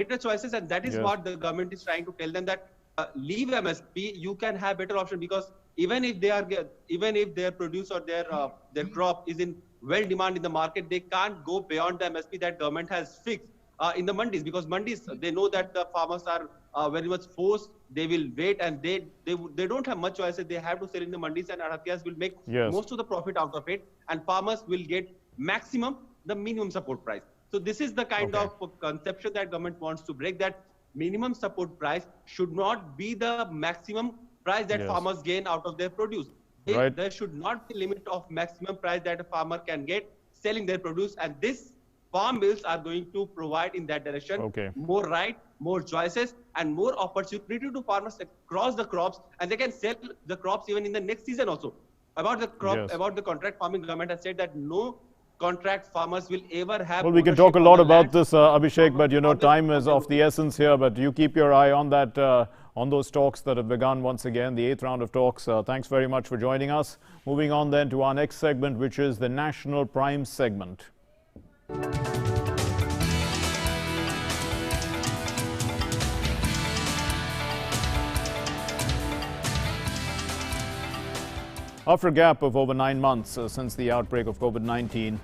greater choices, and that is Yes. what the government is trying to tell them, that leave MSP, you can have better option, because even if even if their produce or their crop is in well demand in the market, they can't go beyond the MSP that government has fixed in the mandis, because mandis, they know that the farmers are very much forced. They will wait, and they don't have much choices. They have to sell in the mandis, and Aadhatias will make Yes. most of the profit out of it, and farmers will get maximum the minimum support price. So this is the kind Okay. of conception that government wants to break, that minimum support price should not be the maximum price that Yes. farmers gain out of their produce. Right. There should not be limit of maximum price that a farmer can get selling their produce, and this farm bills are going to provide in that direction. Okay. More right, more choices, and more opportunity to farmers across the crops, and they can sell the crops even in the next season also. About the crop, Yes. about the contract farming, government has said that no contract farmers will ever have. Well, we can talk a lot about this, Abhishek, but you know, time is of the essence here. But you keep your eye on that, on those talks that have begun once again, the 8th round of talks. Thanks very much for joining us. Moving on then to our next segment, which is the National Prime segment. After a gap of over 9 months since the outbreak of COVID-19,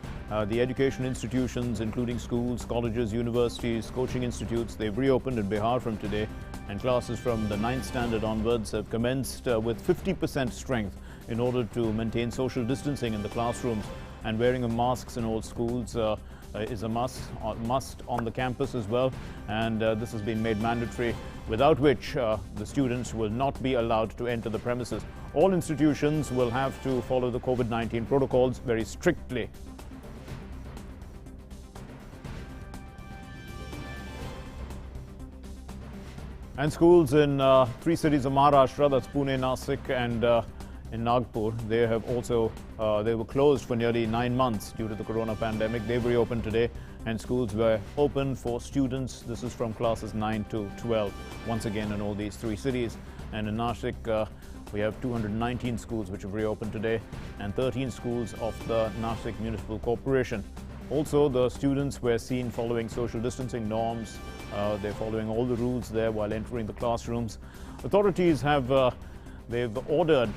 the education institutions, including schools, colleges, universities, coaching institutes, they've reopened in Bihar from today, and classes from the 9th standard onwards have commenced with 50% strength in order to maintain social distancing in the classrooms, and wearing of masks in all schools is a must on the campus as well, and this has been made mandatory, without which the students will not be allowed to enter the premises. All institutions will have to follow the COVID-19 protocols very strictly. And schools in 3 cities of Maharashtra, that's Pune, Nasik, and in Nagpur, they have also they were closed for nearly 9 months due to the corona pandemic. They've reopened today, and schools were open for students. This is from classes 9 to 12, once again in all these 3 cities. And in Nashik, we have 219 schools which have reopened today, and 13 schools of the Nashik Municipal Corporation. Also, the students were seen following social distancing norms. They're following all the rules there while entering the classrooms. Authorities have they've ordered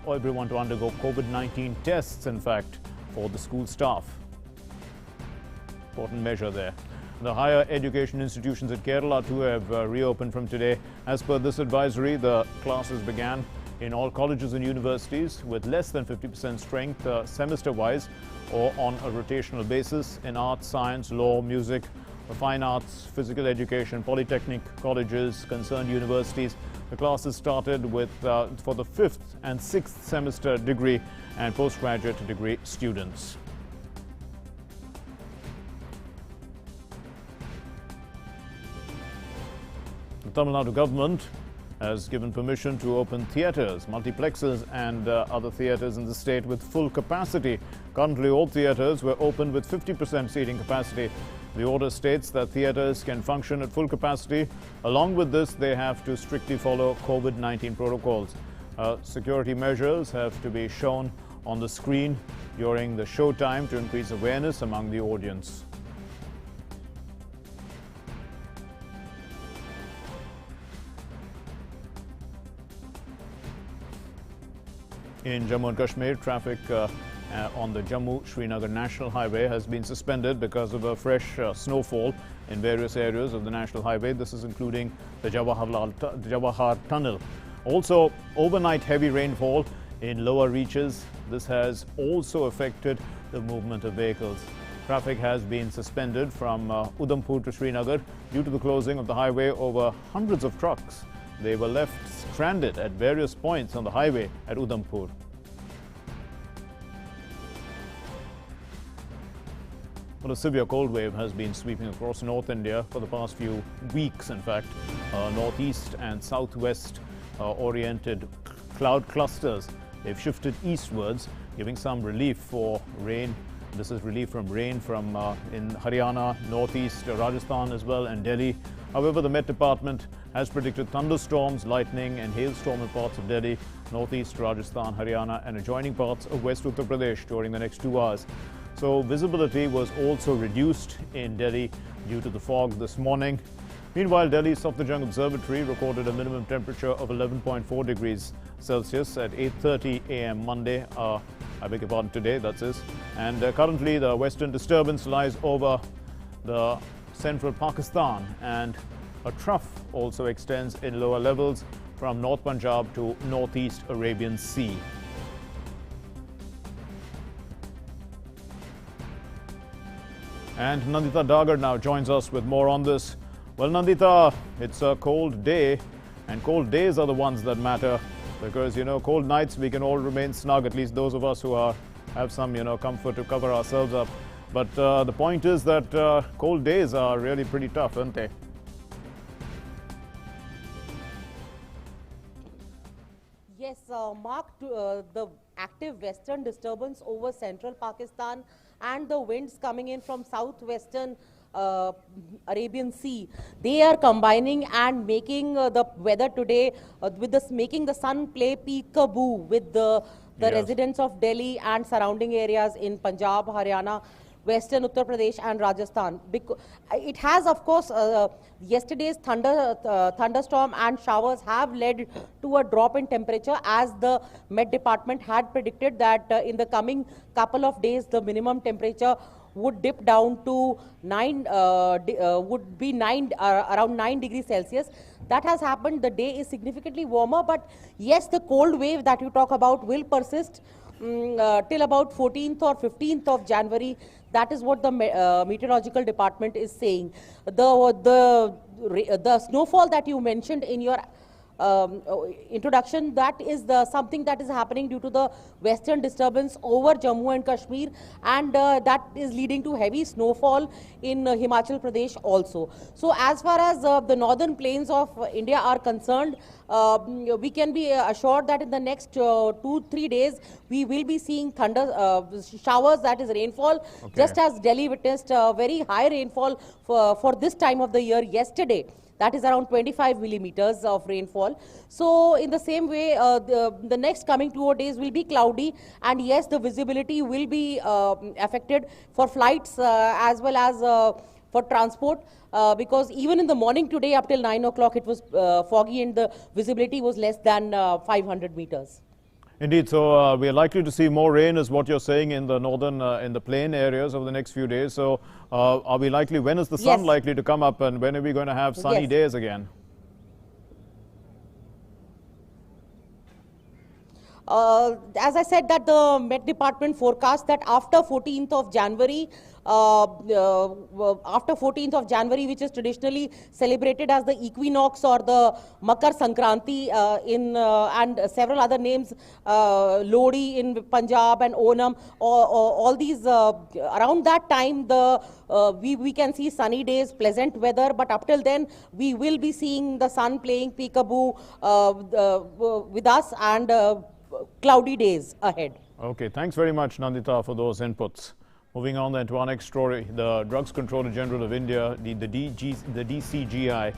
everyone to undergo COVID-19 tests, in fact, for the school staff. Important measure there. The higher education institutions at Kerala too have reopened from today. As per this advisory, the classes began in all colleges and universities with less than 50% strength semester-wise or on a rotational basis in arts, science, law, music, fine arts, physical education, polytechnic colleges, concerned universities. The classes started with for the 5th and 6th semester degree and postgraduate degree students. The Tamil Nadu government has given permission to open theatres, multiplexes and other theatres in the state with full capacity. Currently, all theatres were opened with 50% seating capacity. The order states that theatres can function at full capacity. Along with this, they have to strictly follow COVID-19 protocols. Security measures have to be shown on the screen during the show time to increase awareness among the audience. In Jammu and Kashmir, traffic on the Jammu-Srinagar National Highway has been suspended because of a fresh snowfall in various areas of the National Highway. This is including the Jawahar Tunnel. Also, overnight heavy rainfall in lower reaches. This has also affected the movement of vehicles. Traffic has been suspended from Udhampur to Srinagar due to the closing of the highway over hundreds of trucks. They were left stranded at various points on the highway at Udhampur. Well, a severe cold wave has been sweeping across North India for the past few weeks, in fact. Northeast and southwest oriented cloud clusters, they've shifted eastwards, giving some relief for rain. This is relief from rain from in Haryana, northeast Rajasthan as well, and Delhi. However, the Met Department has predicted thunderstorms, lightning and hailstorm in parts of Delhi, northeast Rajasthan, Haryana and adjoining parts of West Uttar Pradesh during the next 2 hours. So visibility was also reduced in Delhi due to the fog this morning. Meanwhile, Delhi Safdarjung Observatory recorded a minimum temperature of 11.4 degrees Celsius at 8:30 a.m. Monday. I beg your pardon, today, that is. And currently, the western disturbance lies over the central Pakistan, and a trough also extends in lower levels from North Punjab to northeast Arabian Sea. And Nandita Dagar now joins us with more on this. Well, Nandita, it's a cold day, and cold days are the ones that matter, because, you know, cold nights we can all remain snug, at least those of us who have some, you know, comfort to cover ourselves up. But the point is that cold days are really pretty tough, aren't they? Yes, Mark, the active western disturbance over central Pakistan and the winds coming in from southwestern Arabian Sea, they are combining and making the weather today with this, making the sun play peekaboo with the Yes. residents of Delhi and surrounding areas in Punjab, Haryana, Western Uttar Pradesh and Rajasthan. It has, of course, yesterday's thunderstorm and showers have led to a drop in temperature, as the Met Department had predicted that in the coming couple of days the minimum temperature would dip down to around 9 degrees Celsius. That has happened. The day is significantly warmer, but yes, the cold wave that you talk about will persist till about 14th or 15th of January. That is what the meteorological department is saying. The snowfall that you mentioned in your introduction, that is something that is happening due to the western disturbance over Jammu and Kashmir, and that is leading to heavy snowfall in Himachal Pradesh also. So as far as the northern plains of India are concerned, we can be assured that in the next 2-3 days we will be seeing thunder showers, that is rainfall, just as Delhi witnessed very high rainfall for this time of the year yesterday. That is around 25 millimeters of rainfall. So in the same way, the next coming 2 days will be cloudy, and yes, the visibility will be affected for flights as well as for transport, because even in the morning today up till 9 o'clock it was foggy and the visibility was less than 500 meters. Indeed, so we are likely to see more rain, is what you're saying, in the northern, in the plain areas over the next few days. So are we likely, when is the sun Yes. likely to come up, and when are we going to have sunny Yes. days again? As I said, that the Met Department forecast that after 14th of January, which is traditionally celebrated as the equinox or the Makar Sankranti and several other names, Lodi in Punjab and Onam, all these, around that time we can see sunny days, pleasant weather, but up till then we will be seeing the sun playing peekaboo with us, and cloudy days ahead. Okay, thanks very much, Nandita, for those inputs. Moving on then to our next story. The Drugs Controller General of India, the DCGI,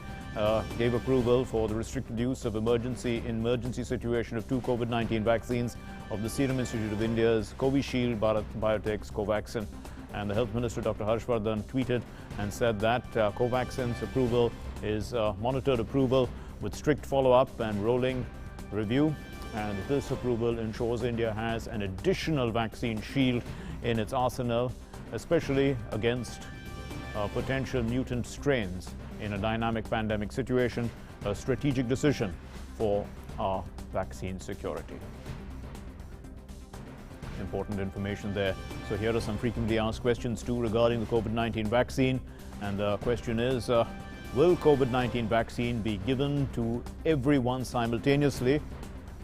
gave approval for the restricted use of emergency situation of 2 COVID-19 vaccines of the Serum Institute of India's Covishield, Bharat Biotech's Covaxin. And the Health Minister, Dr. Harshvardhan, tweeted and said that Covaxin's approval is monitored approval with strict follow-up and rolling review. And this approval ensures India has an additional vaccine shield in its arsenal, especially against potential mutant strains in a dynamic pandemic situation, a strategic decision for our vaccine security. Important information there. So here are some frequently asked questions too regarding the COVID-19 vaccine. And the question is, will COVID-19 vaccine be given to everyone simultaneously?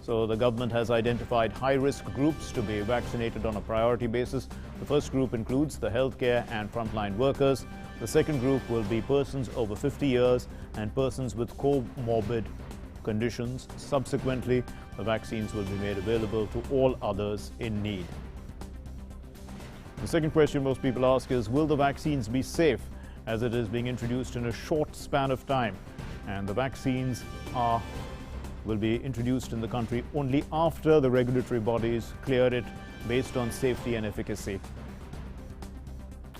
So the government has identified high-risk groups to be vaccinated on a priority basis. The first group includes the healthcare and frontline workers. The second group will be persons over 50 years and persons with comorbid conditions. Subsequently, the vaccines will be made available to all others in need. The second question most people ask is, will the vaccines be safe, as it is being introduced in a short span of time? And the vaccines will be introduced in the country only after the regulatory bodies clear it based on safety and efficacy.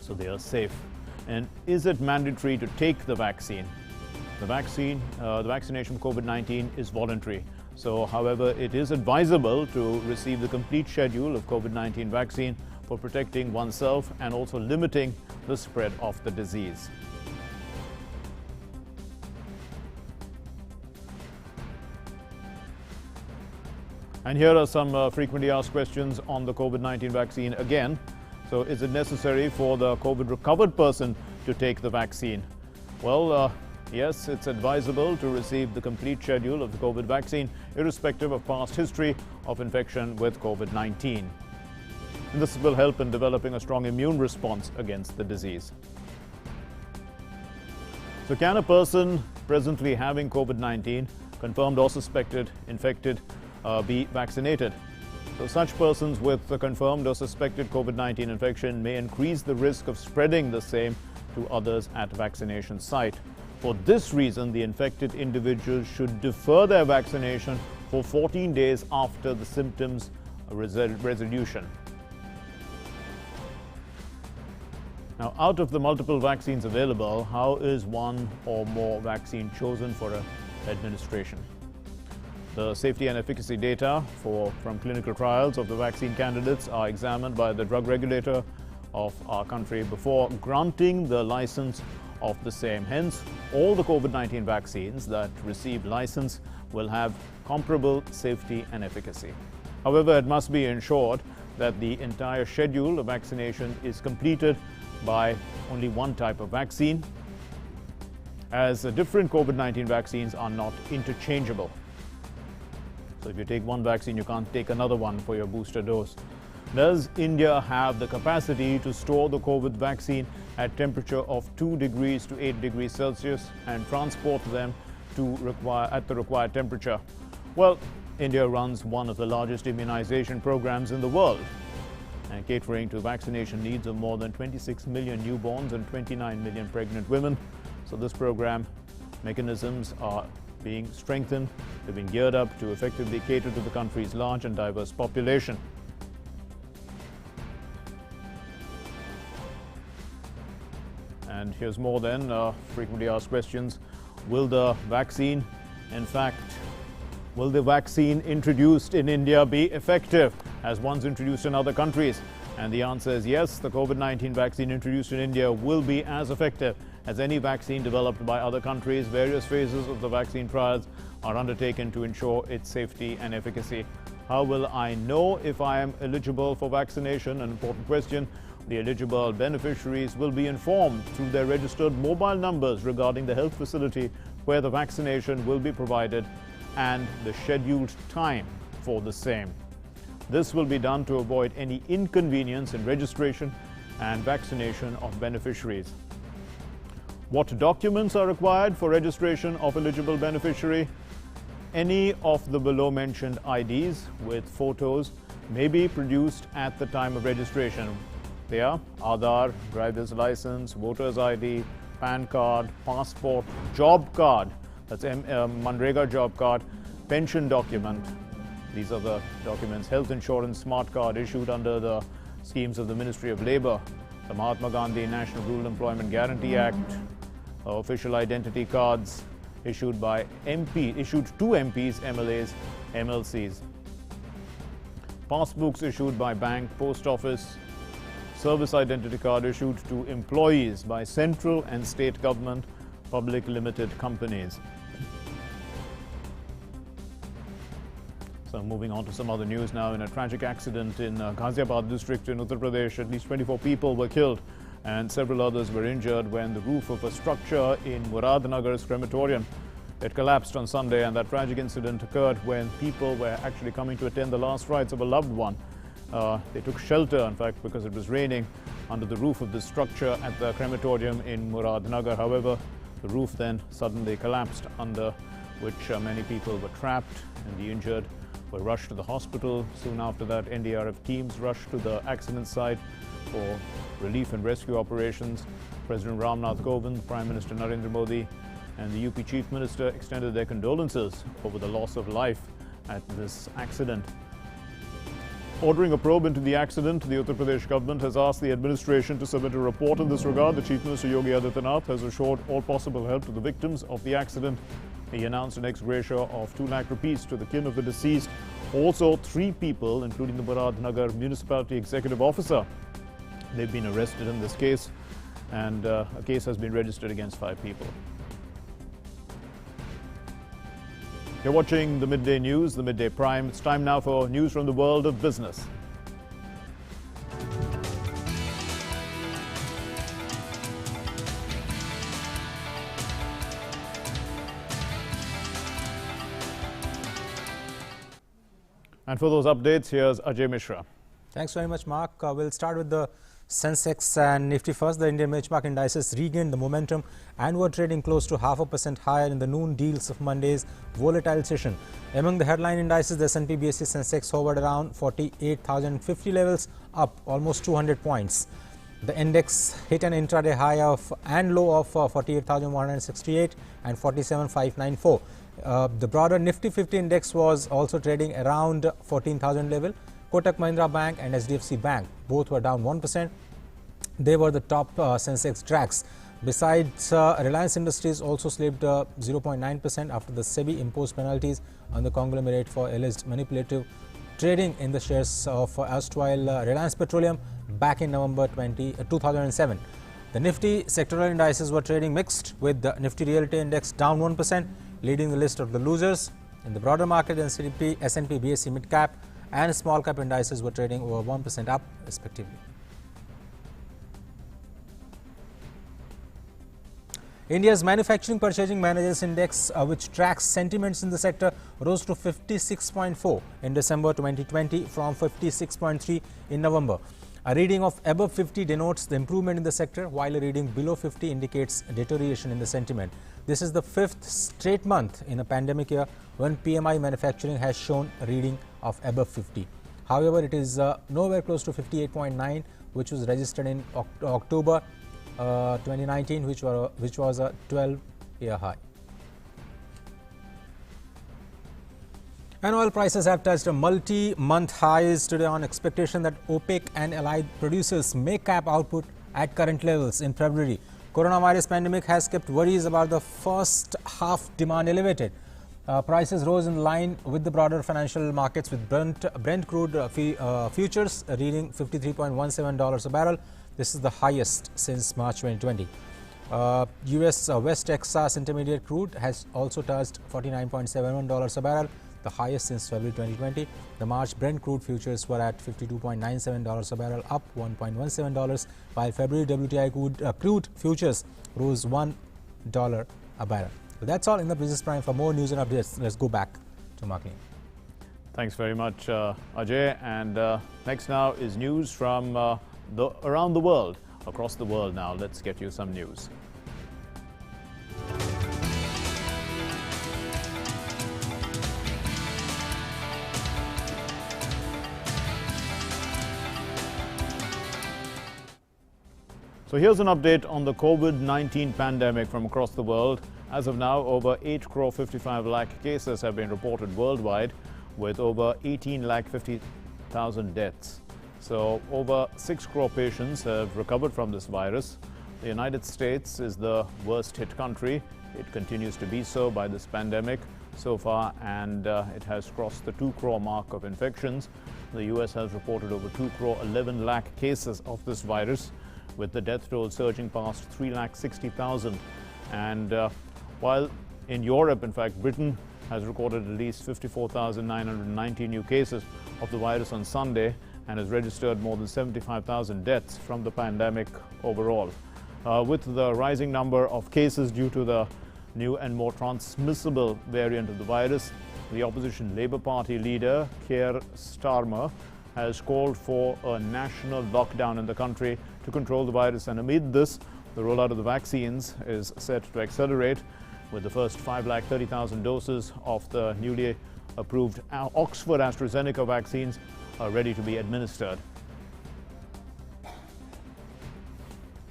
So they are safe. And is it mandatory to take the vaccine? The vaccination for COVID-19 is voluntary. So, however, it is advisable to receive the complete schedule of COVID-19 vaccine for protecting oneself and also limiting the spread of the disease. And here are some frequently asked questions on the COVID-19 vaccine again. So, is it necessary for the COVID recovered person to take the vaccine? Well, yes, it's advisable to receive the complete schedule of the COVID vaccine, irrespective of past history of infection with COVID-19. And this will help in developing a strong immune response against the disease. So, can a person presently having COVID-19, confirmed or suspected infected, be vaccinated? So, such persons with the confirmed or suspected COVID-19 infection may increase the risk of spreading the same to others at vaccination site. For this reason, the infected individuals should defer their vaccination for 14 days after the symptoms resolution. Now, out of the multiple vaccines available, how is one or more vaccine chosen for administration? The safety and efficacy data from clinical trials of the vaccine candidates are examined by the drug regulator of our country before granting the license of the same. Hence, all the COVID-19 vaccines that receive license will have comparable safety and efficacy. However, it must be ensured that the entire schedule of vaccination is completed by only one type of vaccine, as different COVID-19 vaccines are not interchangeable. So if you take one vaccine, you can't take another one for your booster dose. Does India have the capacity to store the COVID vaccine at temperature of 2 degrees to 8 degrees Celsius and transport them at the required temperature? Well, India runs one of the largest immunization programs in the world, and catering to vaccination needs of more than 26 million newborns and 29 million pregnant women. So this program mechanisms are being strengthened. They've been geared up to effectively cater to the country's large and diverse population. And here's more then, frequently asked questions. Will the vaccine introduced in India be effective as ones introduced in other countries? And the answer is yes, the COVID-19 vaccine introduced in India will be as effective as any vaccine developed by other countries. Various phases of the vaccine trials are undertaken to ensure its safety and efficacy. How will I know if I am eligible for vaccination? An important question. The eligible beneficiaries will be informed through their registered mobile numbers regarding the health facility where the vaccination will be provided and the scheduled time for the same. This will be done to avoid any inconvenience in registration and vaccination of beneficiaries. What documents are required for registration of eligible beneficiary? Any of the below mentioned IDs with photos may be produced at the time of registration. They are Aadhaar, driver's license, voter's ID, PAN card, passport, job card, that's Manrega job card, pension document. These are the documents. Health insurance smart card issued under the schemes of the Ministry of Labour, the Mahatma Gandhi National Rural Employment Guarantee Act, official identity cards issued to MPs, MLAs, MLCs, passbooks issued by bank, post office, service identity card issued to employees by central and state government, public limited companies. So moving on to some other news now. In a tragic accident in Ghaziabad district in Uttar Pradesh, at least 24 people were killed and several others were injured when the roof of a structure in Muradnagar's crematorium it collapsed on Sunday. And that tragic incident occurred when people were actually coming to attend the last rites of a loved one. They took shelter, in fact, because it was raining, under the roof of the structure at the crematorium in Muradnagar. However, the roof then suddenly collapsed, under which many people were trapped, and the injured were rushed to the hospital. Soon after that, NDRF teams rushed to the accident site for relief and rescue operations. President Ramnath Kovind, Prime Minister Narendra Modi, and the UP Chief Minister extended their condolences over the loss of life at this accident. ordering a probe into the accident. The Uttar Pradesh government has asked the administration to submit a report in this regard. The Chief Minister Yogi Adityanath has assured all possible help to the victims of the accident. He announced an ex gratia of 2 lakh rupees to the kin of the deceased. Also, 3 people, including the Muradnagar Municipality Executive Officer, they've been arrested in this case, and a case has been registered against 5 people. You're watching the Midday News, the Midday Prime. It's time now for news from the world of business. And for those updates, here's Ajay Mishra. Thanks very much, Mark. We'll start with the Sensex and Nifty first. The Indian benchmark indices regained the momentum and were trading close to 0.5% higher in the noon deals of Monday's volatile session. Among the headline indices, the S&P BSE Sensex hovered around 48,050 levels, up almost 200 points. The index hit an intraday high of and low of 48,168 and 47,594. The broader Nifty 50 index was also trading around 14,000 level. Kotak Mahindra Bank and SDFC Bank both were down 1%. They were the top Sensex tracks. Besides, Reliance Industries also slipped 0.9% after the SEBI imposed penalties on the conglomerate for alleged manipulative trading in the shares of erstwhile Reliance Petroleum back in November 2007. The Nifty sectoral indices were trading mixed, with the Nifty Realty Index down 1%, leading the list of the losers. In the broader market, the S&P BSE Mid Cap and small cap indices were trading over 1% up, respectively. India's Manufacturing Purchasing Managers Index, which tracks sentiments in the sector, rose to 56.4 in December 2020 from 56.3 in November. A reading of above 50 denotes the improvement in the sector, while a reading below 50 indicates deterioration in the sentiment. This is the 5th straight month in a pandemic year when PMI manufacturing has shown a reading of above 50. However, it is nowhere close to 58.9, which was registered in October 2019, which was a 12-year high. And oil prices have touched a multi-month highs today on expectation that OPEC and allied producers may cap output at current levels in February. Coronavirus pandemic has kept worries about the first half demand elevated. Prices rose in line with the broader financial markets, with Brent crude futures reading $53.17 a barrel. This is the highest since March 2020. US West Texas Intermediate crude has also touched $49.71 a barrel, the highest since February 2020. The March Brent crude futures were at $52.97 a barrel, up $1.17, while February WTI crude futures rose $1 a barrel. So that's all in the Business Prime. For more news and updates, let's go back to Mark Lean. Thanks very much, Ajay. And next now is news from around the world, across the world now. Let's get you some news. So here's an update on the COVID-19 pandemic from across the world. As of now, over 8 crore 55 lakh cases have been reported worldwide, with over 18 lakh 50,000 deaths. So over 6 crore patients have recovered from this virus. The United States is the worst hit country. It continues to be so by this pandemic so far, and it has crossed the 2 crore mark of infections. The US has reported over 2 crore 11 lakh cases of this virus, with the death toll surging past 3 lakh 60,000. And while in Europe, in fact, Britain has recorded at least 54,990 new cases of the virus on Sunday and has registered more than 75,000 deaths from the pandemic overall. With the rising number of cases due to the new and more transmissible variant of the virus, the opposition Labour Party leader, Keir Starmer, has called for a national lockdown in the country to control the virus. And amid this, the rollout of the vaccines is set to accelerate, with the first 530,000 doses of the newly approved Oxford AstraZeneca vaccines ready to be administered.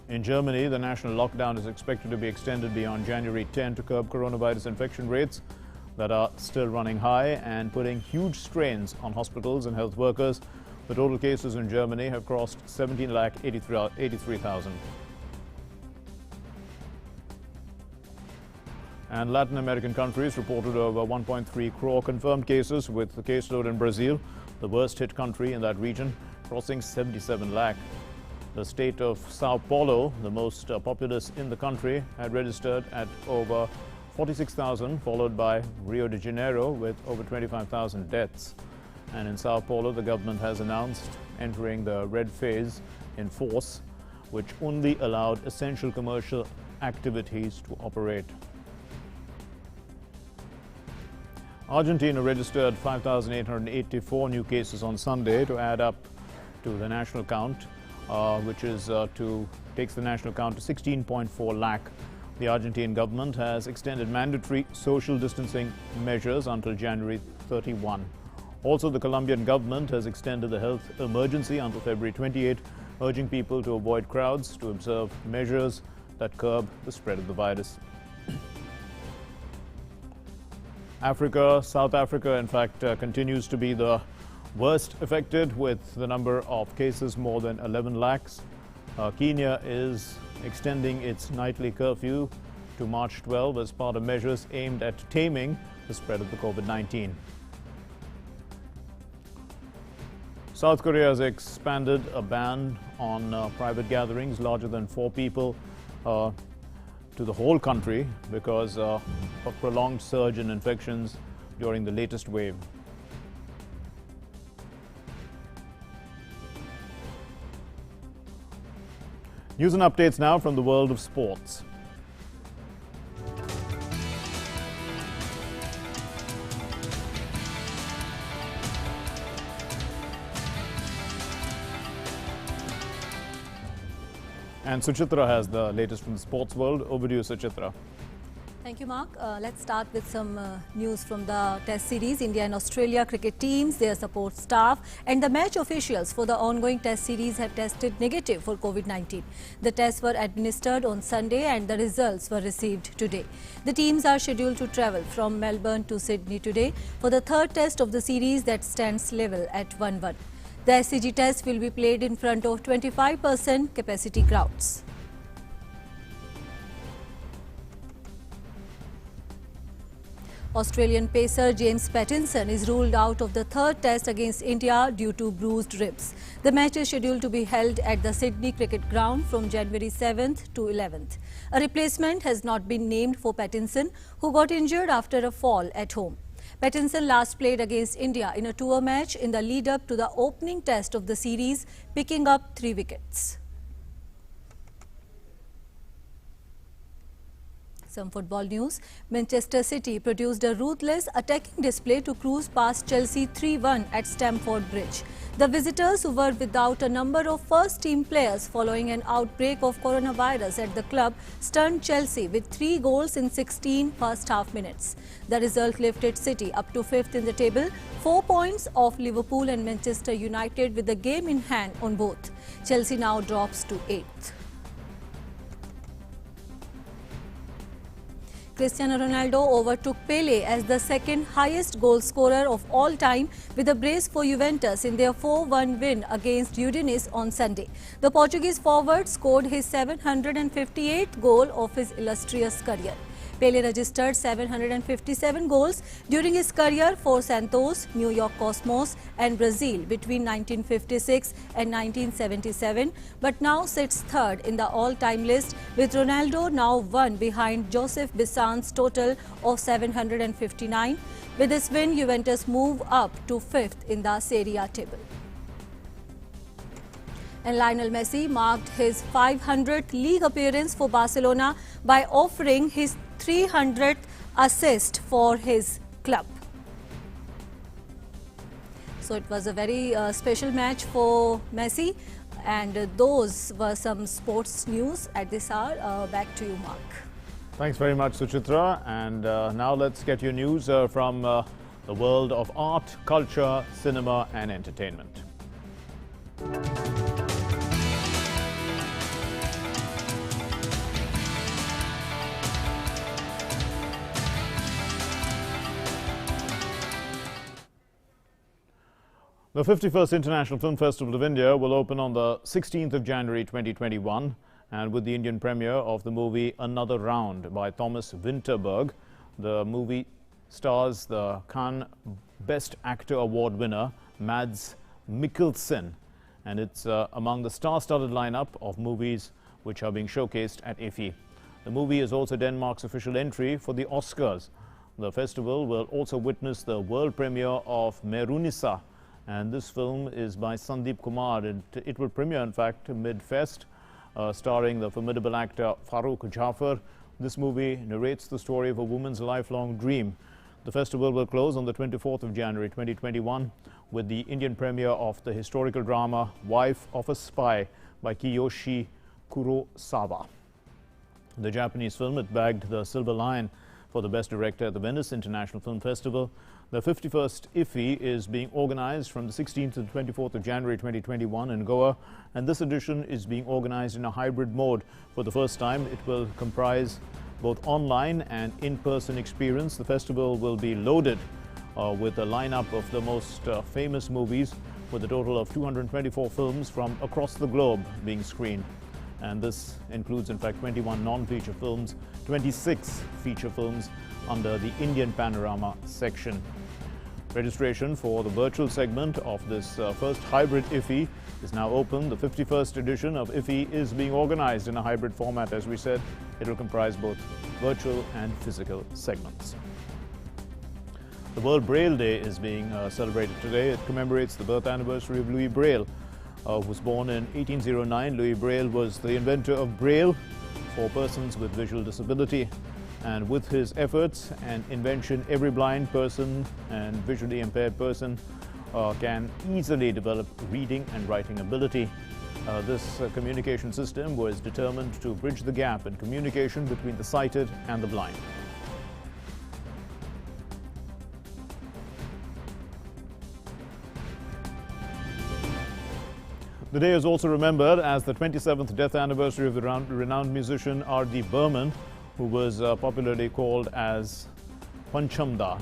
In Germany, the national lockdown is expected to be extended beyond January 10 to curb coronavirus infection rates that are still running high and putting huge strains on hospitals and health workers. The total cases in Germany have crossed 17,83,000. And Latin American countries reported over 1.3 crore confirmed cases, with the caseload in Brazil, the worst hit country in that region, crossing 77 lakh. The state of Sao Paulo, the most populous in the country, had registered at over 46,000, followed by Rio de Janeiro with over 25,000 deaths. And in Sao Paulo, the government has announced entering the red phase in force, which only allowed essential commercial activities to operate. Argentina registered 5,884 new cases on Sunday to add up to the national count, which is takes the national count to 16.4 lakh. The Argentine government has extended mandatory social distancing measures until January 31. Also, the Colombian government has extended the health emergency until February 28, urging people to avoid crowds, to observe measures that curb the spread of the virus. South Africa, in fact, continues to be the worst affected, with the number of cases more than 11 lakhs. Kenya is extending its nightly curfew to March 12 as part of measures aimed at taming the spread of the COVID-19. South Korea has expanded a ban on private gatherings larger than 4 people to the whole country because of prolonged surge in infections during the latest wave. News and updates now from the world of sports. And Suchitra has the latest from the sports world. Over to you, Suchitra. Thank you, Mark. Let's start with some news from the Test series. India and Australia cricket teams, their support staff and the match officials for the ongoing Test series have tested negative for COVID-19. The tests were administered on Sunday and the results were received today. The teams are scheduled to travel from Melbourne to Sydney today for the third test of the series that stands level at 1-1. The SCG test will be played in front of 25% capacity crowds. Australian pacer James Pattinson is ruled out of the third test against India due to bruised ribs. The match is scheduled to be held at the Sydney Cricket Ground from January 7th to 11th. A replacement has not been named for Pattinson, who got injured after a fall at home. Pattinson last played against India in a tour match in the lead-up to the opening test of the series, picking up 3 wickets. Some football news. Manchester City produced a ruthless attacking display to cruise past Chelsea 3-1 at Stamford Bridge. The visitors, who were without a number of first-team players following an outbreak of coronavirus at the club, stunned Chelsea with 3 goals in 16 first-half minutes. The result lifted City up to 5th in the table, 4 points off Liverpool and Manchester United with the game in hand on both. Chelsea now drops to 8th. Cristiano Ronaldo overtook Pele as the second highest goal scorer of all time with a brace for Juventus in their 4-1 win against Udinese on Sunday. The Portuguese forward scored his 758th goal of his illustrious career. Pele registered 757 goals during his career for Santos, New York Cosmos and Brazil between 1956 and 1977, but now sits third in the all-time list, with Ronaldo now 1 behind Joseph Bissan's total of 759. With this win, Juventus move up to 5th in the Serie A table. And Lionel Messi marked his 500th league appearance for Barcelona by offering his 300th assist for his club. So it was a very special match for Messi, and those were some sports news at this hour. Back to you, Mark. Thanks very much, Suchitra. And now let's get your news from the world of art, culture, cinema and entertainment. The 51st International Film Festival of India will open on the 16th of January 2021, and with the Indian premiere of the movie Another Round by Thomas Vinterberg. The movie stars the Cannes Best Actor Award winner Mads Mikkelsen, and it's among the star-studded lineup of movies which are being showcased at IFFI. The movie is also Denmark's official entry for the Oscars. The festival will also witness the world premiere of Merunissa, and this film is by Sandeep Kumar. It will premiere, in fact, mid-fest, starring the formidable actor Farooq Jafar. This movie narrates the story of a woman's lifelong dream. The festival will close on the 24th of January 2021 with the Indian premiere of the historical drama Wife of a Spy by Kiyoshi Kurosawa. The Japanese film, it bagged the Silver Lion for the Best Director at the Venice International Film Festival. The 51st IFFI is being organized from the 16th to the 24th of January 2021 in Goa, and this edition is being organized in a hybrid mode. For the first time, it will comprise both online and in-person experience. The festival will be loaded with a lineup of the most famous movies, with a total of 224 films from across the globe being screened. And this includes, in fact, 21 non-feature films, 26 feature films under the Indian Panorama section. Registration for the virtual segment of this first hybrid IFFI is now open. The 51st edition of IFFI is being organized in a hybrid format. As we said, it will comprise both virtual and physical segments. The World Braille Day is being celebrated today. It commemorates the birth anniversary of Louis Braille, who was born in 1809. Louis Braille was the inventor of Braille for persons with visual disability. And with his efforts and invention, every blind person and visually impaired person can easily develop reading and writing ability. This communication system was determined to bridge the gap in communication between the sighted and the blind. The day is also remembered as the 27th death anniversary of the renowned musician R.D. Burman, who was popularly called as Panchamda.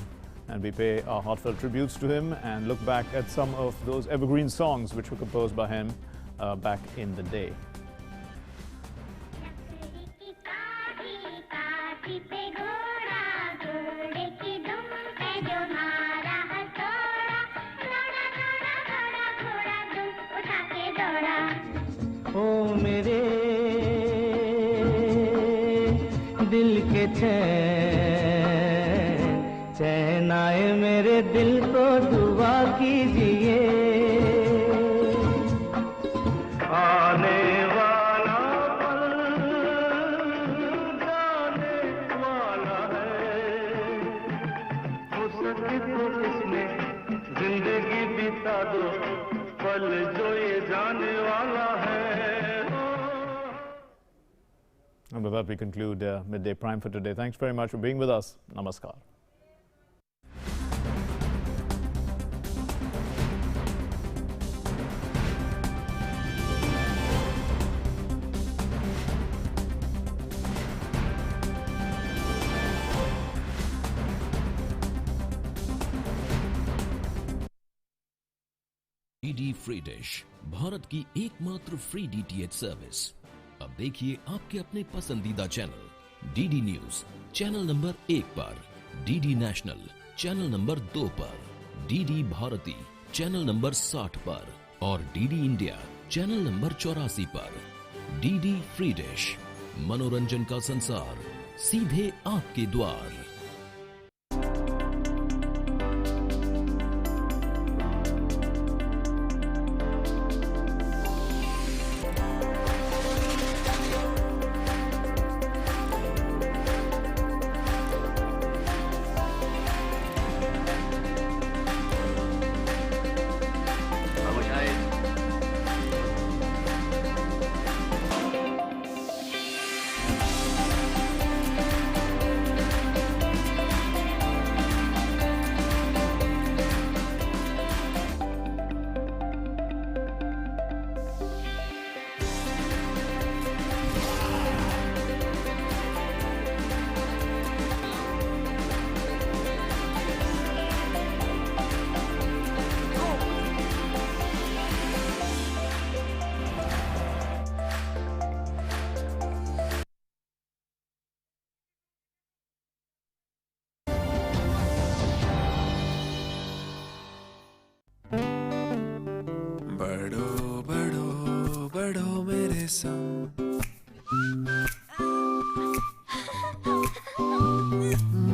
And we pay our heartfelt tributes to him and look back at some of those evergreen songs which were composed by him back in the day. ओ मेरे दिल के चैन आए मेरे दिल को दुआ कीजिए आने वाला पल जाने वाला है हो सके तो इसमें जिंदगी बिता दो पल जो ये जाने वाला है. And with that, we conclude Midday Prime for today. Thanks very much for being with us. Namaskar. DD free dish, Bharat की एकमात्र फ्री डीटीएच सर्विस। अब देखिए आपके अपने पसंदीदा channel DD news channel number 1 पर, डीडी नेशनल चैनल नंबर 2 पर, DD Bharti channel number 60 पर और डीडी इंडिया चैनल नंबर 84 पर। डीडी फ्री डिश, मनोरंजन का संसार सीधे आपके द्वार। बढ़ो बढ़ो बढ़ो मेरे संग,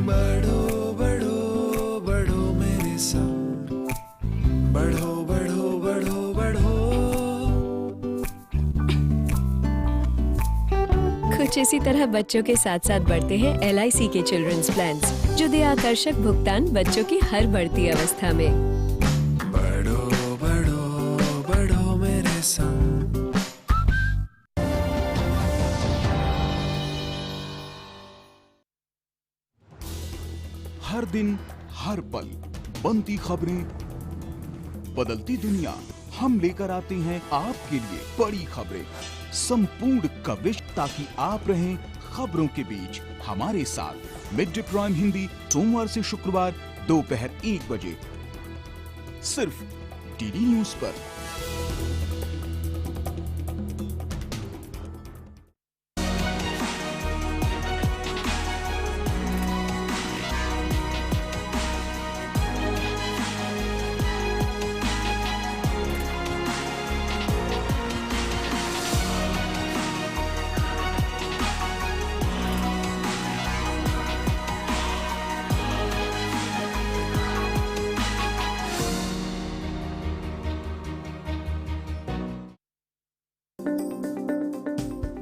बढ़ो बढ़ो बढ़ो मेरे संग, बढ़ो बढ़ो बढ़ो बढ़ो। कुछ इसी तरह बच्चों के साथ साथ बढ़ते हैं LIC के चिल्ड्रंस प्लान्स, जो दे आकर्षक भुगतान बच्चों की हर बढ़ती अवस्था में। बढ़ो बढ़ो बढ़ो मेरे संग। हर दिन हर पल बनती खबरें, बदलती दुनिया, हम लेकर आते हैं आपके लिए बड़ी खबरें, संपूर्ण कवरेज, ताकि आप रहें खबरों के बीच हमारे साथ। मिड डे प्राइम हिंदी सोमवार से शुक्रवार दोपहर 1 बजे सिर्फ DD न्यूज पर।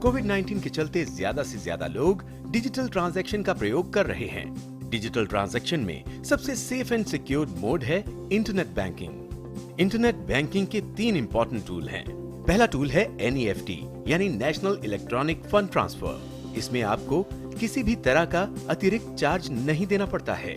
कोविड-19 के चलते ज्यादा से ज्यादा लोग डिजिटल ट्रांजैक्शन का प्रयोग कर रहे हैं। डिजिटल ट्रांजैक्शन में सबसे सेफ एंड सिक्योर मोड है इंटरनेट बैंकिंग। इंटरनेट बैंकिंग के 3 इंपॉर्टेंट टूल हैं। पहला टूल है NEFT यानी नेशनल इलेक्ट्रॉनिक फंड ट्रांसफर। इसमें आपको किसी भी तरह का अतिरिक्त चार्ज नहीं देना पड़ता है।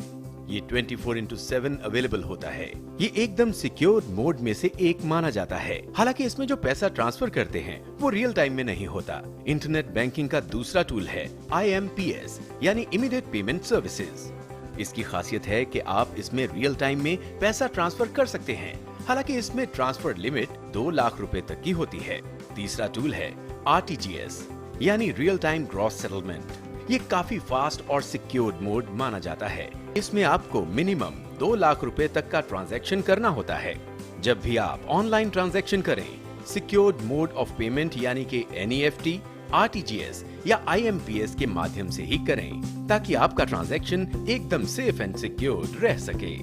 ये 24/7 अवेलेबल होता है। ये एकदम सिक्योर मोड में से एक माना जाता है। हालांकि इसमें जो पैसा ट्रांसफर करते हैं वो रियल टाइम में नहीं होता। इंटरनेट बैंकिंग का दूसरा टूल है IMPS यानी इमीडिएट पेमेंट सर्विसेज। इसकी खासियत है कि आप इसमें रियल टाइम में पैसा ट्रांसफर कर सकते हैं। हालांकि इसमें ट्रांसफर लिमिट 2 लाख रुपए तक की होती है। तीसरा टूल है RTGS यानी रियल टाइम ग्रॉस सेटलमेंट। ये काफी फास्ट और सिक्योर्ड मोड माना जाता है। इसमें आपको मिनिमम 2 लाख रुपए तक का ट्रांजैक्शन करना होता है। जब भी आप ऑनलाइन ट्रांजैक्शन करें, सिक्योर्ड मोड ऑफ पेमेंट यानी कि NEFT, RTGS या IMPS के माध्यम से ही करें, ताकि आपका ट्रांजैक्शन एकदम सेफ एंड सिक्योर्ड रह सके।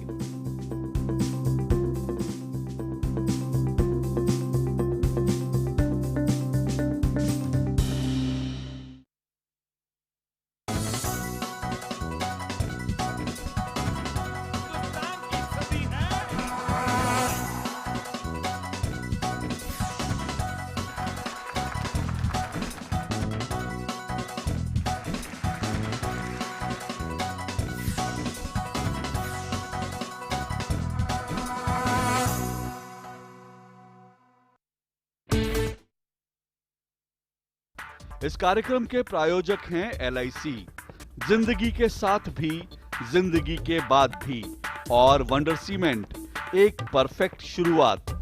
इस कार्यक्रम के प्रायोजक हैं LIC, जिंदगी के साथ भी, जिंदगी के बाद भी, और वंडर सीमेंट, एक परफेक्ट शुरुआत।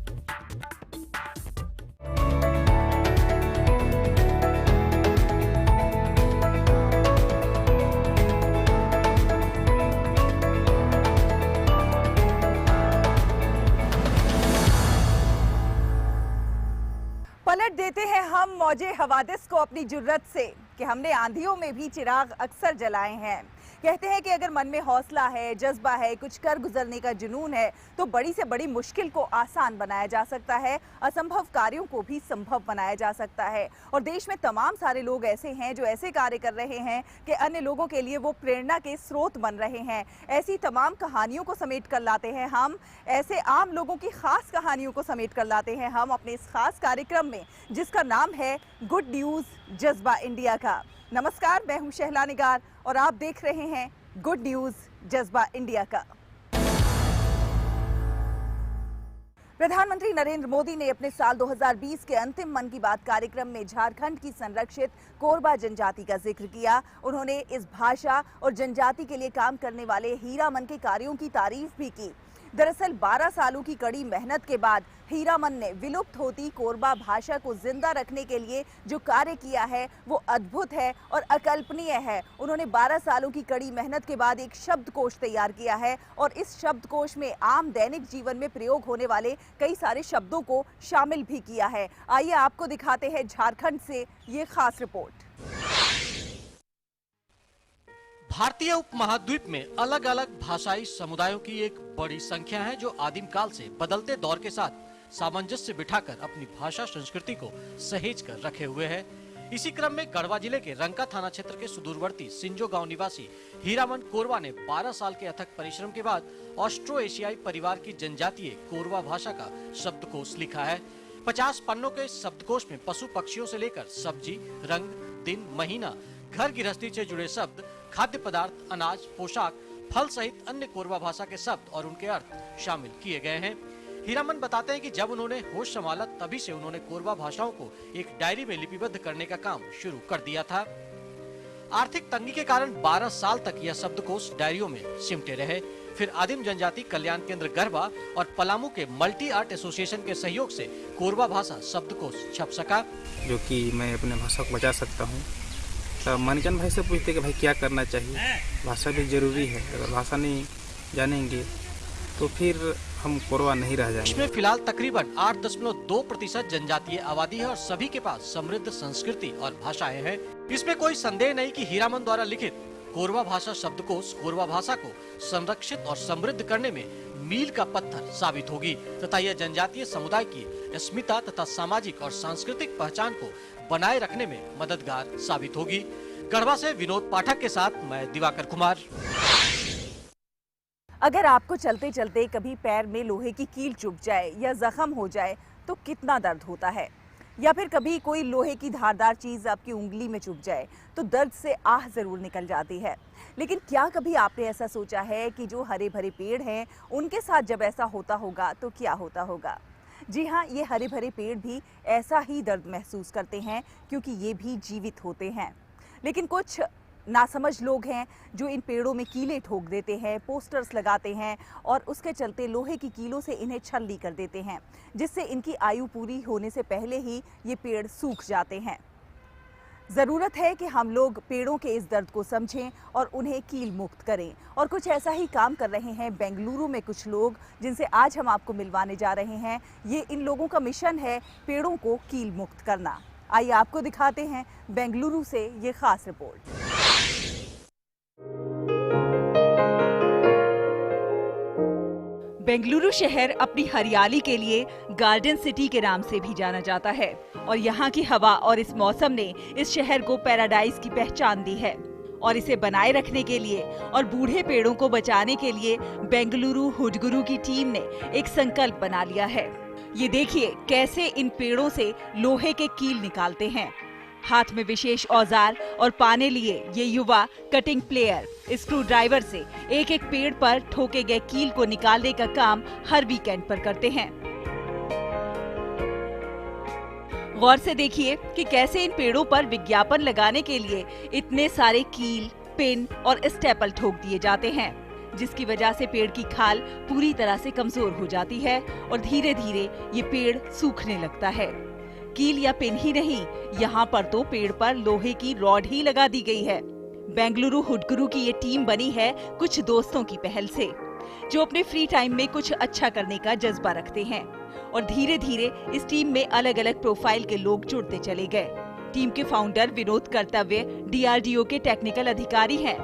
पलट देते हैं हम मौजे हवादिस को अपनी जुर्रत से कि हमने आंधियों में भी चिराग अक्सर जलाए हैं। कहते हैं कि अगर मन में हौसला है, जज्बा है, कुछ कर गुजरने का जुनून है तो बड़ी से बड़ी मुश्किल को आसान बनाया जा सकता है, असंभव कार्यों को भी संभव बनाया जा सकता है। और देश में तमाम सारे लोग ऐसे हैं जो ऐसे कार्य कर रहे हैं कि अन्य लोगों के लिए वो प्रेरणा के स्रोत बन रहे हैं। ऐसी तमाम कहानियों को समेट कर लाते हैं हम, ऐसे आम लोगों की खास कहानियों को समेट कर लाते हैं हम अपने इस खास कार्यक्रम में, जिसका नाम है गुड न्यूज़ जज्बा इंडिया का। नमस्कार, मैं हूं शहला निगार और आप देख रहे हैं गुड न्यूज़ जज्बा इंडिया का। प्रधानमंत्री नरेंद्र मोदी ने अपने साल 2020 के अंतिम मन की बात कार्यक्रम में झारखंड की संरक्षित कोरबा जनजाति का जिक्र किया। उन्होंने इस भाषा और जनजाति के लिए काम करने वाले हीरामन के कार्यों की तारीफ भी की। दरअसल 12 सालों की कड़ी मेहनत के बाद हीरामन ने विलुप्त होती कोरबा भाषा को जिंदा रखने के लिए जो कार्य किया है वो अद्भुत है और अकल्पनीय है। उन्होंने 12 सालों की कड़ी मेहनत के बाद एक शब्दकोश तैयार किया है और इस शब्दकोश में आम दैनिक जीवन में प्रयोग होने वाले कई सारे शब्दों को शामिल भी किया है। आइए आपको दिखाते हैं झारखंड से ये खास रिपोर्ट। भारतीय उपमहाद्वीप में अलग अलग भाषाई समुदायों की एक बड़ी संख्या है जो आदिम काल से बदलते दौर के साथ सामंजस्य बिठाकर अपनी भाषा संस्कृति को सहेज कर रखे हुए है। इसी क्रम में गढ़वा जिले के रंका थाना क्षेत्र के सुदूरवर्ती सिंजो गांव निवासी हीरामन कोरवा ने 12 साल के अथक परिश्रम के बाद ऑस्ट्रो एशियाई परिवार की जनजातीय कोरवा भाषा का शब्दकोश लिखा है। 50 पन्नों के शब्दकोश में पशु पक्षियों से लेकर सब्जी, रंग, दिन, महीना, घर गृहस्थी से जुड़े शब्द, खाद्य पदार्थ, अनाज, पोशाक, फल सहित अन्य कोरवा भाषा के शब्द और उनके अर्थ शामिल किए गए हैं। हीरामन बताते हैं कि जब उन्होंने होश संभाला तभी से उन्होंने कोरवा भाषाओं को एक डायरी में लिपिबद्ध करने का काम शुरू कर दिया था। आर्थिक तंगी के कारण 12 साल तक यह शब्दकोश डायरियों में सिमटे रहे। फिर आदिम जनजाति कल्याण केंद्र गढ़वा और पलामू के मल्टी आर्ट एसोसिएशन के सहयोग से कोरवा भाषा शब्दकोश छप सका, जो कि मैं अपने भाषा को बचा सकता हूँ। तो मनचंद भाई से पूछते कि भाई क्या करना चाहिए, भाषा भी जरूरी है, अगर भाषा नहीं जानेंगे तो फिर हम कोरवा नहीं रह जाएंगे। इसमें फिलहाल तकरीबन 8.2% जनजातीय आबादी है और सभी के पास समृद्ध संस्कृति और भाषाएं हैं। इसमें कोई संदेह नहीं कि हीरामन द्वारा लिखित कोरवा भाषा शब्दकोश कोरवा भाषा को संरक्षित और समृद्ध करने में मील का पत्थर साबित होगी तथा यह जनजातीय समुदाय की अस्मिता तथा सामाजिक और सांस्कृतिक पहचान को बनाए रखने में मददगार साबित होगी। गढ़वा से विनोद पाठक के साथ मैं दिवाकर कुमार। अगर आपको चलते चलते कभी पैर में लोहे की कील चुभ जाए या जख्म हो जाए तो कितना दर्द होता है, या फिर कभी कोई लोहे की धारदार चीज आपकी उंगली में चुभ जाए तो दर्द से आह जरूर निकल जाती है। लेकिन क्या कभी आपने ऐसा सोचा है कि जो हरे भरे पेड़ हैं उनके साथ जब ऐसा होता होगा तो क्या होता होगा? जी हाँ, ये हरे भरे पेड़ भी ऐसा ही दर्द महसूस करते हैं क्योंकि ये भी जीवित होते हैं। लेकिन कुछ नासमझ लोग हैं जो इन पेड़ों में कीले ठोक देते हैं, पोस्टर्स लगाते हैं और उसके चलते लोहे की कीलों से इन्हें छलनी कर देते हैं, जिससे इनकी आयु पूरी होने से पहले ही ये पेड़ सूख जाते हैं। ज़रूरत है कि हम लोग पेड़ों के इस दर्द को समझें और उन्हें कील मुक्त करें, और कुछ ऐसा ही काम कर रहे हैं बेंगलुरु में कुछ लोग, जिनसे आज हम आपको मिलवाने जा रहे हैं। ये इन लोगों का मिशन है पेड़ों को कील मुक्त करना। आइए आपको दिखाते हैं बेंगलुरु से ये खास रिपोर्ट। बेंगलुरु शहर अपनी हरियाली के लिए गार्डन सिटी के नाम से भी जाना जाता है और यहाँ की हवा और इस मौसम ने इस शहर को पैराडाइज की पहचान दी है। और इसे बनाए रखने के लिए और बूढ़े पेड़ों को बचाने के लिए बेंगलुरु हुडगुरु की टीम ने एक संकल्प बना लिया है। ये देखिए कैसे इन पेड़ों से लोहे के कील निकालते हैं। हाथ में विशेष औजार और पाने लिए ये युवा कटिंग प्लेयर स्क्रू ड्राइवर से एक एक पेड़ पर ठोके गए कील को निकालने का काम हर वीकेंड पर करते हैं। गौर से देखिए कि कैसे इन पेड़ों पर विज्ञापन लगाने के लिए इतने सारे कील, पिन और स्टेपल ठोक दिए जाते हैं, जिसकी वजह से पेड़ की खाल पूरी तरह से कमजोर हो जाती है और धीरे धीरे ये पेड़ सूखने लगता है। कील या पिन ही नहीं, यहाँ पर तो पेड़ पर लोहे की रॉड ही लगा दी गई है। बेंगलुरु हुडगुरु की ये टीम बनी है कुछ दोस्तों की पहल से, जो अपने फ्री टाइम में कुछ अच्छा करने का जज्बा रखते हैं, और धीरे धीरे इस टीम में अलग अलग प्रोफाइल के लोग जुड़ते चले गए। टीम के फाउंडर विनोद कर्तव्य DRDO के टेक्निकल अधिकारी हैं।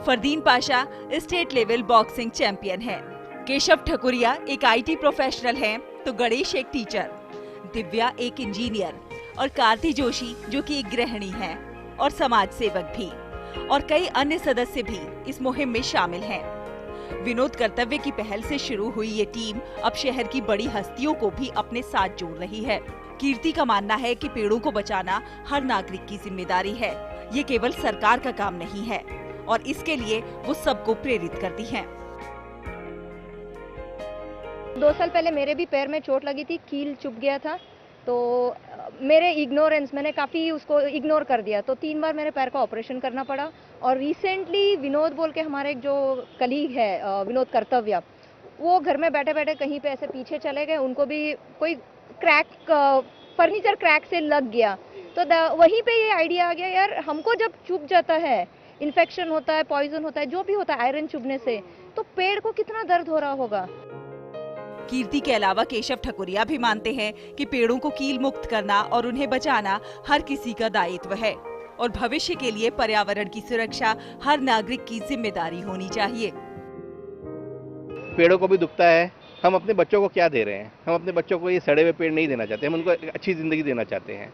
Fardeen Pasha state level boxing champion है। केशव ठकुरिया एक IT प्रोफेशनल हैं, तो गणेश एक टीचर, दिव्या एक इंजीनियर और कार्ति जोशी जो कि एक गृहिणी है और समाज सेवक भी, और कई अन्य सदस्य भी इस मुहिम में शामिल हैं। विनोद कर्तव्य की पहल से शुरू हुई ये टीम अब शहर की बड़ी हस्तियों को भी अपने साथ जोड़ रही है। कीर्ति का मानना है कि पेड़ों को बचाना हर नागरिक की जिम्मेदारी है। ये केवल सरकार का काम नहीं है और इसके लिए वो सबको प्रेरित करती हैं। 2 साल पहले मेरे भी पैर में चोट लगी थी, कील चुभ गया था, तो मेरे इग्नोरेंस मैंने काफ़ी उसको इग्नोर कर दिया, तो 3 बार मेरे पैर का ऑपरेशन करना पड़ा। और रिसेंटली विनोद बोल के हमारे एक जो कलीग है विनोद कर्तव्य, वो घर में बैठे बैठे कहीं पे ऐसे पीछे चले गए, उनको भी कोई फर्नीचर क्रैक से लग गया। तो वहीं पे ये आइडिया आ गया, यार हमको जब चुभ जाता है, इन्फेक्शन होता है, पॉइजन होता है, जो भी होता है आयरन चुभने से, तो पेड़ को कितना दर्द हो रहा होगा। कीर्ति के अलावा केशव ठकुरिया भी मानते हैं कि पेड़ों को कील मुक्त करना और उन्हें बचाना हर किसी का दायित्व है और भविष्य के लिए पर्यावरण की सुरक्षा हर नागरिक की जिम्मेदारी होनी चाहिए। पेड़ों को भी दुखता है, हम अपने बच्चों को क्या दे रहे हैं? हम अपने बच्चों को ये सड़े हुए पेड़ नहीं देना चाहते, हम उनको एक अच्छी जिंदगी देना चाहते हैं।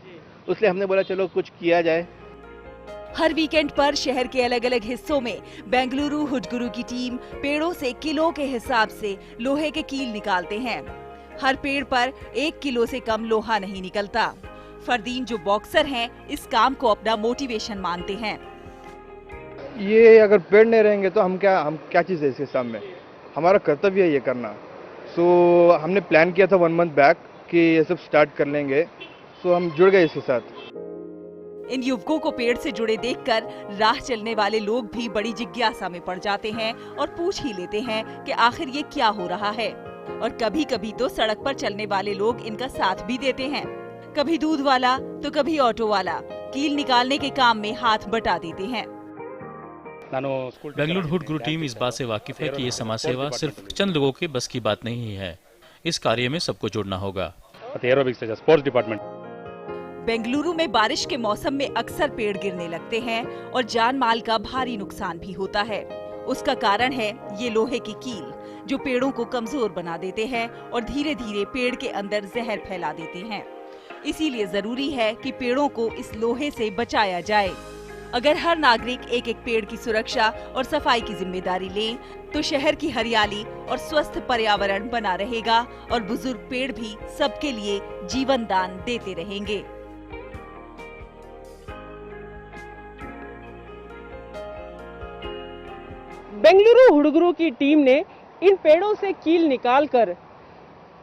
इसलिए हमने बोला चलो कुछ किया जाए। हर वीकेंड पर शहर के अलग अलग हिस्सों में बेंगलुरु हुडगुरु की टीम पेड़ों से किलो के हिसाब से लोहे के कील निकालते हैं। हर पेड़ पर 1 किलो से कम लोहा नहीं निकलता। फरदीन जो बॉक्सर हैं, इस काम को अपना मोटिवेशन मानते हैं। ये अगर पेड़ नहीं रहेंगे तो हम क्या चीज़ है इसके सामने? हमारा कर्तव्य है ये करना। सो हमने प्लान किया था 1 मंथ बैक कि ये सब स्टार्ट कर लेंगे। सो हम जुड़ गए इसके साथ। इन युवकों को पेड़ से जुड़े देखकर राह चलने वाले लोग भी बड़ी जिज्ञासा में पड़ जाते हैं और पूछ ही लेते हैं कि आखिर ये क्या हो रहा है। और कभी कभी तो सड़क पर चलने वाले लोग इनका साथ भी देते हैं। कभी दूध वाला तो कभी ऑटो वाला कील निकालने के काम में हाथ बटा देते हैं। बेंगलुरु हुडगुरु टीम इस बात से वाकिफ है कि ये समाज सेवा सिर्फ चंद लोगों के बस की बात नहीं है। इस कार्य में सबको जुड़ना होगा। स्पोर्ट्स डिपार्टमेंट बेंगलुरु में बारिश के मौसम में अक्सर पेड़ गिरने लगते हैं और जान माल का भारी नुकसान भी होता है। उसका कारण है ये लोहे की कील, जो पेड़ों को कमजोर बना देते हैं और धीरे धीरे पेड़ के अंदर जहर फैला देते हैं। इसीलिए जरूरी है कि पेड़ों को इस लोहे से बचाया जाए। अगर हर नागरिक एक एक पेड़ की सुरक्षा और सफाई की जिम्मेदारी ले, तो शहर की हरियाली और स्वस्थ पर्यावरण बना रहेगा और बुजुर्ग पेड़ भी सबके लिए जीवन दान देते रहेंगे। बेंगलुरु हुडगुरु की टीम ने इन पेड़ों से कील निकालकर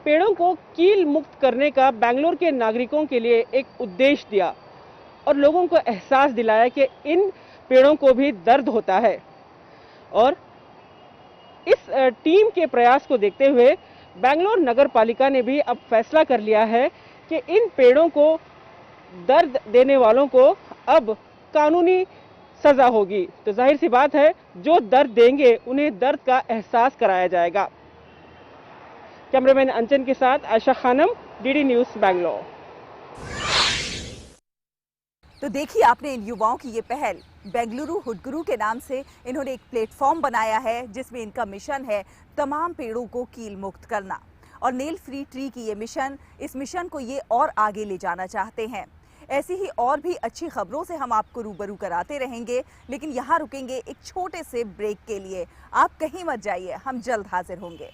पेड़ों को कील मुक्त करने का बेंगलुरु के नागरिकों के लिए एक उद्देश्य दिया और लोगों को एहसास दिलाया कि इन पेड़ों को भी दर्द होता है। और इस टीम के प्रयास को देखते हुए बेंगलुरु नगर पालिका ने भी अब फैसला कर लिया है कि इन पेड़ों को दर्द देने वालों को अब कानूनी सजा होगी। तो जाहिर सी बात है, जो दर्द देंगे उन्हें दर्द का एहसास कराया जाएगा। कैमरामैन अंचन के साथ आयशा खानम, डीडी न्यूज़ बेंगलुरु। तो देखिए आपने इन युवाओं की ये पहल। बेंगलुरु हुडगुरु के नाम से इन्होंने एक प्लेटफॉर्म बनाया है जिसमें इनका मिशन है तमाम पेड़ों को कील मुक्त करना। और नेल फ्री ट्री की ये इस मिशन को ये और आगे ले जाना चाहते हैं। ऐसी ही और भी अच्छी खबरों से हम आपको रूबरू कराते रहेंगे, लेकिन यहाँ रुकेंगे एक छोटे से ब्रेक के लिए। आप कहीं मत जाइए, हम जल्द हाजिर होंगे।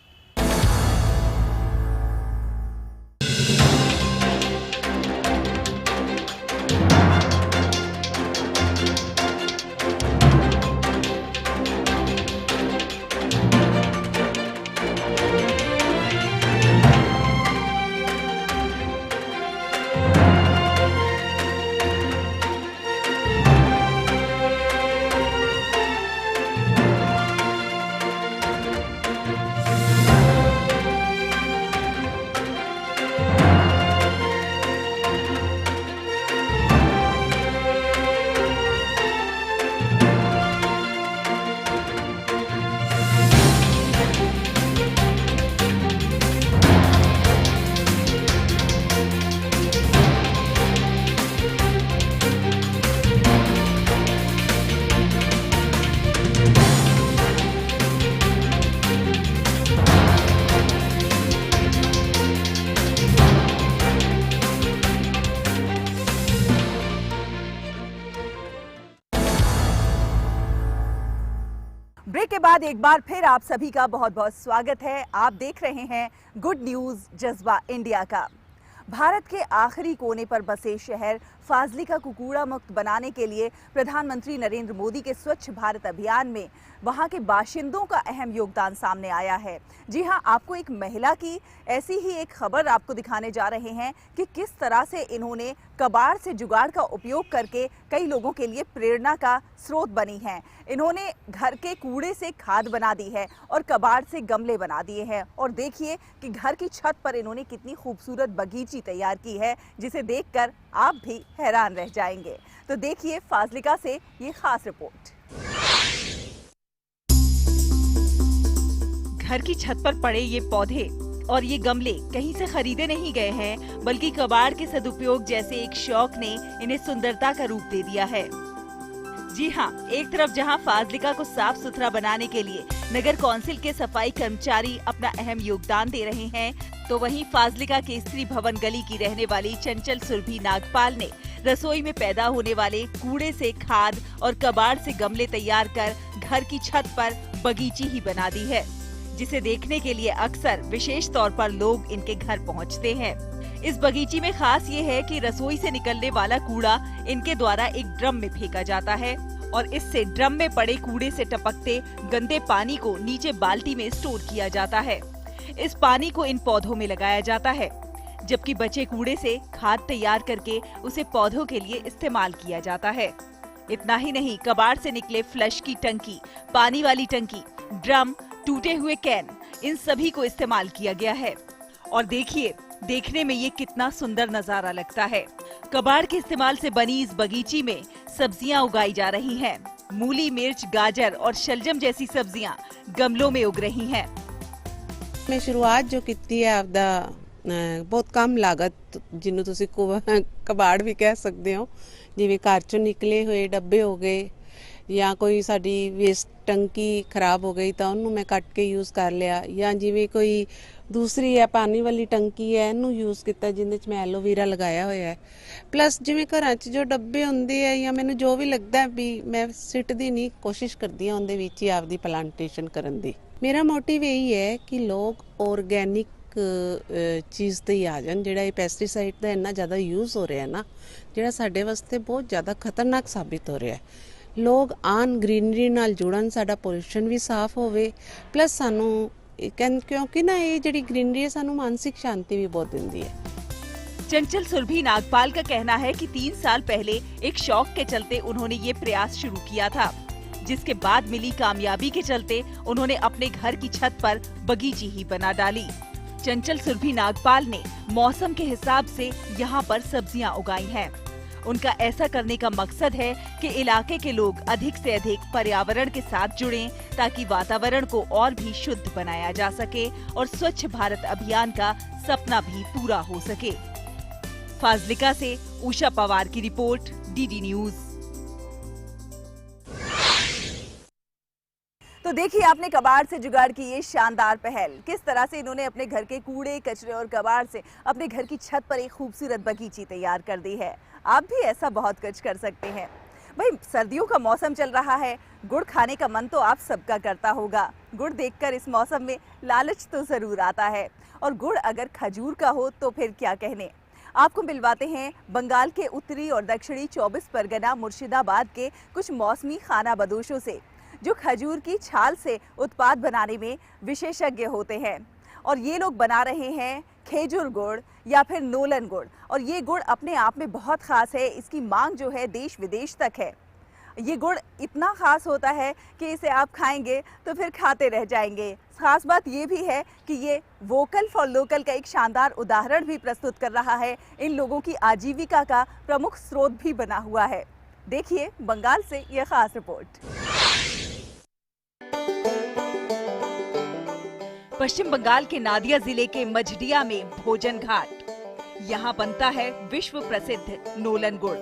ब्रेक के बाद एक बार फिर आप सभी का बहुत बहुत स्वागत है। आप देख रहे हैं गुड न्यूज जज्बा इंडिया का। भारत के आखिरी कोने पर बसे शहर फाजिल्का को कूड़ा मुक्त बनाने के लिए प्रधानमंत्री नरेंद्र मोदी के स्वच्छ भारत अभियान में वहां के बाशिंदों का अहम योगदान सामने आया है। जी हां, आपको एक महिला की ऐसी ही एक खबर आपको दिखाने जा रहे हैं कि किस तरह से इन्होंने कबाड़ से जुगाड़ का उपयोग करके कई लोगों के लिए प्रेरणा का स्रोत बनी हैं। इन्होंने घर के कूड़े से खाद बना दी है और कबाड़ से गमले बना दिए हैं। और देखिए कि घर की छत पर इन्होंने कितनी खूबसूरत बगीची तैयार की है, जिसे देखकर आप भी हैरान रह जाएंगे। तो देखिए फाजिलिका से ये खास रिपोर्ट। घर की छत पर पड़े ये पौधे और ये गमले कहीं से खरीदे नहीं गए हैं, बल्कि कबाड़ के सदुपयोग जैसे एक शौक ने इन्हें सुंदरता का रूप दे दिया है। जी हाँ, एक तरफ जहाँ फाजिलिका को साफ सुथरा बनाने के लिए नगर कौंसिल के सफाई कर्मचारी अपना अहम योगदान दे रहे हैं, तो वहीं फाजिलिका के स्त्री भवन गली की रहने वाली चंचल सुरभि नागपाल ने रसोई में पैदा होने वाले कूड़े से खाद और कबाड़ से गमले तैयार कर घर की छत पर बगीची ही बना दी है, जिसे देखने के लिए अक्सर विशेष तौर पर लोग इनके घर पहुंचते हैं। इस बगीची में खास ये है कि रसोई से निकलने वाला कूड़ा इनके द्वारा एक ड्रम में फेंका जाता है और इससे ड्रम में पड़े कूड़े से टपकते गंदे पानी को नीचे बाल्टी में स्टोर किया जाता है। इस पानी को इन पौधों में लगाया जाता है, जबकि बचे कूड़े से खाद तैयार करके उसे पौधों के लिए इस्तेमाल किया जाता है। इतना ही नहीं, कबाड़ से निकले फ्लश की टंकी, पानी वाली टंकी, ड्रम, टूटे हुए कैन, इन सभी को इस्तेमाल किया गया है। और देखिए, देखने में ये कितना सुंदर नजारा लगता है। कबाड़ के इस्तेमाल से बनी इस बगीची में सब्जियां उगाई जा रही हैं। मूली, मिर्च, गाजर और शलजम जैसी सब्जियां गमलों में उग रही हैं। मैं शुरुआत जो की है आपदा बहुत कम लागत जिन्हों तुसी कबाड़ भी कह सकते हो, जिवें घर चों निकले हुए डब्बे हो गए या कोई साडी वेस्ट टंकी खराब हो गई तो उन्होंने मैं कट के यूज़ कर लिया, या जिवें कोई दूसरी है पानी वाली टंकी है इनू यूज़ किया जिंदे च मैं एलोवेरा लगाया होया है। प्लस जिवें घरां च जो डब्बे होंदे है या मैनूं जो भी लगता है भी मैं सिटदी नहीं, कोशिश करदी हां उहदे विच ही आपदी प्लांटेशन करन दी। मेरा मोटिव यही है कि लोग ऑर्गेनिक चीज़ ते ही आ जान। जिहड़ा ये पैस्टिसाइड का इन्ना ज़्यादा यूज़ हो रहा है ना, जिहड़ा साडे वास्ते बहुत ज़्यादा खतरनाक साबित हो रहा है। लोग आन ग्रीनरी नाल जुड़न, साडा पोल्यूशन भी साफ होवे, प्लस सानू क्योंकि ना ये जिहड़ी ग्रीनरी है सानू मानसिक शांति भी बहुत दिंदी है। चंचल सुरभि नागपाल का कहना है कि 3 साल पहले एक शौक के चलते उन्होंने ये प्रयास शुरू किया था, जिसके बाद मिली कामयाबी के चलते उन्होंने अपने घर की छत पर बगीची ही बना डाली। चंचल सुरभि नागपाल ने मौसम के हिसाब से यहाँ पर सब्जियाँ उगाई हैं। उनका ऐसा करने का मकसद है कि इलाके के लोग अधिक से अधिक पर्यावरण के साथ जुड़ें, ताकि वातावरण को और भी शुद्ध बनाया जा सके और स्वच्छ भारत अभियान का सपना भी पूरा हो सके। फाजिलिका से उषा पवार की रिपोर्ट, डीडी न्यूज। तो देखिए आपने कबाड़ से जुगाड़ की ये शानदार पहल, किस तरह से इन्होंने अपने घर के कूड़े कचरे और कबाड़ से अपने घर की छत पर एक खूबसूरत बगीची तैयार कर दी है। आप भी ऐसा बहुत कुछ कर सकते हैं। भाई सर्दियों का मौसम चल रहा है, गुड़ खाने का मन तो आप सबका करता होगा। गुड़ देखकर इस मौसम में लालच तो जरूर आता है, और गुड़ अगर खजूर का हो तो फिर क्या कहने। आपको मिलवाते हैं बंगाल के उत्तरी और दक्षिणी 24 परगना मुर्शिदाबाद के कुछ मौसमी खाना बदोशों से, जो खजूर की छाल से उत्पाद बनाने में विशेषज्ञ होते हैं। और ये लोग बना रहे हैं खेजूर गुड़ या फिर नोलन गुड़, और ये गुड़ अपने आप में बहुत ख़ास है। इसकी मांग जो है देश विदेश तक है। ये गुड़ इतना ख़ास होता है कि इसे आप खाएंगे तो फिर खाते रह जाएंगे। ख़ास बात ये भी है कि ये वोकल फॉर लोकल का एक शानदार उदाहरण भी प्रस्तुत कर रहा है। इन लोगों की आजीविका का प्रमुख स्रोत भी बना हुआ है। देखिए बंगाल से ये खास रिपोर्ट। पश्चिम बंगाल के नादिया जिले के मझडिया में भोजन घाट, यहाँ बनता है विश्व प्रसिद्ध नोलन गुड़।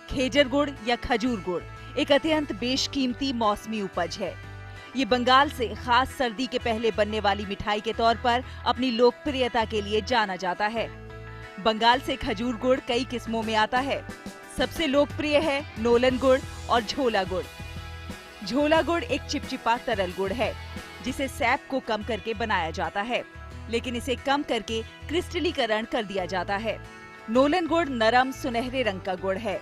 खेजर गुड़ या खजूर गुड़ एक अत्यंत बेशकीमती मौसमी उपज है। ये बंगाल से खास सर्दी के पहले बनने वाली मिठाई के तौर पर अपनी लोकप्रियता के लिए जाना जाता है। बंगाल से खजूर गुड़ कई किस्मों में आता है। सबसे लोकप्रिय है नोलन गुड़ और झोला गुड़। झोला गुड़ एक चिपचिपा तरल गुड़ है, जिसे सैप को कम करके बनाया जाता है, लेकिन इसे कम करके क्रिस्टलीकरण कर दिया जाता है। नोलन गुड़ नरम सुनहरे रंग का गुड़ है,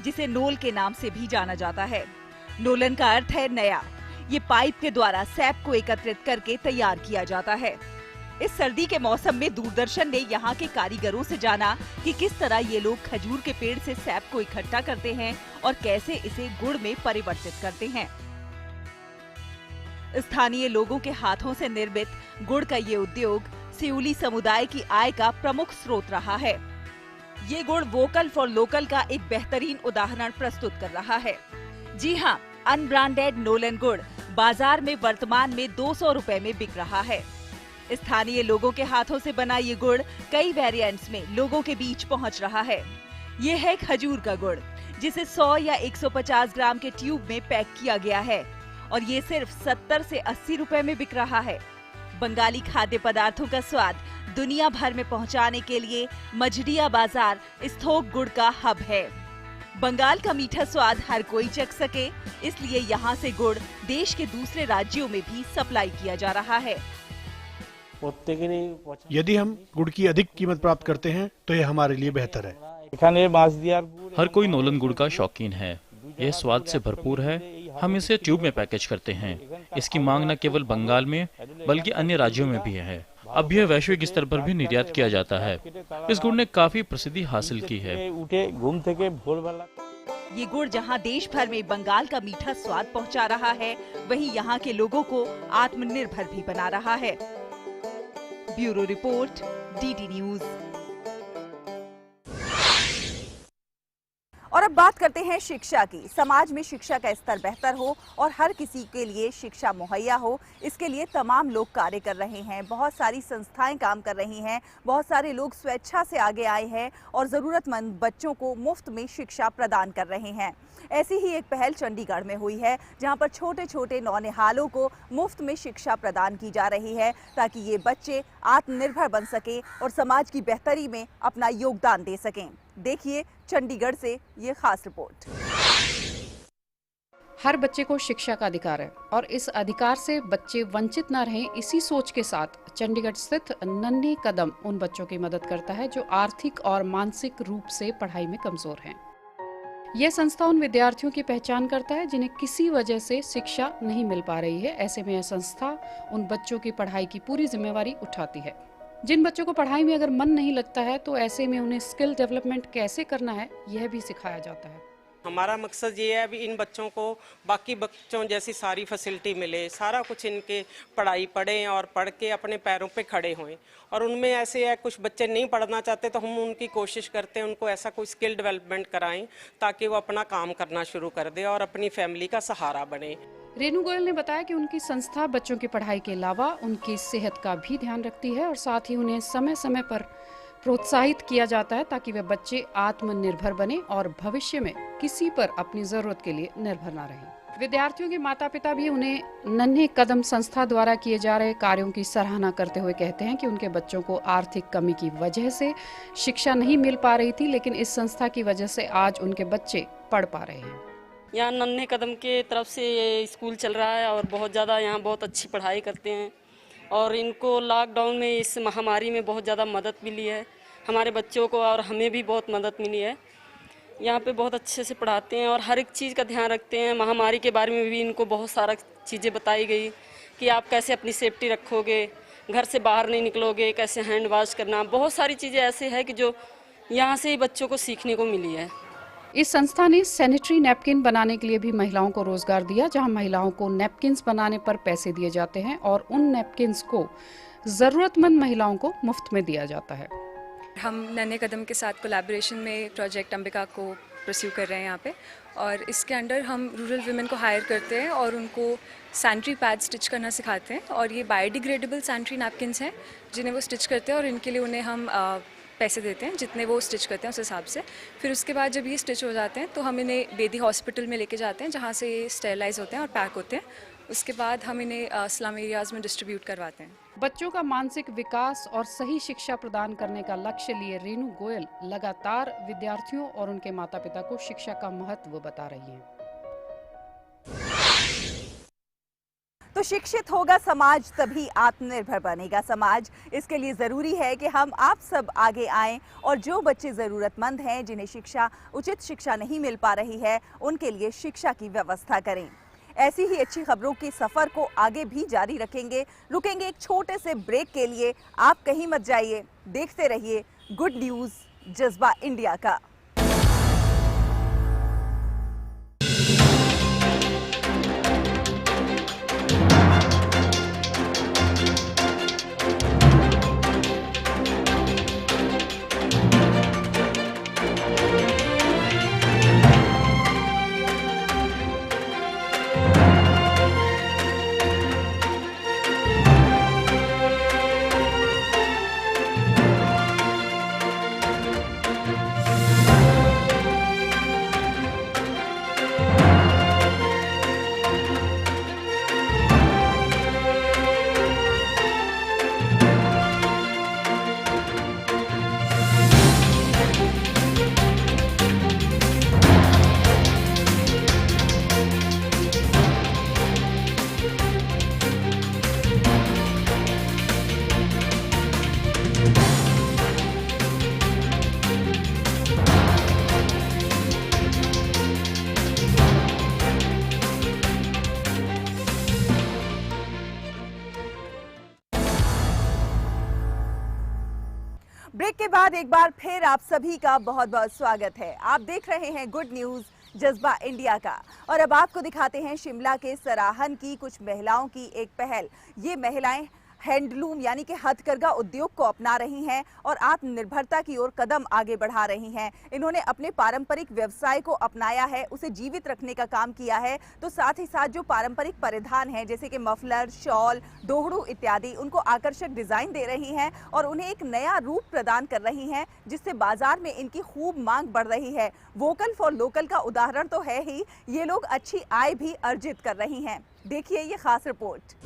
जिसे नोल के नाम से भी जाना जाता है। नोलन का अर्थ है नया। ये पाइप के द्वारा सैप को एकत्रित करके तैयार किया जाता है। इस सर्दी के मौसम में दूरदर्शन ने यहाँ के कारीगरों से जाना कि किस तरह ये लोग खजूर के पेड़ से सैप को इकट्ठा करते हैं और कैसे इसे गुड़ में परिवर्तित करते हैं। स्थानीय लोगों के हाथों से निर्मित गुड़ का ये उद्योग सिउली समुदाय की आय का प्रमुख स्रोत रहा है। ये गुड़ वोकल फॉर लोकल का एक बेहतरीन उदाहरण प्रस्तुत कर रहा है। जी हाँ, अनब्रांडेड नोलन गुड़ बाजार में वर्तमान में 200 रुपए में बिक रहा है। स्थानीय लोगों के हाथों से बना ये गुड़ कई वेरिएंट्स में लोगों के बीच पहुंच रहा है। ये है खजूर का गुड़, जिसे 100 या 150 ग्राम के ट्यूब में पैक किया गया है और ये सिर्फ 70 से 80 रुपए में बिक रहा है। बंगाली खाद्य पदार्थों का स्वाद दुनिया भर में पहुंचाने के लिए मझडिया बाजार इस थोक गुड़ का हब है। बंगाल का मीठा स्वाद हर कोई चख सके, इसलिए यहाँ से गुड़ देश के दूसरे राज्यों में भी सप्लाई किया जा रहा है। यदि हम गुड़ की अधिक कीमत प्राप्त करते हैं तो यह हमारे लिए बेहतर है। हर कोई नोलन गुड़ का शौकीन है। यह स्वाद से भरपूर है। हम इसे ट्यूब में पैकेज करते हैं। इसकी मांग न केवल बंगाल में बल्कि अन्य राज्यों में भी है। अब यह वैश्विक स्तर पर भी निर्यात किया जाता है। इस गुड़ ने काफी प्रसिद्धि हासिल की है। ये गुड़ जहां देश भर में बंगाल का मीठा स्वाद पहुंचा रहा है, वहीं यहाँ के लोगों को आत्मनिर्भर भी बना रहा है। Bureau report, DD news. और अब बात करते हैं शिक्षा की। समाज में शिक्षा का स्तर बेहतर हो और हर किसी के लिए शिक्षा मुहैया हो, इसके लिए तमाम लोग कार्य कर रहे हैं। बहुत सारी संस्थाएं काम कर रही हैं, बहुत सारे लोग स्वेच्छा से आगे आए हैं और ज़रूरतमंद बच्चों को मुफ्त में शिक्षा प्रदान कर रहे हैं। ऐसी ही एक पहल चंडीगढ़ में हुई है, जहां पर छोटे छोटे नौनिहालों को मुफ्त में शिक्षा प्रदान की जा रही है, ताकि ये बच्चे आत्मनिर्भर बन सकें और समाज की बेहतरी में अपना योगदान दे सकें। देखिए चंडीगढ़ से ये खास रिपोर्ट। हर बच्चे को शिक्षा का अधिकार है और इस अधिकार से बच्चे वंचित न रहें, इसी सोच के साथ चंडीगढ़ स्थित नन्हे कदम उन बच्चों की मदद करता है जो आर्थिक और मानसिक रूप से पढ़ाई में कमजोर हैं। यह संस्था उन विद्यार्थियों की पहचान करता है जिन्हें किसी वजह से शिक्षा नहीं मिल पा रही है। ऐसे में यह संस्था उन बच्चों की पढ़ाई की पूरी जिम्मेवारी उठाती है। जिन बच्चों को पढ़ाई में अगर मन नहीं लगता है तो ऐसे में उन्हें स्किल डेवलपमेंट कैसे करना है, यह भी सिखाया जाता है। हमारा मकसद ये है अभी इन बच्चों को बाकी बच्चों जैसी सारी फैसिलिटी मिले, सारा कुछ इनके पढ़ाई पढ़ें और पढ़ के अपने पैरों पे खड़े होएं। और उनमें ऐसे है कुछ बच्चे नहीं पढ़ना चाहते तो हम उनकी कोशिश करते हैं उनको ऐसा कोई स्किल डेवलपमेंट कराएं ताकि वो अपना काम करना शुरू कर दे और अपनी फैमिली का सहारा बने। रेणु गोयल ने बताया कि उनकी संस्था बच्चों की पढ़ाई के अलावा उनकी सेहत का भी ध्यान रखती है और साथ ही उन्हें समय समय पर प्रोत्साहित किया जाता है ताकि वे बच्चे आत्मनिर्भर बने और भविष्य में किसी पर अपनी जरूरत के लिए निर्भर न रहें। विद्यार्थियों के माता पिता भी उन्हें नन्हे कदम संस्था द्वारा किए जा रहे कार्यों की सराहना करते हुए कहते हैं कि उनके बच्चों को आर्थिक कमी की वजह से शिक्षा नहीं मिल पा रही थी, लेकिन इस संस्था की वजह से आज उनके बच्चे पढ़ पा रहे हैं। यहाँ नन्हे कदम के तरफ से ये स्कूल चल रहा है और बहुत ज़्यादा यहाँ बहुत अच्छी पढ़ाई करते हैं और इनको लॉकडाउन में इस महामारी में बहुत ज़्यादा मदद मिली है हमारे बच्चों को और हमें भी बहुत मदद मिली है। यहाँ पे बहुत अच्छे से पढ़ाते हैं और हर एक चीज़ का ध्यान रखते हैं। महामारी के बारे में भी इनको बहुत सारा चीज़ें बताई गई कि आप कैसे अपनी सेफ्टी रखोगे, घर से बाहर नहीं निकलोगे, कैसे हैंड वॉश करना, बहुत सारी चीज़ें ऐसे हैं कि जो यहाँ से ही बच्चों को सीखने को मिली है। इस संस्था ने सैनिटरी नैपकिन बनाने के लिए भी महिलाओं को रोजगार दिया, जहां महिलाओं को नैपकिन्स बनाने पर पैसे दिए जाते हैं और उन नैपकिन्स को जरूरतमंद महिलाओं को मुफ्त में दिया जाता है। हम नन्हे कदम के साथ कोलैबोरेशन में प्रोजेक्ट अंबिका को परस्यू कर रहे हैं यहाँ पे, और इसके अंडर हम रूरल वुमेन को हायर करते हैं और उनको सैनिटरी पैड स्टिच करना सिखाते हैं। और ये बायोडिग्रेडेबल सैनिटरी नैपकिन्स हैं जिन्हें वो स्टिच करते हैं और इनके लिए उन्हें हम पैसे देते हैं जितने वो स्टिच करते हैं उस हिसाब से। फिर उसके बाद जब ये स्टिच हो जाते हैं तो हम इन्हें बेदी हॉस्पिटल में लेके जाते हैं जहाँ से ये स्टेरलाइज होते हैं और पैक होते हैं। उसके बाद हम इन्हें स्लम एरियाज़ में डिस्ट्रीब्यूट करवाते हैं। बच्चों का मानसिक विकास और सही शिक्षा प्रदान करने का लक्ष्य लिए रेणु गोयल लगातार विद्यार्थियों और उनके माता पिता को शिक्षा का महत्व बता रही हैं। तो शिक्षित होगा समाज तभी आत्मनिर्भर बनेगा समाज। इसके लिए ज़रूरी है कि हम आप सब आगे आएं और जो बच्चे ज़रूरतमंद हैं, जिन्हें उचित शिक्षा नहीं मिल पा रही है, उनके लिए शिक्षा की व्यवस्था करें। ऐसी ही अच्छी खबरों के सफर को आगे भी जारी रखेंगे। रुकेंगे एक छोटे से ब्रेक के लिए, आप कहीं मत जाइए, देखते रहिए गुड न्यूज जज्बा इंडिया का। ब्रेक के बाद एक बार फिर आप सभी का बहुत बहुत स्वागत है। आप देख रहे हैं गुड न्यूज जज्बा इंडिया का और अब आपको दिखाते हैं शिमला के सराहन की कुछ महिलाओं की एक पहल। ये महिलाएं हैंडलूम यानी कि हथकरघा उद्योग को अपना रही हैं और आत्मनिर्भरता की ओर कदम आगे बढ़ा रही हैं। इन्होंने अपने पारंपरिक व्यवसाय को अपनाया है, उसे जीवित रखने का काम किया है। तो साथ ही साथ जो पारंपरिक परिधान हैं जैसे कि मफलर, शॉल, दोहड़ू इत्यादि, उनको आकर्षक डिजाइन दे रही हैं और उन्हें एक नया रूप प्रदान कर रही हैं, जिससे बाजार में इनकी खूब मांग बढ़ रही है। वोकल फॉर लोकल का उदाहरण तो है ही, ये लोग अच्छी आय भी अर्जित कर रही हैं। देखिए ये खास रिपोर्ट।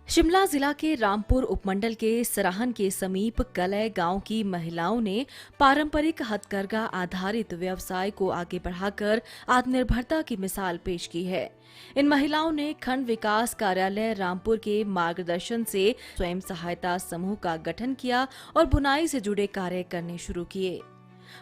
शिमला जिला के रामपुर उपमंडल के सराहन के समीप कलय गांव की महिलाओं ने पारंपरिक हथकरघा आधारित व्यवसाय को आगे बढ़ाकर आत्मनिर्भरता की मिसाल पेश की है। इन महिलाओं ने खंड विकास कार्यालय रामपुर के मार्गदर्शन से स्वयं सहायता समूह का गठन किया और बुनाई से जुड़े कार्य करने शुरू किए।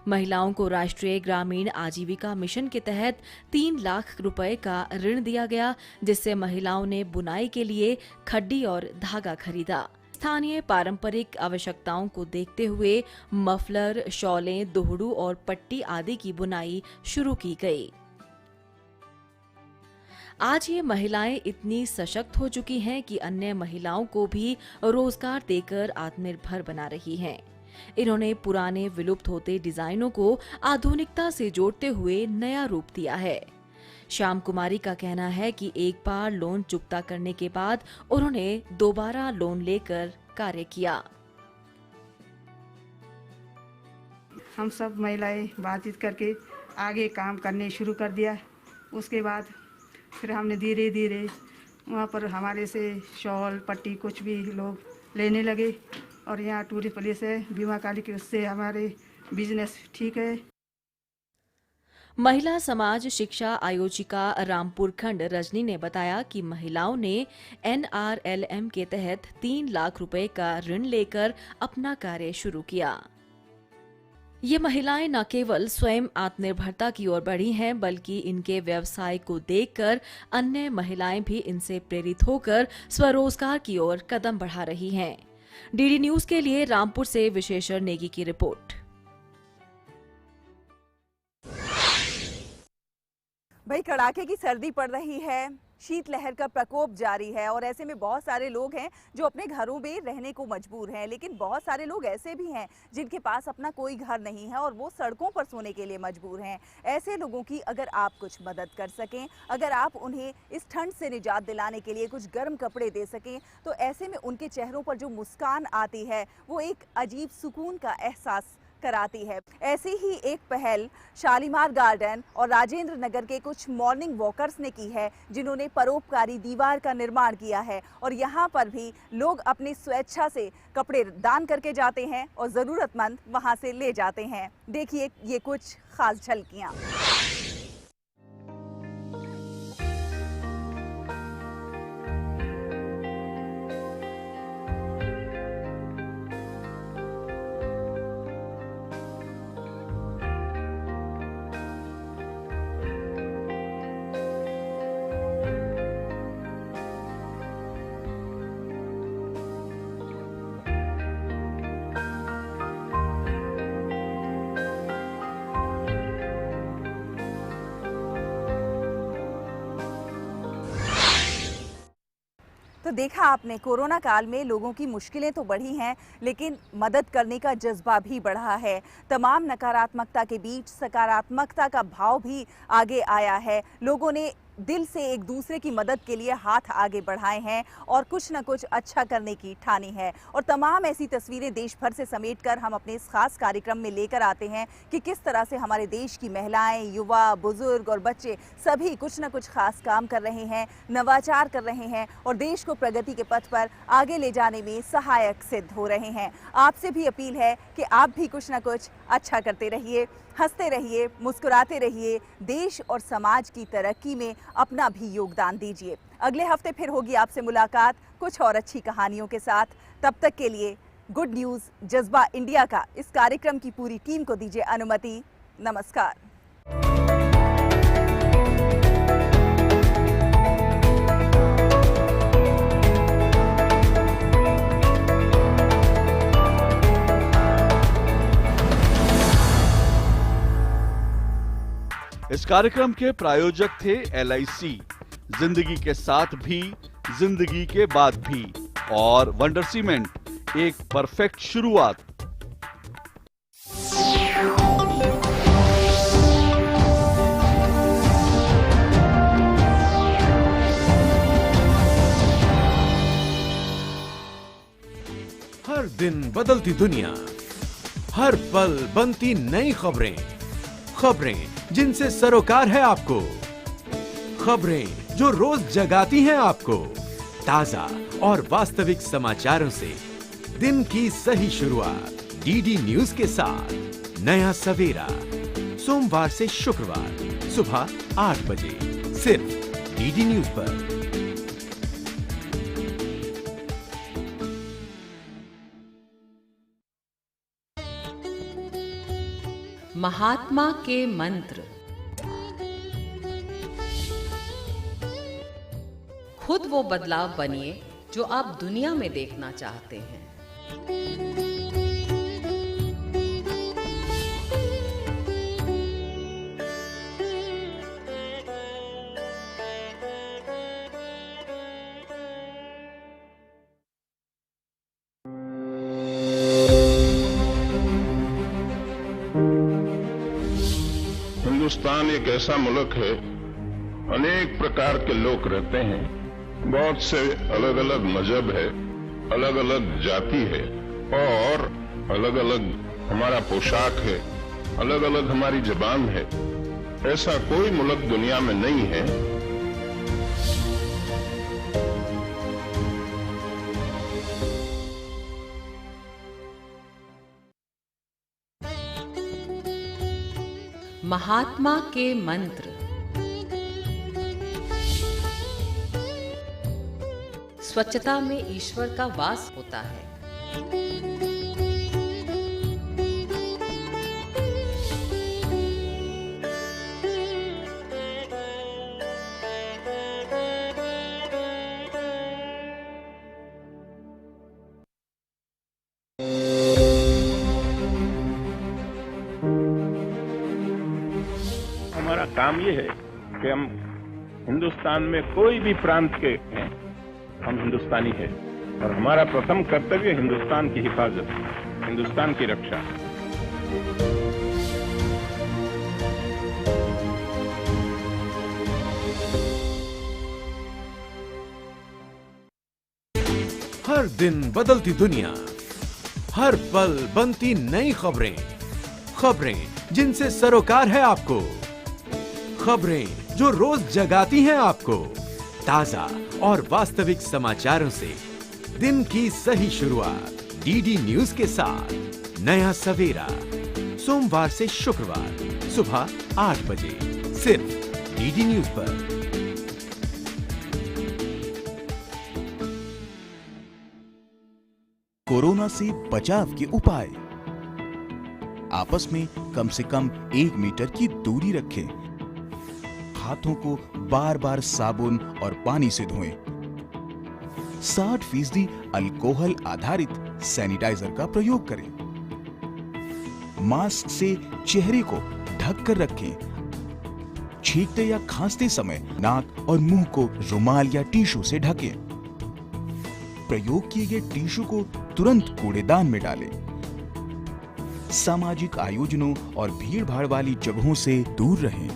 महिलाओं को राष्ट्रीय ग्रामीण आजीविका मिशन के तहत 3 लाख रुपए का ऋण दिया गया, जिससे महिलाओं ने बुनाई के लिए खड्डी और धागा खरीदा। स्थानीय पारंपरिक आवश्यकताओं को देखते हुए मफलर, शॉलें, दोहड़ू और पट्टी आदि की बुनाई शुरू की गई। आज ये महिलाएं इतनी सशक्त हो चुकी हैं कि अन्य महिलाओं को भी रोजगार देकर आत्मनिर्भर बना रही हैं। इन्होंने पुराने विलुप्त होते डिजाइनों को आधुनिकता से जोड़ते हुए नया रूप दिया है। श्याम कुमारी का कहना है कि एक बार लोन चुकता करने के बाद उन्होंने दोबारा लोन लेकर कार्य किया। हम सब महिलाएं बातचीत करके आगे काम करने शुरू कर दिया। उसके बाद फिर हमने धीरे धीरे वहाँ पर हमारे से शॉल, पट्टी कुछ भी लोग लेने लगे और यहाँ टूरिस्ट प्लेस है बीमा काली के, उससे हमारे बिजनेस ठीक है। महिला समाज शिक्षा आयोजिका रामपुर खंड रजनी ने बताया कि महिलाओं ने NRLM के तहत 3 लाख रुपए का ऋण लेकर अपना कार्य शुरू किया। ये महिलाएं न केवल स्वयं आत्मनिर्भरता की ओर बढ़ी हैं, बल्कि इनके व्यवसाय को देखकर अन्य महिलाएं भी इनसे प्रेरित होकर स्वरोजगार की ओर कदम बढ़ा रही हैं। डीडी न्यूज के लिए रामपुर से विशेषर नेगी की रिपोर्ट। भाई कड़ाके की सर्दी पड़ रही है, शीतलहर का प्रकोप जारी है और ऐसे में बहुत सारे लोग हैं जो अपने घरों में रहने को मजबूर हैं, लेकिन बहुत सारे लोग ऐसे भी हैं जिनके पास अपना कोई घर नहीं है और वो सड़कों पर सोने के लिए मजबूर हैं। ऐसे लोगों की अगर आप कुछ मदद कर सकें, अगर आप उन्हें इस ठंड से निजात दिलाने के लिए कुछ गर्म कपड़े दे सकें, तो ऐसे में उनके चेहरों पर जो मुस्कान आती है वो एक अजीब सुकून का एहसास कराती है। ऐसी ही एक पहल शालीमार गार्डन और राजेंद्र नगर के कुछ मॉर्निंग वॉकर्स ने की है, जिन्होंने परोपकारी दीवार का निर्माण किया है और यहाँ पर भी लोग अपनी स्वेच्छा से कपड़े दान करके जाते हैं और ज़रूरतमंद वहाँ से ले जाते हैं। देखिए ये कुछ खास झलकियाँ। तो देखा आपने, कोरोना काल में लोगों की मुश्किलें तो बढ़ी हैं, लेकिन मदद करने का जज्बा भी बढ़ा है। तमाम नकारात्मकता के बीच सकारात्मकता का भाव भी आगे आया है। लोगों ने दिल से एक दूसरे की मदद के लिए हाथ आगे बढ़ाए हैं और कुछ न कुछ अच्छा करने की ठानी है। और तमाम ऐसी तस्वीरें देश भर से समेटकर हम अपने इस खास कार्यक्रम में लेकर आते हैं कि किस तरह से हमारे देश की महिलाएं, युवा, बुजुर्ग और बच्चे सभी कुछ न कुछ खास काम कर रहे हैं, नवाचार कर रहे हैं और देश को प्रगति के पथ पर आगे ले जाने में सहायक सिद्ध हो रहे हैं। आपसे भी अपील है कि आप भी कुछ न कुछ अच्छा करते रहिए, हंसते रहिए, मुस्कुराते रहिए, देश और समाज की तरक्की में अपना भी योगदान दीजिए। अगले हफ्ते फिर होगी आपसे मुलाकात कुछ और अच्छी कहानियों के साथ। तब तक के लिए गुड न्यूज़ जज्बा इंडिया का इस कार्यक्रम की पूरी टीम को दीजिए अनुमति। नमस्कार। इस कार्यक्रम के प्रायोजक थे LIC, जिंदगी के साथ भी, जिंदगी के बाद भी, और वंडर सीमेंट, एक परफेक्ट शुरुआत। हर दिन बदलती दुनिया, हर पल बनती नई खबरें, खबरें जिनसे सरोकार है आपको, खबरें जो रोज जगाती हैं आपको। ताजा और वास्तविक समाचारों से दिन की सही शुरुआत DD न्यूज के साथ। नया सवेरा, सोमवार से शुक्रवार सुबह 8 बजे, सिर्फ DD न्यूज पर। महात्मा के मंत्र। खुद वो बदलाव बनिए जो आप दुनिया में देखना चाहते हैं। हिंदुस्तान एक ऐसा मुल्क है, अनेक प्रकार के लोग रहते हैं, बहुत से अलग अलग मजहब है, अलग अलग जाति है और अलग अलग हमारा पोशाक है, अलग अलग हमारी जबान है। ऐसा कोई मुल्क दुनिया में नहीं है महात्मा के मंत्र। स्वच्छता में ईश्वर का वास होता है। हमारा काम ये है कि हम हिंदुस्तान में कोई भी प्रांत के हैं, हम हिंदुस्तानी हैं और हमारा प्रथम कर्तव्य हिंदुस्तान की हिफाजत, हिंदुस्तान की रक्षा। हर दिन बदलती दुनिया, हर पल बनती नई खबरें, खबरें जिनसे सरोकार है आपको, खबरें जो रोज जगाती हैं आपको। ताजा और वास्तविक समाचारों से दिन की सही शुरुआत DD न्यूज के साथ। नया सवेरा, सोमवार से शुक्रवार सुबह 8 बजे, सिर्फ DD न्यूज पर। कोरोना से बचाव के उपाय। आपस में कम से कम 1 मीटर की दूरी रखें। हाथों को बार बार साबुन और पानी से धोएं। 60% अल्कोहल आधारित सैनिटाइजर का प्रयोग करें। मास्क से चेहरे को ढक कर रखें। छींकते या खांसते समय नाक और मुंह को रुमाल या टिश्यू से ढकें। प्रयोग किए गए टिश्यू को तुरंत कूड़ेदान में डालें। सामाजिक आयोजनों और भीड़-भाड़ वाली जगहों से दूर रहें।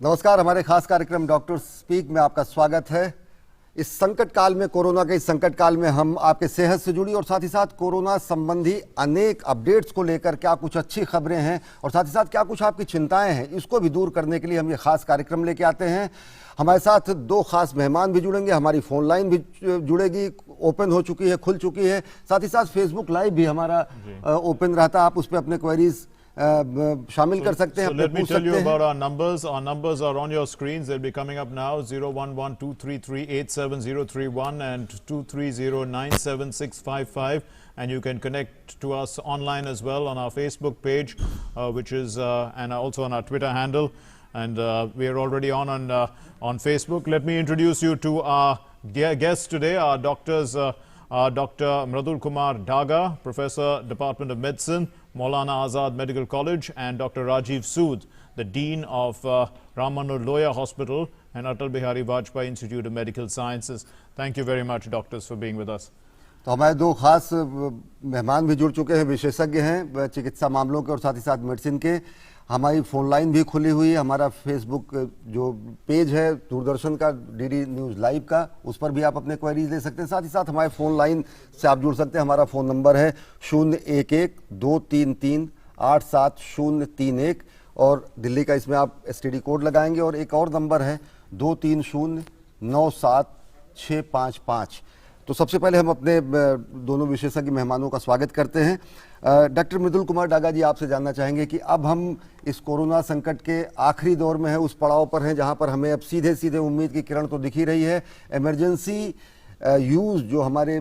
नमस्कार, हमारे खास कार्यक्रम डॉक्टर स्पीक में आपका स्वागत है। इस संकट काल में, कोरोना के इस संकट काल में हम आपके सेहत से जुड़ी और साथ ही साथ कोरोना संबंधी अनेक अपडेट्स को लेकर क्या कुछ अच्छी खबरें हैं और साथ ही साथ क्या कुछ आपकी चिंताएं हैं, इसको भी दूर करने के लिए हम ये खास कार्यक्रम लेके आते हैं। हमारे साथ दो खास मेहमान भी जुड़ेंगे, हमारी फोन लाइन भी जुड़ेगी, ओपन हो चुकी है, खुल चुकी है। साथ ही साथ फेसबुक लाइव भी हमारा ओपन रहता है, आप उस पर अपने क्वेरीज शामिल कर सकते हैं। So let me tell you about our numbers. Our numbers are on your screens. They'll be coming up now. 011-233-87031 and 230-97655. And you can connect to us online as well on our Facebook page, which is and also on our Twitter handle. And we are already on Facebook. Let me introduce you to our guests today. Our doctors, Dr. Mridul Kumar Daga, Professor, Department of Medicine, Maulana Azad Medical College, and Dr. Rajiv Sood, the Dean of Ram Manohar Lohia Hospital and Atal Bihari Vajpayee Institute of Medical Sciences. Thank you very much, doctors, for being with us. तो हमारे दो खास मेहमान भी जुड़ चुके हैं, विशेषज्ञ हैं चिकित्सा मामलों के और साथ ही साथ मेडिसिन के। हमारी फ़ोन लाइन भी खुली हुई है, हमारा फेसबुक जो पेज है दूरदर्शन का, डीडी न्यूज़ लाइव का, उस पर भी आप अपने क्वेरीज ले सकते हैं। साथ ही साथ हमारे फ़ोन लाइन से आप जुड़ सकते हैं। हमारा फ़ोन नंबर है 011-233-87031 और दिल्ली का इसमें आप STD कोड लगाएंगे। और एक और नंबर है 230-97655। तो सबसे पहले हम अपने दोनों विशेषज्ञ मेहमानों का स्वागत करते हैं। डॉक्टर मृदुल कुमार डागा जी, आपसे जानना चाहेंगे कि अब हम इस कोरोना संकट के आखिरी दौर में हैं, उस पड़ाव पर हैं जहां पर हमें अब सीधे सीधे उम्मीद की किरण तो दिख ही रही है। इमरजेंसी यूज़ जो हमारे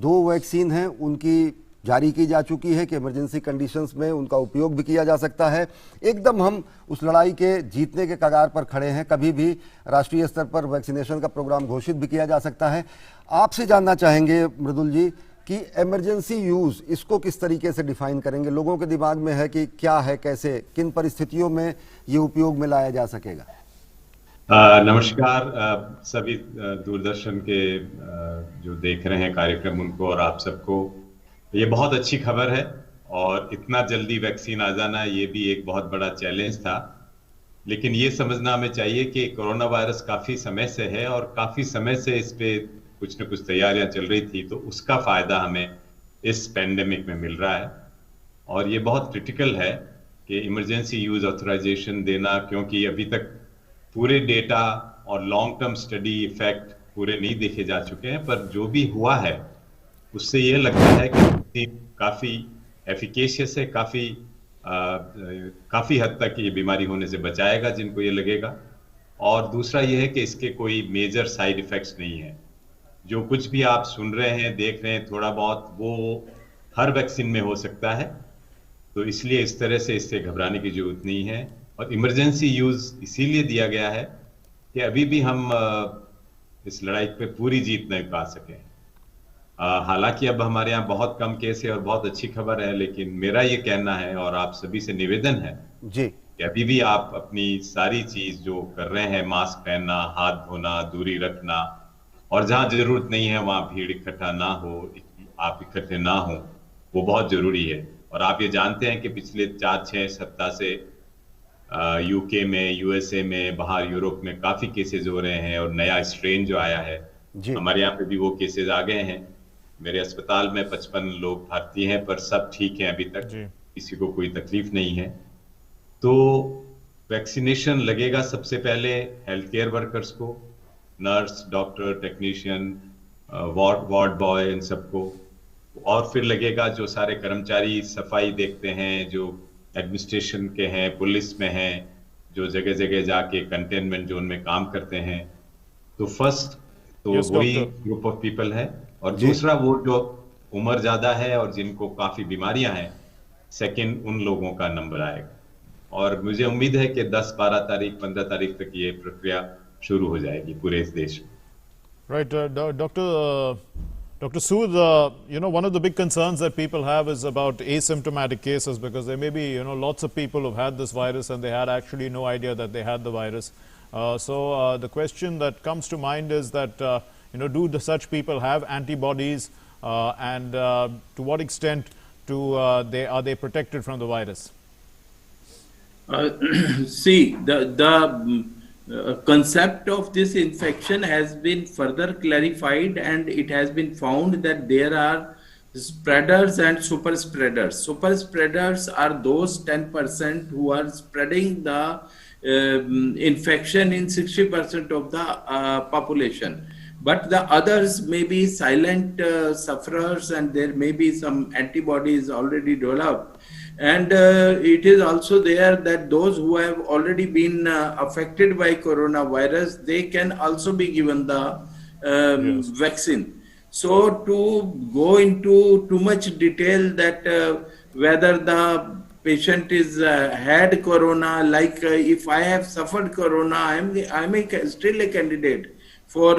2 वैक्सीन हैं उनकी जारी की जा चुकी है कि इमरजेंसी कंडीशंस में उनका उपयोग भी किया जा सकता है। एकदम हम उस लड़ाई के जीतने के कगार पर खड़े हैं, कभी भी राष्ट्रीय स्तर पर वैक्सीनेशन का प्रोग्राम घोषित भी किया जा सकता है। आपसे जानना चाहेंगे मृदुल जी कि इमरजेंसी यूज़ इसको किस तरीके से डिफाइन करेंगे, लोगों के दिमाग में है कि क्या है, कैसे, किन परिस्थितियों में ये उपयोग में लाया जा सकेगा। नमस्कार सभी दूरदर्शन के जो देख रहे हैं कार्यक्रम, उनको और आप सबको। ये बहुत अच्छी खबर है और इतना जल्दी वैक्सीन आ जाना ये भी एक बहुत बड़ा चैलेंज था, लेकिन ये समझना हमें चाहिए कि कोरोना वायरस काफ़ी समय से है और काफ़ी समय से इस पे कुछ न कुछ तैयारियां चल रही थी, तो उसका फ़ायदा हमें इस पेंडेमिक में मिल रहा है। और ये बहुत क्रिटिकल है कि इमरजेंसी यूज़ ऑथराइजेशन देना, क्योंकि अभी तक पूरे डेटा और लॉन्ग टर्म स्टडी इफेक्ट पूरे नहीं देखे जा चुके हैं, पर जो भी हुआ है उससे ये लगता है कि काफ़ी एफिकेशियस है, काफ़ी हद तक ये बीमारी होने से बचाएगा जिनको ये लगेगा। और दूसरा ये है कि इसके कोई मेजर साइड इफ़ेक्ट्स नहीं है। जो कुछ भी आप सुन रहे हैं, देख रहे हैं थोड़ा बहुत, वो हर वैक्सीन में हो सकता है, तो इसलिए इस तरह से इससे घबराने की जरूरत नहीं है। और इमरजेंसी यूज़ इसीलिए दिया गया है कि अभी भी हम इस लड़ाई पे पूरी जीत नहीं पा सके। हालांकि अब हमारे यहाँ बहुत कम केस है और बहुत अच्छी खबर है, लेकिन मेरा ये कहना है और आप सभी से निवेदन है जी कि अभी भी आप अपनी सारी चीज जो कर रहे हैं, मास्क पहनना, हाथ धोना, दूरी रखना, और जहां जरूरत नहीं है वहां भीड़ इकट्ठा ना हो, आप इकट्ठे ना हो, वो बहुत जरूरी है। और आप ये जानते हैं कि पिछले 4-6 सप्ताह से यूके में, यूएसए में, बाहर यूरोप में काफी केसेस हो रहे हैं और नया स्ट्रेन जो आया है, हमारे यहाँ पे भी वो केसेस आ गए हैं। मेरे अस्पताल में 55 लोग भर्ती हैं, पर सब ठीक हैं अभी तक, किसी को कोई तकलीफ नहीं है। तो वैक्सीनेशन लगेगा सबसे पहले हेल्थ केयर वर्कर्स को, nurse, doctor, technician, ward boy, इन सबको, और फिर लगेगा जो सारे कर्मचारी सफाई देखते हैं, जो एडमिनिस्ट्रेशन के हैं, पुलिस में हैं, जो जगह जगह जाके कंटेनमेंट जोन में काम करते हैं। तो फर्स्ट तो वही ग्रुप ऑफ पीपल है, और दूसरा वो जो उम्र ज्यादा है और जिनको काफी बीमारियां हैं, सेकंड उन लोगों का नंबर आएगा। और मुझे उम्मीद है कि 10, 12 तारीख, 15 तारीख तक ये प्रक्रिया शुरू हो जाएगी पूरे इस देश में। Right, Dr. Sood, one of the big concerns that people have is about asymptomatic cases, because there may be, lots of people who've had this virus and they had actually no idea that they had the virus. So the question that comes to mind is that, do such people have antibodies, and to what extent are they protected from the virus? See, the concept of this infection has been further clarified, and it has been found that there are spreaders and super spreaders. Super spreaders are those 10% who are spreading the infection in 60% of the population. But the others may be silent sufferers, and there may be some antibodies already developed. And it is also there that those who have already been affected by coronavirus, they can also be given the vaccine. So to go into too much detail that whether the patient is had corona, like if I have suffered corona, I'm still a candidate for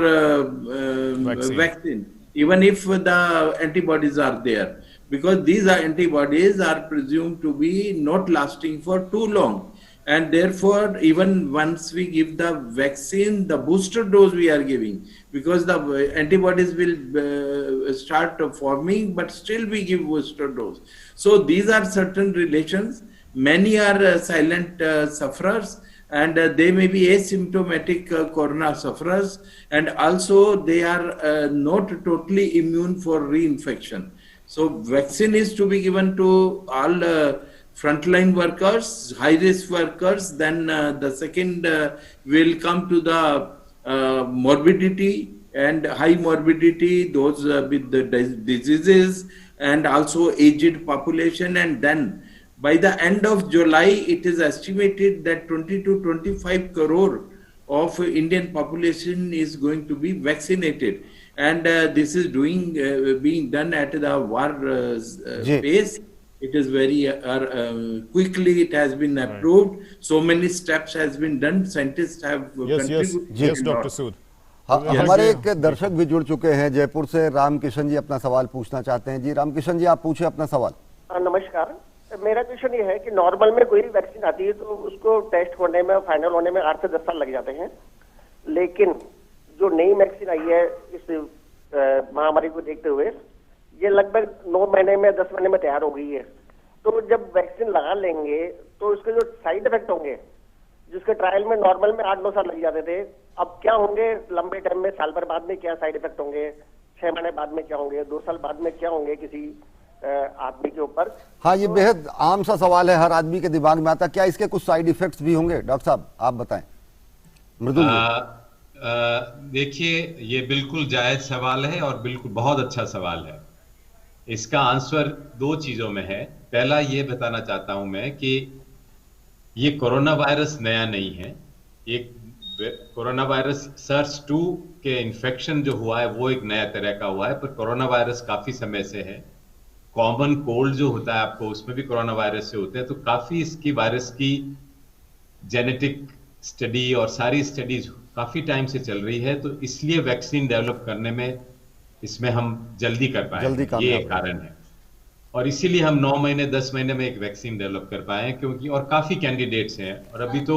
vaccine, even if the antibodies are there, because these antibodies are presumed to be not lasting for too long. And therefore, even once we give the vaccine, the booster dose we are giving, because the antibodies will start forming, but still we give booster dose. So these are certain relations. Many are silent sufferers, and they may be asymptomatic corona sufferers, and also they are not totally immune for reinfection. So vaccine is to be given to all frontline workers, high-risk workers. Then the second will come to the morbidity and high morbidity, those with the diseases, and also aged population. And then by the end of July, it is estimated that 20 to 25 crore of Indian population is going to be vaccinated. And this is being done at the war pace. It is very quickly. It has been approved. So many steps has been done. Scientists have contributed. Yes, Dr. Sood. हमारे एक दर्शक भी जुड़ चुके हैं जयपुर से। रामकिशन जी अपना सवाल पूछना चाहते हैं। जी रामकिशन जी, आप पूछे अपना सवाल। नमस्कार, मेरा क्वेश्चन ये है कि नॉर्मल में कोई वैक्सीन आती है तो उसको टेस्ट होने में, फाइनल होने में 8 से 10 साल लग जाते हैं, लेकिन जो नई वैक्सीन आई है इस महामारी को देखते हुए, ये लगभग 9 महीने में, 10 महीने में तैयार हो गई है। तो जब वैक्सीन लगा लेंगे तो इसके जो साइड इफेक्ट होंगे, जिसके ट्रायल में नॉर्मल में 8-9 साल लग जाते थे, अब क्या होंगे लंबे टाइम में? साल भर बाद में क्या साइड इफेक्ट होंगे? 6 महीने बाद में क्या होंगे? 2 साल बाद में क्या होंगे किसी आदमी के ऊपर? हाँ, ये बेहद आम सा सवाल है, हर आदमी के दिमाग में आता। क्या इसके कुछ साइड इफेक्ट्स भी होंगे? डॉक्टर साहब आप बताएं। मृदुल, देखिए, ये बिल्कुल जायज सवाल है और बिल्कुल बहुत अच्छा सवाल है। इसका आंसर 2 चीजों में है। पहला ये बताना चाहता हूं मैं कि ये कोरोना वायरस नया नहीं है। एक कोरोना वायरस SARS-2 के इन्फेक्शन जो हुआ है वो एक नया तरह का हुआ है, पर कोरोना वायरस काफी समय से है। कॉमन कोल्ड जो होता है आपको, उसमें भी कोरोना वायरस से होते हैं। तो काफी इसकी वायरस की जेनेटिक स्टडी और सारी स्टडीज काफी टाइम से चल रही है, तो इसलिए वैक्सीन डेवलप करने में इसमें हम जल्दी कर पाए, ये एक कारण है। और इसीलिए हम 9 महीने 10 महीने में एक वैक्सीन डेवलप कर पाए हैं, क्योंकि और काफी कैंडिडेट्स हैं, और अभी तो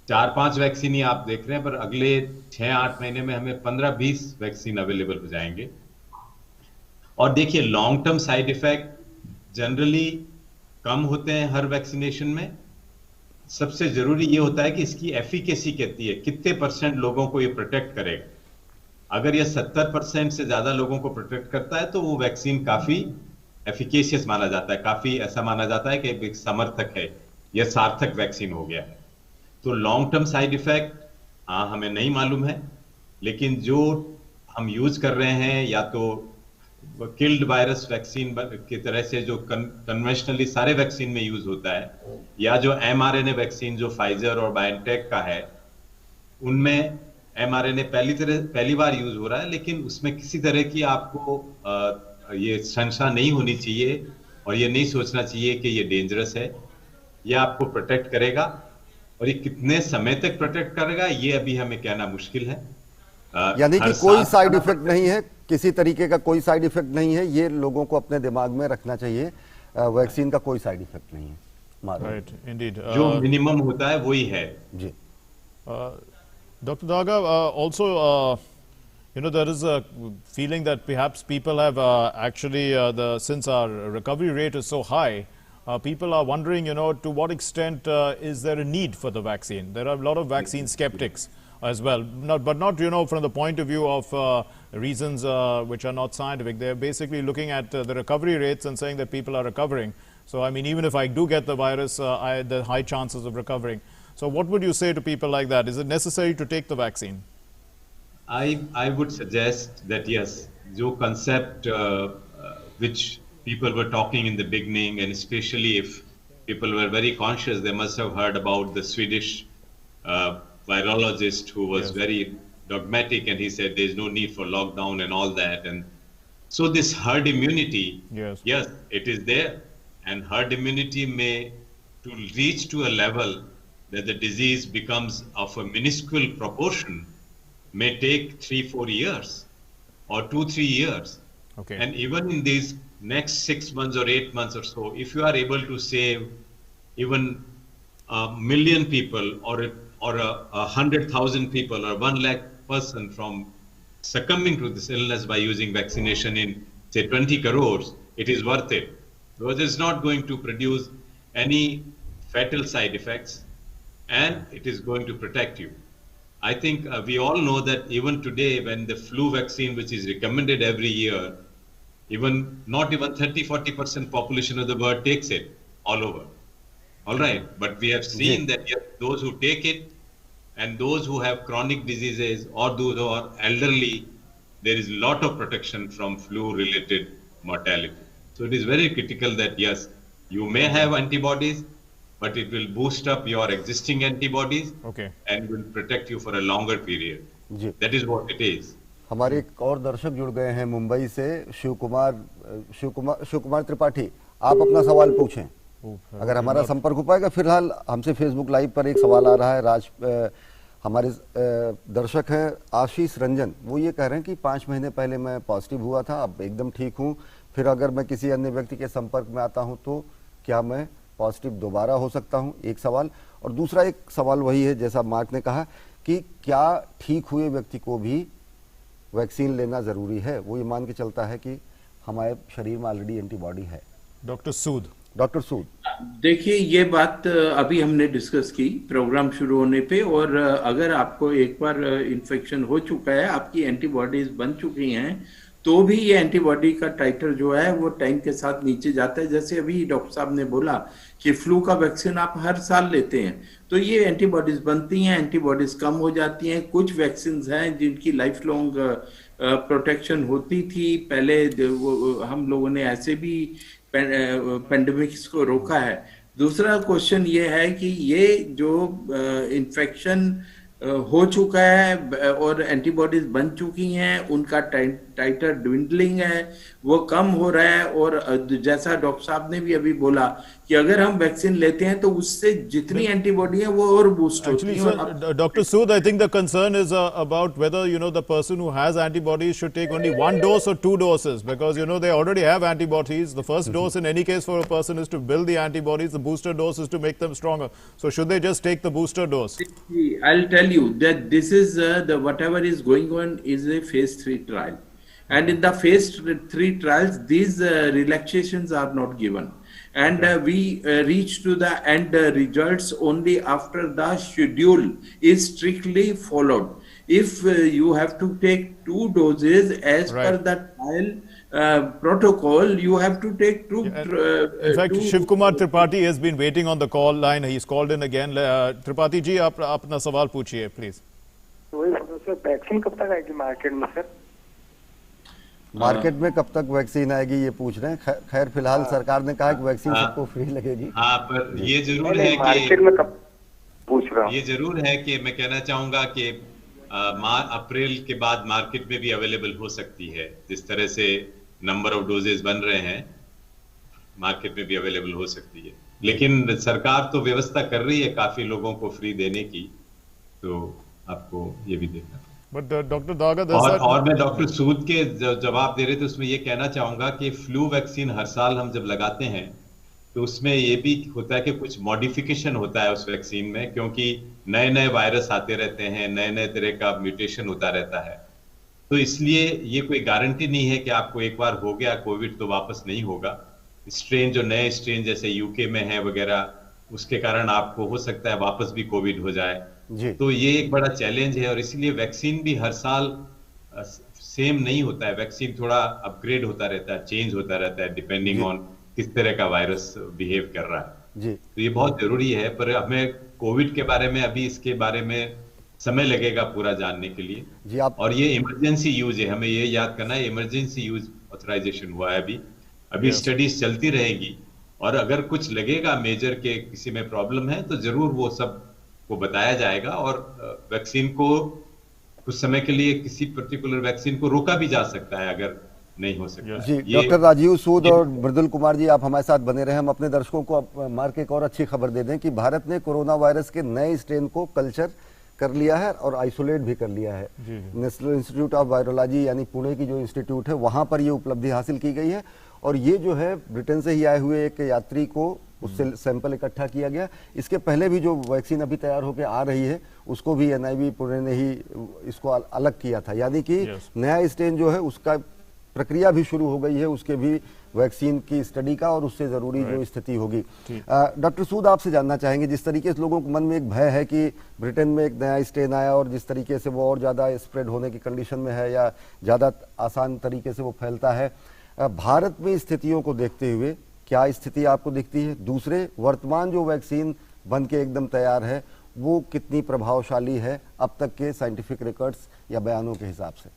4-5 वैक्सीन ही आप देख रहे हैं, पर अगले 6-8 महीने में हमें 15-20 वैक्सीन अवेलेबल हो जाएंगे। और देखिए long term side effect generally कम होते हैं हर वैक्सीनेशन में। सबसे जरूरी ये होता है कि इसकी एफिकेसी कितनी है, कितने % लोगों को ये प्रोटेक्ट करेगा। अगर ये 70% से ज्यादा लोगों को प्रोटेक्ट करता है तो वो वैक्सीन काफी एफिकेशियस माना जाता है, काफी ऐसा माना जाता है कि एक समर्थक है, यह सार्थक वैक्सीन हो गया है। तो लॉन्ग टर्म साइड इफेक्ट हमें नहीं मालूम है, लेकिन जो हम यूज कर रहे हैं या तो किल्ड वायरस वैक्सीन की तरह से जो कन्वेंशनली सारे वैक्सीन में यूज होता है, या जो mRNA वैक्सीन जो फाइजर और बायोटेक का है, उनमें mRNA पहली बार यूज हो रहा है, लेकिन उसमें किसी तरह की आपको ये संशय नहीं होनी चाहिए और ये नहीं सोचना चाहिए कि ये डेंजरस है। ये आपको प्रोटेक्ट करेगा, और ये कितने समय तक प्रोटेक्ट करेगा ये अभी हमें कहना मुश्किल है। यानी कि कोई साइड इफेक्ट नहीं है, किसी तरीके का कोई साइड इफेक्ट नहीं है, ये लोगों को अपने दिमाग में रखना चाहिए। वैक्सीन का कोई साइड इफेक्ट नहीं है। Right, indeed. जो मिनिमम होता है वही है जी। Dr. Daga, also there is a feeling that perhaps people have actually since our recovery rate is so high, people are wondering, to what extent is there a need for the vaccine? There are a lot of vaccine skeptics as well, but not from the point of view of reasons which are not scientific. They're basically looking at the recovery rates and saying that people are recovering. So I mean, even if I do get the virus, the high chances of recovering. So what would you say to people like that? Is it necessary to take the vaccine? I would suggest that yes, जो concept which people were talking in the beginning, and especially if people were very conscious, they must have heard about the Swedish virologist who was very dogmatic, and he said there's no need for lockdown and all that. And so this herd immunity, yes, it is there, and herd immunity may to reach to a level that the disease becomes of a minuscule proportion may take 3-4 years or 2-3 years. Okay. And even in these next 6 months or 8 months or so, if you are able to save even 1 million people or 100,000 people or 1 lakh person from succumbing to this illness by using vaccination in say 20 crores, it is worth it, because it's not going to produce any fatal side effects, and it is going to protect you. I think we all know that even today, when the flu vaccine, which is recommended every year, not even 30-40% population of the world takes it all over. All right, but we have seen that yes, those who take it and those who have chronic diseases or those who are elderly, there is a lot of protection from flu-related mortality. So it is very critical that yes, you may have antibodies, but it will boost up your existing antibodies and will protect you for a longer period. That is what it is. हमारे एक और दर्शक जुड़ गए हैं मुंबई से, शिव कुमार त्रिपाठी, आप अपना सवाल पूछें अगर हमारा संपर्क हो पाएगा। फिलहाल हमसे फेसबुक लाइव पर एक सवाल आ रहा है। हमारे दर्शक हैं आशीष रंजन, वो ये कह रहे हैं कि 5 महीने पहले मैं पॉजिटिव हुआ था, अब एकदम ठीक हूँ, फिर अगर मैं किसी अन्य व्यक्ति के संपर्क में आता हूँ तो क्या मैं पॉजिटिव दोबारा हो सकता हूँ? एक सवाल। और दूसरा एक सवाल वही है जैसा मार्क ने कहा कि क्या ठीक हुए व्यक्ति को भी वैक्सीन लेना जरूरी है? वो ये मान के चलता है कि हमारे शरीर में ऑलरेडी एंटीबॉडी है। डॉक्टर सूद देखिए, ये बात अभी हमने डिस्कस की प्रोग्राम शुरू होने पे, और अगर आपको एक बार इन्फेक्शन हो चुका है, आपकी एंटीबॉडीज बन चुकी हैं, तो भी ये एंटीबॉडी का टाइटर जो है वो टाइम के साथ नीचे जाता है। जैसे अभी डॉक्टर साहब ने बोला कि फ्लू का वैक्सीन आप हर साल लेते हैं तो ये एंटीबॉडीज बनती हैं, एंटीबॉडीज कम हो जाती हैं। कुछ वैक्सीन हैं जिनकी लाइफ लॉन्ग प्रोटेक्शन होती थी, पहले हम लोगों ने ऐसे भी पेंडेमिक्स को रोका है। दूसरा क्वेश्चन ये है कि ये जो इन्फेक्शन हो चुका है और एंटीबॉडीज बन चुकी हैं, उनका टाइटर ड्विंडलिंग है, वो कम हो रहा है। और जैसा डॉक्टर साहब ने भी अभी बोला कि अगर हम वैक्सीन लेते हैं तो उससे जितनी एंटीबॉडी है वो और बूस्ट होती Actually, है। sir, Dr. Sood, I think the concern is about whether, the person who has antibodies should take only 1 dose or 2 doses, because, they already have antibodies. The first dose in any case for a person is to build the antibodies. The booster dose is to make them stronger. So should they just take the booster dose? I'll tell you that this is the whatever is going on is a phase 3 trial. And in the phase 3 trials, these relaxations are not given. And we reach to the end results only after the schedule is strictly followed. If you have to take 2 doses as per the trial protocol, you have to take 2. In fact, Shiv Kumar Tripathi has been waiting on the call line. He's called in again. Tripathi ji, आप अपना सवाल पूछिए, please. Vaccine कब तक आएगी market में sir? Market में कब तक वैक्सीन आएगी ये पूछ रहे हैं। खैर फिलहाल सरकार ने कहा कि वैक्सीन सबको फ्री लगेगी। हाँ, पर ये जरूर है कि मार्केट में कब पूछ रहा हूँ। ये जरूर है कि मैं कहना चाहूंगा कि अप्रैल के बाद मार्केट में भी अवेलेबल हो सकती है। जिस तरह से नंबर ऑफ डोजेज बन रहे हैं, मार्केट में भी अवेलेबल हो सकती है। लेकिन सरकार तो व्यवस्था कर रही है काफी लोगों को फ्री देने की, तो आपको ये भी देखना। But Dr. Daga, और मैं डॉक्टर सूद के जवाब दे रहे थे उसमें ये कहना चाहूंगा कि फ्लू वैक्सीन हर साल हम जब लगाते हैं तो उसमें ये भी होता है कि कुछ मॉडिफिकेशन होता है उस वैक्सीन में, क्योंकि नए नए वायरस आते रहते हैं, नए नए तरह का म्यूटेशन होता रहता है। तो इसलिए ये कोई गारंटी नहीं है कि आपको एक बार हो गया कोविड तो वापस नहीं होगा। स्ट्रेन जो नए स्ट्रेन जैसे यूके में है वगैरह, उसके कारण आपको हो सकता है वापस भी कोविड हो जाए। तो ये एक बड़ा चैलेंज है और इसलिए वैक्सीन भी हर साल सेम नहीं होता है। वैक्सीन थोड़ा अपग्रेड होता रहता है, चेंज होता रहता है डिपेंडिंग ऑन किस तरह का वायरस बिहेव कर रहा है जी। तो ये बहुत जरूरी है, पर हमें कोविड के बारे में अभी इसके बारे में समय लगेगा पूरा जानने के लिए जी। और ये इमरजेंसी यूज है, हमें ये याद करना है, इमरजेंसी यूज ऑथराइजेशन हुआ है अभी स्टडीज चलती रहेगी और अगर कुछ लगेगा मेजर के किसी में प्रॉब्लम है तो जरूर वो सब को बताया जाएगा और वैक्सीन को कुछ समय के लिए किसी पर्टिकुलर वैक्सीन को रोका भी जा सकता है अगर नहीं हो सकता जी। डॉक्टर राजीव सूद और मृदुल कुमार जी, आप हमारे साथ बने रहे। हम अपने दर्शकों को मार के एक और अच्छी खबर दे दें कि भारत ने कोरोना वायरस के नए स्ट्रेन को कल्चर कर लिया है और आइसोलेट भी कर लिया है। नेशनल इंस्टीट्यूट ऑफ वायरोलॉजी यानी पुणे की जो इंस्टीट्यूट है वहां पर ये उपलब्धि हासिल की गई है और ये जो है ब्रिटेन से ही आए हुए एक यात्री को उससे सैंपल इकट्ठा किया गया। इसके पहले भी जो वैक्सीन अभी तैयार होकर आ रही है उसको भी NIV पुणे ने ही इसको अलग किया था, यानी कि नया स्ट्रेन जो है उसका प्रक्रिया भी शुरू हो गई है, उसके भी वैक्सीन की स्टडी का और उससे जरूरी जो स्थिति होगी। डॉक्टर सूद, आपसे जानना चाहेंगे, जिस तरीके से लोगों के मन में एक भय है कि ब्रिटेन में एक नया स्ट्रेन आया और जिस तरीके से वो और ज़्यादा स्प्रेड होने की कंडीशन में है या ज़्यादा आसान तरीके से वो फैलता है, भारत में स्थितियों को देखते हुए क्या स्थिति आपको दिखती है? दूसरे, वर्तमान जो वैक्सीन बन के एकदम तैयार है वो कितनी प्रभावशाली है अब तक के साइंटिफिक रिकॉर्ड्स या बयानों के हिसाब से?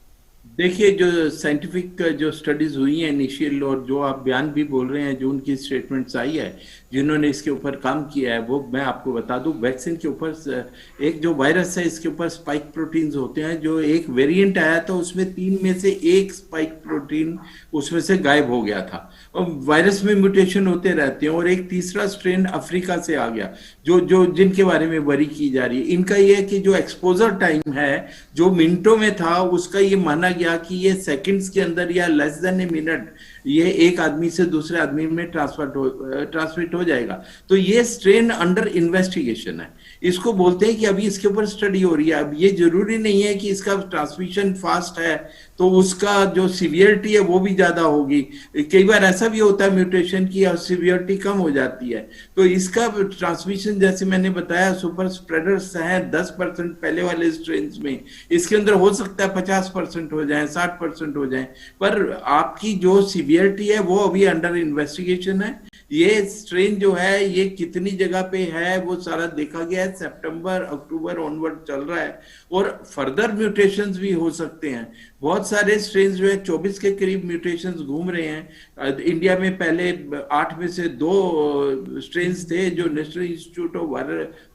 देखिए, जो साइंटिफिक जो स्टडीज हुई हैं इनिशियल और जो आप बयान भी बोल रहे हैं, जो उनकी स्टेटमेंट्स आई है जिन्होंने इसके ऊपर काम किया है, वो मैं आपको बता दूं, वैक्सीन के ऊपर एक जो वायरस है इसके ऊपर स्पाइक प्रोटीन्स होते हैं। जो एक वेरिएंट आया था उसमें 3 में से 1 स्पाइक प्रोटीन उसमें से गायब हो गया था और वायरस में म्यूटेशन होते रहते हैं और एक तीसरा स्ट्रेन अफ्रीका से आ गया जो जिनके बारे में वरी की जा रही है। इनका ये है कि जो एक्सपोजर टाइम है जो मिनटों में था उसका ये माना गया कि ये सेकंड्स के अंदर या लेस देन ए मिनट ये एक आदमी से दूसरे आदमी में ट्रांसमिट हो जाएगा। तो ये स्ट्रेन अंडर इन्वेस्टिगेशन है, इसको बोलते हैं कि अभी इसके ऊपर स्टडी हो रही है। अब ये जरूरी नहीं है कि इसका ट्रांसमिशन फास्ट है तो उसका जो सीवियरिटी है वो भी ज्यादा होगी। कई बार ऐसा भी होता है म्यूटेशन की और सीवियरिटी कम हो जाती है। तो इसका ट्रांसमिशन जैसे मैंने बताया सुपर स्प्रेडर्स हैं 10% पहले वाले स्ट्रेन में, इसके अंदर हो सकता है 50% हो जाए, 60% हो जाए, पर आपकी जो सीवियरिटी है वो अभी अंडर इन्वेस्टिगेशन है। ये स्ट्रेन जो है ये कितनी जगह पे है वो सारा देखा गया है, सितंबर अक्टूबर ऑनवर्ड चल रहा है और फर्दर म्यूटेशंस भी हो सकते हैं। बहुत सारे स्ट्रेन जो है 24 के करीब म्यूटेशंस घूम रहे हैं। इंडिया में पहले 8 में से 2 स्ट्रेन थे जो नेशनल इंस्टीट्यूट ऑफ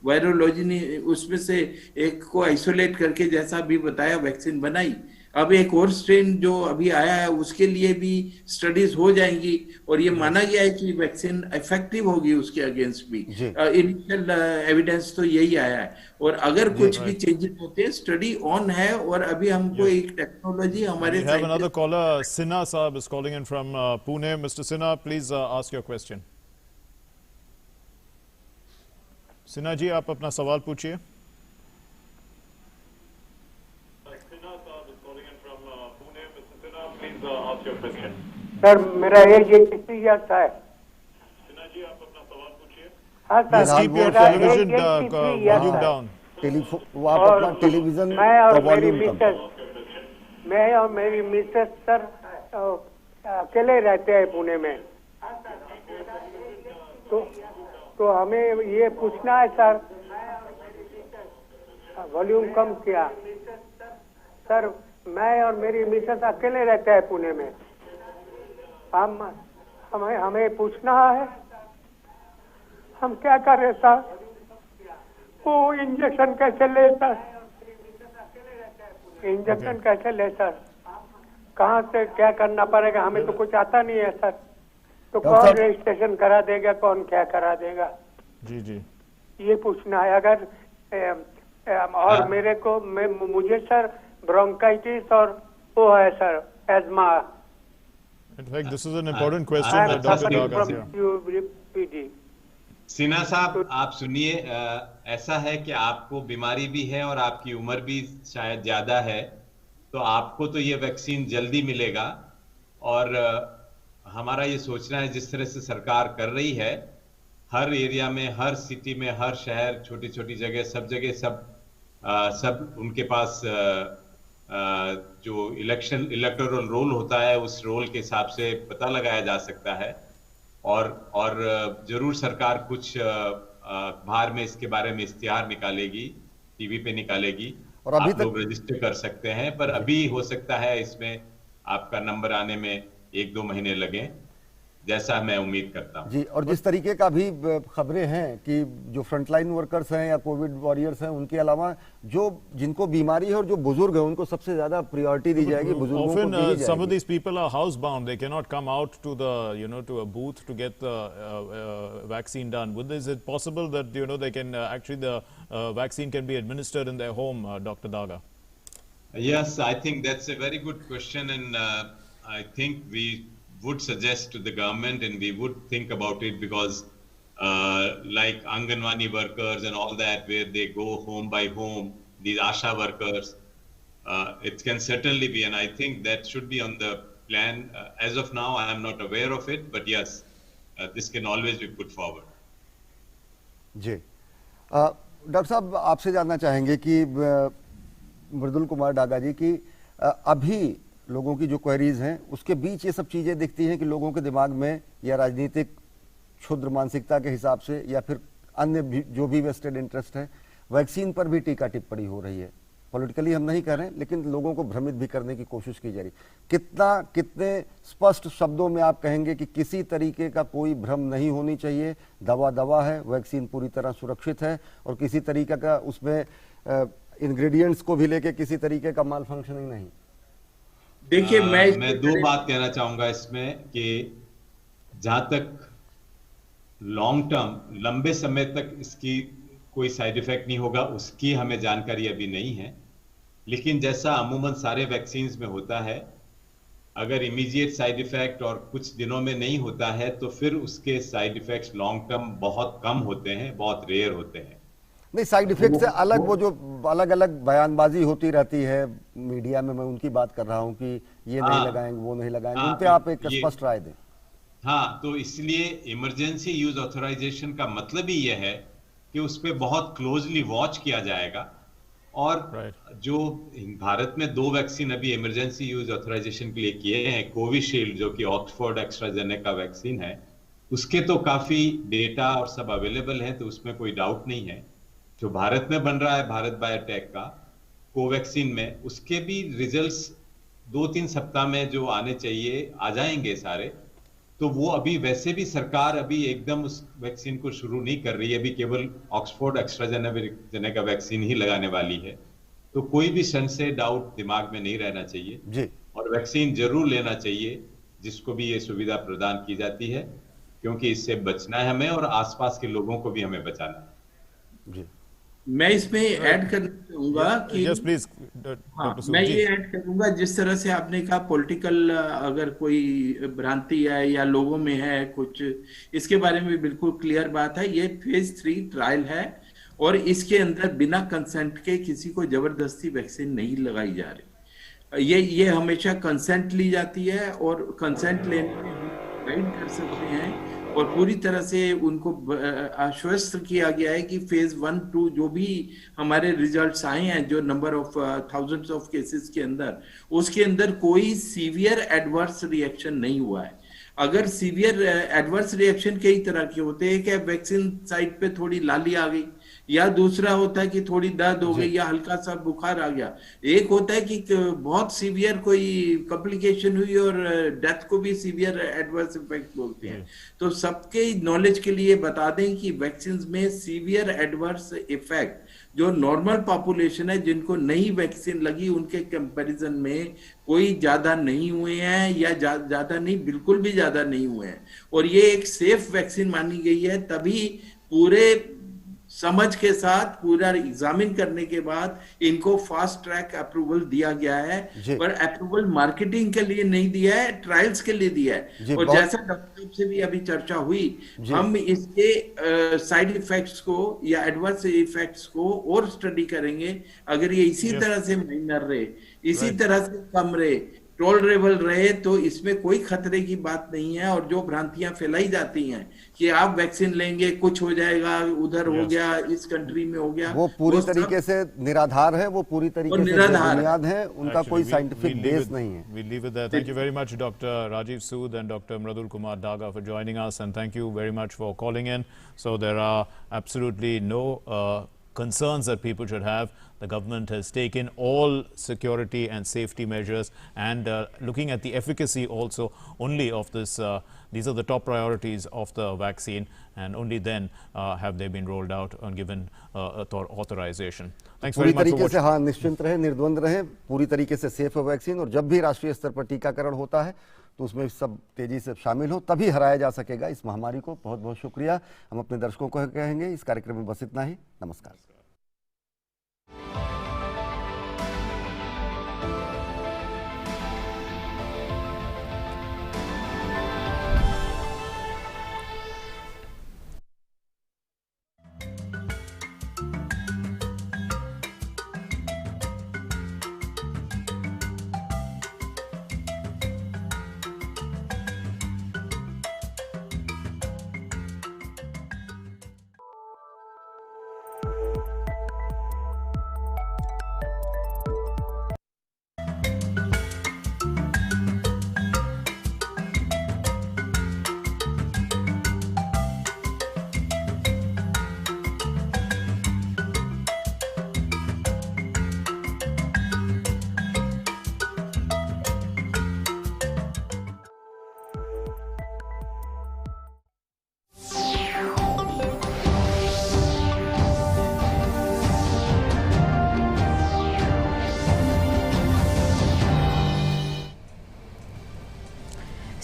वायरोलॉजी ने उसमें से एक को आइसोलेट करके जैसा भी बताया वैक्सीन बनाई। अब एक और स्ट्रेन जो अभी आया है उसके लिए भी स्टडीज हो जाएंगी और ये माना गया है कि वैक्सीन इफेक्टिव होगी उसके अगेंस्ट भी। इनिशियल एविडेंस तो यही आया है और अगर कुछ भी चेंजेस होते हैं स्टडी ऑन है और अभी हमको एक टेक्नोलॉजी हमारे We have another caller. Sinha Saab is calling in from Pune. Mr. Sinha, please ask your question. Sinha ji, आप अपना सवाल पूछिए। सर मेरा एज 83 ईयर्स है। हाँ सर, मेरा एज 83 ईयर्स है। अपना टेलीविजन मैं और मेरी मिसेस सर अकेले रहते हैं पुणे में। तो हमें ये पूछना है सर, वॉल्यूम कम किया सर। मैं और मेरी मिसेस अकेले रहते हैं पुणे में। हमें पूछना है हम क्या करें सर? वो इंजेक्शन कैसे ले सर? इंजेक्शन कैसे ले सर? कहाँ से क्या करना पड़ेगा? हमें तो कुछ आता नहीं है सर। तो कौन रजिस्ट्रेशन करा देगा, कौन क्या करा देगा? जी जी, ये पूछना है। अगर और मुझे सर ब्रोंकाइटिस और वो है sir ESMA. In fact, this is an important question that Dr. Daga has here. Sinha साहब, आप सुनिए, ऐसा है कि आपको बीमारी भी है और आपकी उम्र भी शायद ज्यादा है, तो आपको तो ये वैक्सीन जल्दी मिलेगा। और हमारा ये सोचना है जिस तरह से सरकार कर रही है, हर एरिया में, हर सिटी में, हर शहर, छोटी छोटी जगह, सब जगह सब उनके पास जो इलेक्टोरल रोल होता है उस रोल के हिसाब से पता लगाया जा सकता है। और जरूर सरकार कुछ अखबार में इसके बारे में इश्तिहार निकालेगी, टीवी पे निकालेगी और अभी आप लोग रजिस्टर कर सकते हैं। पर अभी हो सकता है इसमें आपका नंबर आने में 1-2 महीने लगे, जैसा मैं उम्मीद करता हूं। जी, और जिस तरीके का भी खबरें हैं कि जो फ्रंटलाइन वर्कर्स हैं या कोविड वॉरियर्स हैं, उनके अलावा जो जिनको बीमारी है और जो बुजुर्ग हैं उनको सबसे ज्यादा प्रायोरिटी दी जाएगी। बुजुर्गों को दी जाएगी। Some of these people are housebound. They cannot come out to the to a booth to get the vaccine done. Is it possible that they can actually the vaccine can be administered in their home, Dr. Daga? Yes, I think that's a very good question, and I think we would suggest to the government and we would think about it, because like Anganwadi workers and all that, where they go home by home, these ASHA workers, it can certainly be, and I think that should be on the plan. As of now, I am not aware of it, but yes, this can always be put forward. जी, doctor साहब, आपसे जानना चाहेंगे कि मृदुल कुमार डागा जी की अभी लोगों की जो क्वेरीज हैं उसके बीच ये सब चीजें दिखती हैं कि लोगों के दिमाग में या राजनीतिक क्षुद्र मानसिकता के हिसाब से या फिर अन्य जो भी वेस्टेड इंटरेस्ट है, वैक्सीन पर भी टीका टिप्पणी हो रही है। पॉलिटिकली हम नहीं कर रहे, लेकिन लोगों को भ्रमित भी करने की कोशिश की जा रही। कितने स्पष्ट शब्दों में आप कहेंगे कि किसी तरीके का कोई भ्रम नहीं होनी चाहिए, दवा है, वैक्सीन पूरी तरह सुरक्षित है और किसी तरीके का उसमें इंग्रेडिएंट्स को भी लेके किसी तरीके का माल फंक्शनिंग नहीं? देखिए, मैं 2 बात कहना चाहूंगा इसमें कि जहां तक लॉन्ग टर्म, लंबे समय तक इसकी कोई साइड इफेक्ट नहीं होगा, उसकी हमें जानकारी अभी नहीं है। लेकिन जैसा अमूमन सारे वैक्सीन में होता है, अगर इमीडिएट साइड इफेक्ट और कुछ दिनों में नहीं होता है तो फिर उसके साइड इफेक्ट्स लॉन्ग टर्म बहुत कम होते हैं, बहुत रेयर होते हैं। नहीं, साइड इफेक्ट से अलग वो जो अलग अलग बयानबाजी होती रहती है मीडिया में, मैं उनकी बात कर रहा हूं कि ये नहीं लगाएंगे, वो नहीं लगाएंगे, उन पे आप एक स्पष्ट राय दें। हाँ, तो इसलिए इमरजेंसी यूज ऑथराइजेशन का मतलब ही यह है कि उस पर बहुत क्लोजली वॉच किया जाएगा। और जो भारत में 2 वैक्सीन अभी इमरजेंसी यूज ऑथराइजेशन के लिए किए हैं, कोविशील्ड जो कि ऑक्सफोर्ड एस्ट्राजेनेका वैक्सीन है, उसके तो काफी डेटा और सब अवेलेबल है, तो उसमें कोई डाउट नहीं है। जो भारत में बन रहा है भारत बायोटेक का कोवैक्सीन में, उसके भी रिजल्ट्स 2-3 सप्ताह में जो आने चाहिए आ जाएंगे सारे। तो वो अभी वैसे भी सरकार अभी एकदम उस वैक्सीन को शुरू नहीं कर रही है, अभी केवल ऑक्सफोर्ड एस्ट्राजेनेका वैक्सीन ही लगाने वाली है। तो कोई भी संशय डाउट दिमाग में नहीं रहना चाहिए जी। और वैक्सीन जरूर लेना चाहिए जिसको भी ये सुविधा प्रदान की जाती है, क्योंकि इससे बचना है हमें और आसपास के लोगों को भी हमें बचाना है। जी। मैं इसमें ऐड करना चाहूंगा कि प्लीज मैं ये ऐड करूंगा, जिस तरह से आपने कहा पॉलिटिकल अगर कोई भ्रांति है या लोगों में है कुछ, इसके बारे में बिल्कुल क्लियर बात है। ये फेज 3 ट्रायल है और इसके अंदर बिना कंसेंट के किसी को जबरदस्ती वैक्सीन नहीं लगाई जा रही। ये हमेशा कंसेंट ली जाती है और कंसेंट लेने में गाइड कर सकते हैं और पूरी तरह से उनको आश्वस्त किया गया है कि फेज 1, 2 जो भी हमारे रिजल्ट्स आए हैं, जो number of thousands of cases के अंदर, उसके अंदर कोई सीवियर एडवर्स रिएक्शन नहीं हुआ है। अगर सीवियर एडवर्स रिएक्शन कई तरह के होते हैं कि वैक्सीन साइट पे थोड़ी लाली आ गई, या दूसरा होता है कि थोड़ी दर्द हो गई या हल्का सा बुखार आ गया। एक होता है कि बहुत सीवियर कोई कॉम्प्लिकेशन हुई और डेथ को भी सीवियर एडवर्स इफेक्ट बोलते हैं। तो सबके नॉलेज के लिए बता दें कि वैक्सीन में सीवियर एडवर्स इफेक्ट जो नॉर्मल पॉपुलेशन है जिनको नई वैक्सीन लगी उनके कंपैरिजन में कोई ज्यादा नहीं हुए हैं, या ज्यादा नहीं, बिल्कुल भी ज्यादा नहीं हुए हैं। और ये एक सेफ वैक्सीन मानी गई है, तभी पूरे समझ के साथ पूरा एग्जामिन करने के बाद इनको फास्ट ट्रैक अप्रूवल दिया गया है। पर अप्रूवल मार्केटिंग के लिए नहीं दिया है, ट्रायल्स के लिए दिया है। और जैसा डॉक्टर साहब से भी अभी चर्चा हुई, हम इसके साइड इफेक्ट्स को या एडवर्स इफेक्ट्स को और स्टडी करेंगे। अगर ये इसी तरह से माइनर रहे, इसी तरह से कम रहे, टॉलरेबल रहे, तो इसमें कोई खतरे की बात नहीं है। और जो भ्रांतियां फैलाई जाती हैं कि आप वैक्सीन लेंगे कुछ हो जाएगा, उधर हो गया, इस कंट्री में हो गया, वो पूरी तरीके से निराधार है, वो पूरी तरीके से बुनियाद है, उनका कोई साइंटिफिक बेस नहीं है। We'll leave it there. Thank you very much, Dr. Rajiv Sood and Dr. Mridul Kumar Daga for joining us, and thank you very much for calling in. So there are absolutely no concerns that people should have. The government has taken all security and safety measures, and looking at the efficacy also only of this, these are the top priorities of the vaccine, and only then have they been rolled out and given authorization. Thanks very much for watching. हाँ, निश्चिंत रहे, निर्द्वंद रहे, पूरी तरीके से safe है vaccine, और जब भी राष्ट्रीय स्तर पर टीकाकरण होता है तो उसमें सब तेजी से शामिल हो, तभी हराया जा सकेगा इस महामारी को। बहुत बहुत शुक्रिया। हम अपने दर्शकों को कहेंगे इस कार्यक्रम में बस इतना ही। नमस्कार।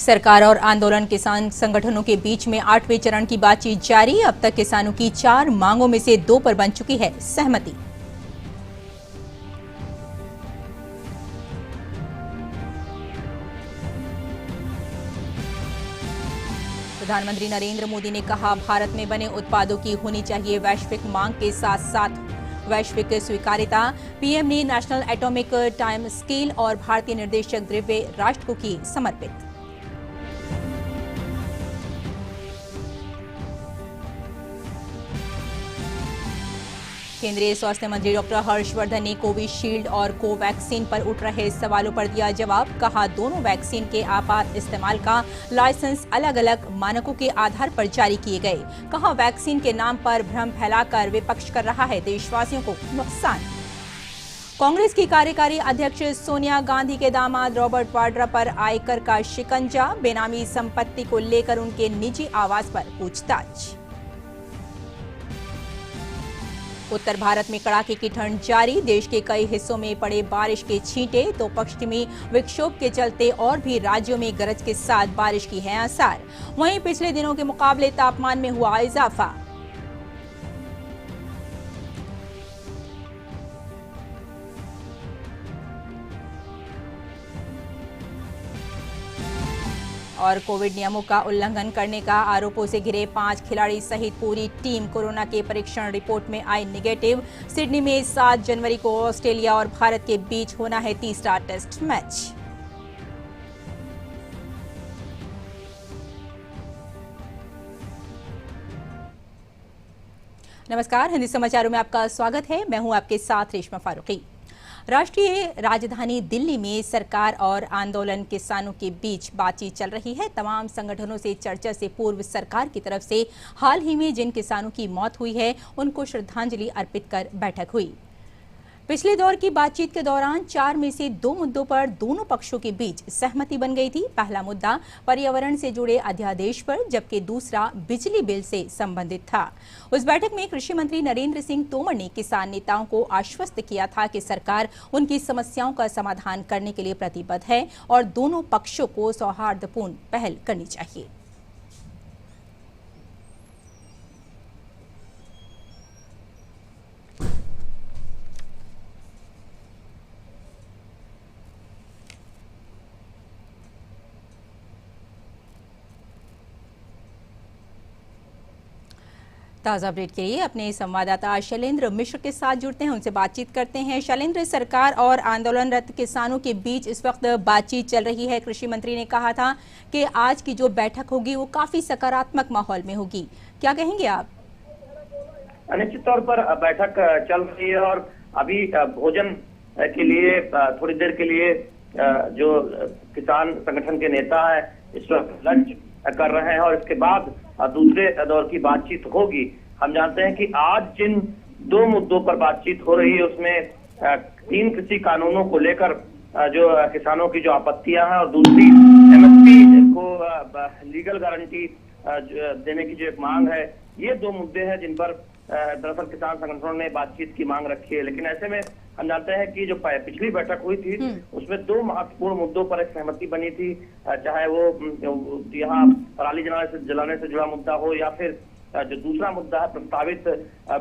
सरकार और आंदोलन किसान संगठनों के बीच में 8वें चरण की बातचीत जारी। अब तक किसानों की 4 मांगों में से 2 पर बन चुकी है सहमति। प्रधानमंत्री नरेंद्र मोदी ने कहा, भारत में बने उत्पादों की होनी चाहिए वैश्विक मांग के साथ साथ वैश्विक स्वीकार्यता। पीएम ने नेशनल एटॉमिक टाइम स्केल और भारतीय निर्देशक द्रव्य राष्ट्र को की समर्पित। केंद्रीय स्वास्थ्य मंत्री डॉक्टर हर्षवर्धन ने कोविशील्ड और कोवैक्सीन पर उठ रहे सवालों पर दिया जवाब। कहा, दोनों वैक्सीन के आपात इस्तेमाल का लाइसेंस अलग अलग मानकों के आधार पर जारी किए गए। कहा, वैक्सीन के नाम पर भ्रम फैलाकर विपक्ष कर रहा है देशवासियों को नुकसान। कांग्रेस की कार्यकारी अध्यक्ष सोनिया गांधी के दामाद रॉबर्ट वाड्रा पर आयकर का शिकंजा। बेनामी संपत्ति को लेकर उनके निजी आवास पर पूछताछ। उत्तर भारत में कड़ाके की ठंड जारी, देश के कई हिस्सों में पड़े बारिश के छींटे, तो पश्चिमी विक्षोभ के चलते और भी राज्यों में गरज के साथ बारिश की है आसार। वहीं पिछले दिनों के मुकाबले तापमान में हुआ इजाफा। और कोविड नियमों का उल्लंघन करने का आरोपों से घिरे 5 खिलाड़ी सहित पूरी टीम कोरोना के परीक्षण रिपोर्ट में आई नेगेटिव। सिडनी में 7 जनवरी को ऑस्ट्रेलिया और भारत के बीच होना है तीसरा टेस्ट मैच। नमस्कार, हिंदी समाचारों में आपका स्वागत है। मैं हूं आपके साथ रेशमा फारूकी। राष्ट्रीय राजधानी दिल्ली में सरकार और आंदोलन किसानों के बीच बातचीत चल रही है। तमाम संगठनों से चर्चा से पूर्व सरकार की तरफ से हाल ही में जिन किसानों की मौत हुई है उनको श्रद्धांजलि अर्पित कर बैठक हुई। पिछले दौर की बातचीत के दौरान 4 में से 2 मुद्दों पर दोनों पक्षों के बीच सहमति बन गई थी। पहला मुद्दा पर्यावरण से जुड़े अध्यादेश पर, जबकि दूसरा बिजली बिल से संबंधित था। उस बैठक में कृषि मंत्री नरेंद्र सिंह तोमर ने किसान नेताओं को आश्वस्त किया था कि सरकार उनकी समस्याओं का समाधान करने के लिए प्रतिबद्ध है और दोनों पक्षों को सौहार्दपूर्ण पहल करनी चाहिए। ताज़ा अपडेट के लिए अपने संवाददाता शैलेंद्र मिश्र के साथ जुड़ते हैं, उनसे बातचीत करते हैं। शैलेंद्र, सरकार और आंदोलनरत किसानों के बीच इस वक्त बातचीत चल रही है। कृषि मंत्री ने कहा था कि आज की जो बैठक होगी वो काफी सकारात्मक माहौल में होगी, क्या कहेंगे आप? निश्चित तौर पर बैठक चल रही है और अभी भोजन के लिए थोड़ी देर के लिए जो किसान संगठन के नेता है इस वक्त लंच कर रहे हैं और इसके बाद दूसरे दौर की बातचीत होगी। हम जानते हैं कि आज जिन 2 मुद्दों पर बातचीत हो रही है उसमें 3 कृषि कानूनों को लेकर जो किसानों की जो आपत्तियां हैं और दूसरी एमएसपी को लीगल गारंटी देने की जो एक मांग है, ये 2 मुद्दे हैं जिन पर दरअसल किसान संगठनों ने बातचीत की मांग रखी है। लेकिन ऐसे में हम जानते हैं कि जो पिछली बैठक हुई थी उसमें 2 महत्वपूर्ण मुद्दों पर एक सहमति बनी थी, चाहे वो यहाँ पराली जलाने से जुड़ा मुद्दा हो या फिर जो दूसरा मुद्दा है प्रस्तावित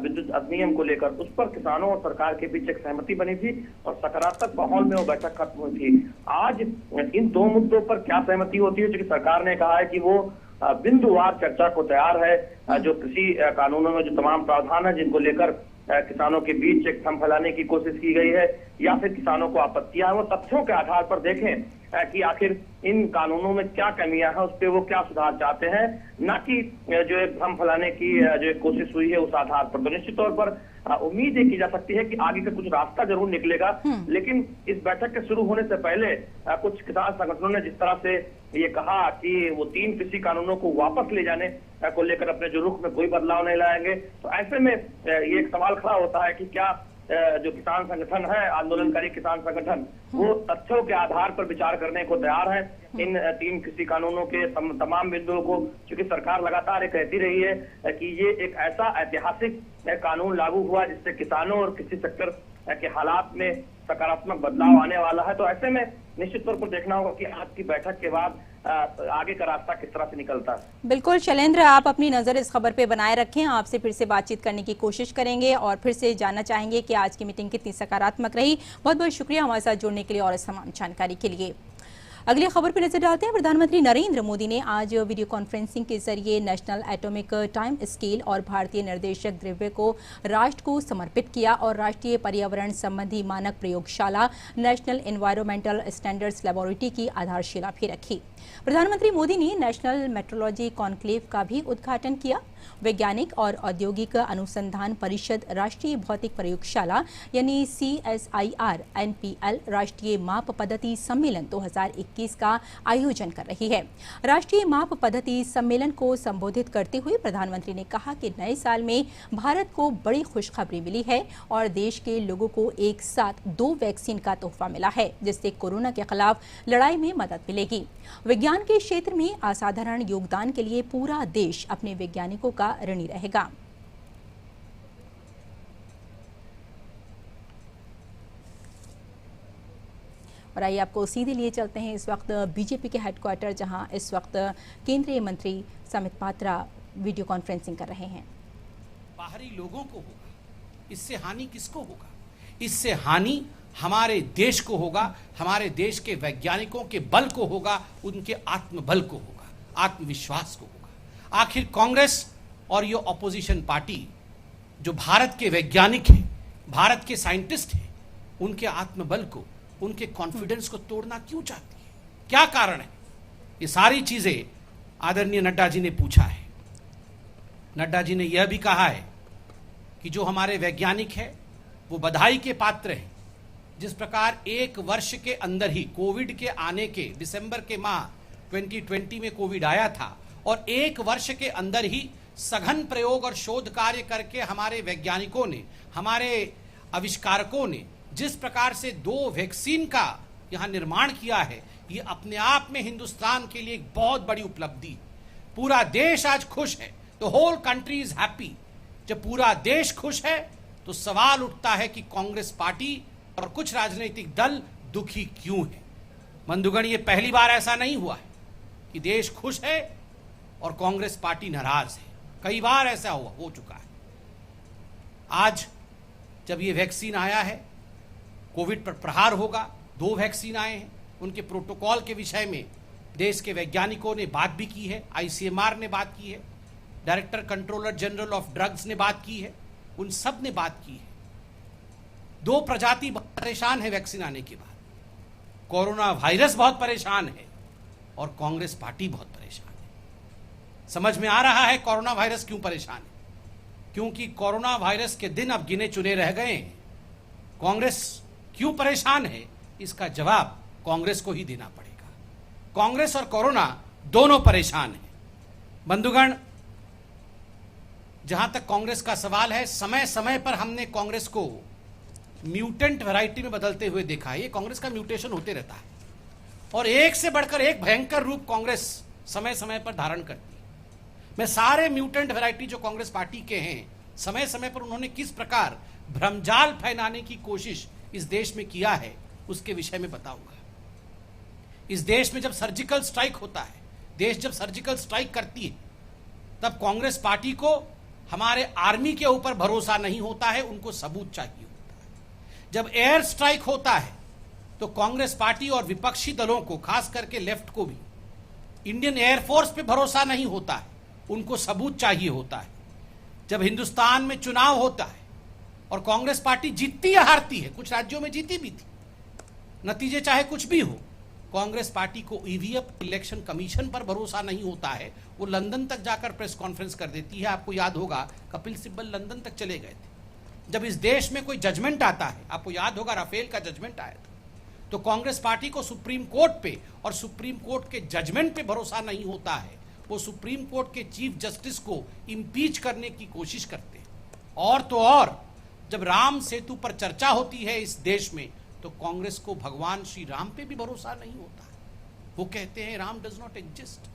विद्युत अधिनियम को लेकर, उस पर किसानों और सरकार के बीच एक सहमति बनी थी और सकारात्मक माहौल में वो बैठक खत्म हुई थी। आज इन 2 मुद्दों पर क्या सहमति होती है, क्योंकि सरकार ने कहा है कि वो बिंदुवार चर्चा को तैयार है। जो कृषि कानूनों में जो तमाम प्रावधान है जिनको लेकर किसानों के बीच एक थम फैलाने की कोशिश की गई है या फिर किसानों को आपत्तियां, वो तथ्यों के आधार पर देखें कि आखिर इन कानूनों में क्या कमियां हैं, उस पर वो क्या सुधार चाहते हैं, न कि जो एक भ्रम फैलाने की जो एक कोशिश हुई है उस आधार पर। तो निश्चित तौर पर उम्मीद ये की जा सकती है कि आगे का कुछ रास्ता जरूर निकलेगा। लेकिन इस बैठक के शुरू होने से पहले कुछ किसान संगठनों ने जिस तरह से ये कहा कि वो 3 कृषि कानूनों को वापस ले जाने को लेकर अपने जो रुख में कोई बदलाव नहीं लाएंगे, तो ऐसे में ये एक सवाल खड़ा होता है कि क्या जो किसान संगठन है, आंदोलनकारी किसान संगठन, वो तथ्यों के आधार पर विचार करने को तैयार है इन 3 कृषि कानूनों के तमाम बिंदुओं को। क्योंकि सरकार लगातार कहती रही है कि ये एक ऐसा ऐतिहासिक कानून लागू हुआ जिससे किसानों और कृषि सेक्टर के हालात में सकारात्मक बदलाव आने वाला है। तो ऐसे में निश्चित तौर पर देखना होगा कि आज की बैठक के बाद आगे का रास्ता किस तरह से निकलता है। बिल्कुल शैलेंद्र, आप अपनी नजर इस खबर पे बनाए रखें। आपसे फिर से बातचीत करने की कोशिश करेंगे और फिर से जानना चाहेंगे कि आज की मीटिंग कितनी सकारात्मक रही। बहुत बहुत शुक्रिया हमारे साथ जुड़ने के लिए और इस तमाम जानकारी के लिए। अगली खबर पर नजर डालते हैं। प्रधानमंत्री नरेंद्र मोदी ने आज वीडियो कॉन्फ्रेंसिंग के जरिए नेशनल एटॉमिक टाइम स्केल और भारतीय निर्देशक द्रव्य को राष्ट्र को समर्पित किया और राष्ट्रीय पर्यावरण संबंधी मानक प्रयोगशाला नेशनल एनवायरमेंटल स्टैंडर्ड्स लैबोरेटरी की आधारशिला भी रखी। प्रधानमंत्री मोदी ने नेशनल मेट्रोलॉजी कॉन्क्लेव का भी उद्घाटन किया। वैज्ञानिक और औद्योगिक अनुसंधान परिषद राष्ट्रीय भौतिक प्रयोगशाला यानी CSIR NPL राष्ट्रीय माप पद्धति सम्मेलन 2021 का आयोजन कर रही है। राष्ट्रीय माप पद्धति सम्मेलन को संबोधित करते हुए प्रधानमंत्री ने कहा कि नए साल में भारत को बड़ी खुशखबरी मिली है और देश के लोगों को एक साथ 2 वैक्सीन का तोहफा मिला है, जिससे कोरोना के खिलाफ लड़ाई में मदद मिलेगी। विज्ञान के क्षेत्र में असाधारण योगदान के लिए पूरा देश अपने वैज्ञानिकों का ऋणी रहेगा। और आइए आपको सीधे लिए चलते हैं इस वक्त बीजेपी के हेडक्वार्टर, जहां इस वक्त केंद्रीय मंत्री समित पात्रा वीडियो कॉन्फ्रेंसिंग कर रहे हैं। बाहरी लोगों को होगा, इससे हानि किसको होगा? इससे हानि हमारे देश को होगा, हमारे देश के वैज्ञानिकों के बल को होगा, उनके आत्मबल को होगा, आत्मविश्वास को होगा। आखिर कांग्रेस और ये ऑपोजिशन पार्टी जो भारत के वैज्ञानिक हैं, भारत के साइंटिस्ट हैं, उनके आत्मबल को, उनके कॉन्फिडेंस को तोड़ना क्यों चाहती है? क्या कारण है? ये सारी चीजें आदरणीय नड्डा जी ने पूछा है। नड्डा जी ने यह भी कहा है कि जो हमारे वैज्ञानिक हैं वो बधाई के पात्र हैं। जिस प्रकार एक वर्ष के अंदर ही कोविड के आने के, दिसंबर के माह 2020 में कोविड आया था, और एक वर्ष के अंदर ही सघन प्रयोग और शोध कार्य करके हमारे वैज्ञानिकों ने, हमारे आविष्कारकों ने जिस प्रकार से 2 वैक्सीन का यहां निर्माण किया है, ये अपने आप में हिंदुस्तान के लिए एक बहुत बड़ी उपलब्धि। पूरा देश आज खुश है, the whole country is happy. जब पूरा देश खुश है तो सवाल उठता है कि कांग्रेस पार्टी और कुछ राजनीतिक दल दुखी क्यों है? बंधुगण, ये पहली बार ऐसा नहीं हुआ है कि देश खुश है और कांग्रेस पार्टी नाराज है। कई बार ऐसा हो चुका है। आज जब ये वैक्सीन आया है, कोविड पर प्रहार होगा, 2 वैक्सीन आए हैं, उनके प्रोटोकॉल के विषय में देश के वैज्ञानिकों ने बात भी की है, आईसीएमआर ने बात की है, director controller general of drugs ने बात की है, उन सब ने बात की है। 2 प्रजाति बहुत परेशान है वैक्सीन आने के बाद। कोरोना वायरस बहुत परेशान है और कांग्रेस पार्टी बहुत परेशान है। समझ में आ रहा है कोरोना वायरस क्यों परेशान है? क्योंकि कोरोना वायरस के दिन अब गिने चुने रह गए हैं। कांग्रेस क्यों परेशान है, इसका जवाब कांग्रेस को ही देना पड़ेगा। कांग्रेस और कोरोना दोनों परेशान हैं। बंधुगण, जहां तक कांग्रेस का सवाल है, समय समय पर हमने कांग्रेस को म्यूटेंट वैरायटी में बदलते हुए देखा है। ये कांग्रेस का म्यूटेशन होते रहता है और एक से बढ़कर एक भयंकर रूप कांग्रेस समय समय पर धारण करती है। मैं सारे म्यूटेंट वैरायटी जो कांग्रेस पार्टी के हैं, समय समय पर उन्होंने किस प्रकार भ्रमजाल फैलाने की कोशिश इस देश में किया है, उसके विषय में बताऊंगा। इस देश में जब सर्जिकल स्ट्राइक होता है, देश जब सर्जिकल स्ट्राइक करती है, तब कांग्रेस पार्टी को हमारे आर्मी के ऊपर भरोसा नहीं होता है, उनको सबूत चाहिए होता है। जब एयर स्ट्राइक होता है तो कांग्रेस पार्टी और विपक्षी दलों को, खास करके लेफ्ट को भी, इंडियन एयरफोर्स पे भरोसा नहीं होता है, उनको सबूत चाहिए होता है। जब हिंदुस्तान में चुनाव होता है और कांग्रेस पार्टी जीतती या हारती है, कुछ राज्यों में जीती भी थी, नतीजे चाहे कुछ भी हो, कांग्रेस पार्टी को ईवीएम इलेक्शन कमीशन पर भरोसा नहीं होता है। वो लंदन तक जाकर प्रेस कॉन्फ्रेंस कर देती है। आपको याद होगा कपिल सिब्बल लंदन तक चले गए थे। जब इस देश में कोई जजमेंट आता है, आपको याद होगा राफेल का जजमेंट आया था, तो कांग्रेस पार्टी को सुप्रीम कोर्ट पे और सुप्रीम कोर्ट के जजमेंट पे भरोसा नहीं होता है। वो सुप्रीम कोर्ट के चीफ जस्टिस को इम्पीच करने की कोशिश करते हैं। और तो और, जब राम सेतु पर चर्चा होती है इस देश में, तो कांग्रेस को भगवान श्री राम पे भी भरोसा नहीं होता है। वो कहते हैं राम डज नॉट एग्जिस्ट।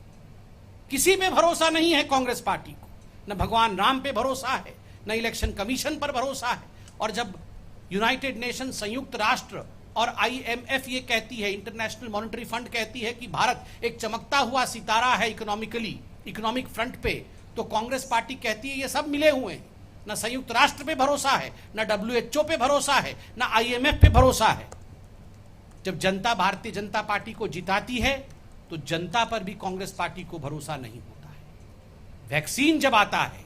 किसी पे भरोसा नहीं है कांग्रेस पार्टी को, न भगवान राम पे भरोसा है, न इलेक्शन कमीशन पर भरोसा है। और जब यूनाइटेड नेशन, संयुक्त राष्ट्र और IMF ये कहती है, इंटरनेशनल मॉनेटरी फंड कहती है कि भारत एक चमकता हुआ सितारा है इकोनॉमिक फ्रंट पे, तो कांग्रेस पार्टी कहती है ये सब मिले हुए हैं। न संयुक्त राष्ट्र पे भरोसा है, न WHO पे भरोसा है, न IMF पे भरोसा है। जब जनता भारतीय जनता पार्टी को जिताती है तो जनता पर भी कांग्रेस पार्टी को भरोसा नहीं होता है। वैक्सीन जब आता है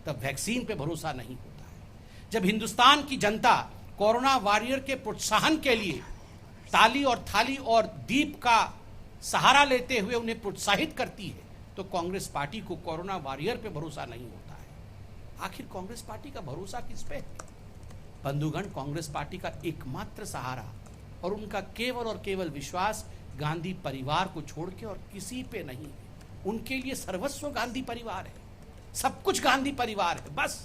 तब वैक्सीन पे भरोसा नहीं होता है। जब हिंदुस्तान की जनता कोरोना वॉरियर के प्रोत्साहन के लिए ताली और थाली और दीप का सहारा लेते हुए उन्हें प्रोत्साहित करती है, तो कांग्रेस पार्टी को कोरोना वॉरियर पे भरोसा नहीं होता है। आखिर कांग्रेस पार्टी का भरोसा किस पे है? बंधुगण, कांग्रेस पार्टी का एकमात्र सहारा और उनका केवल और केवल विश्वास गांधी परिवार को छोड़ के और किसी पे नहीं है। उनके लिए सर्वस्व गांधी परिवार है, सब कुछ गांधी परिवार है। बस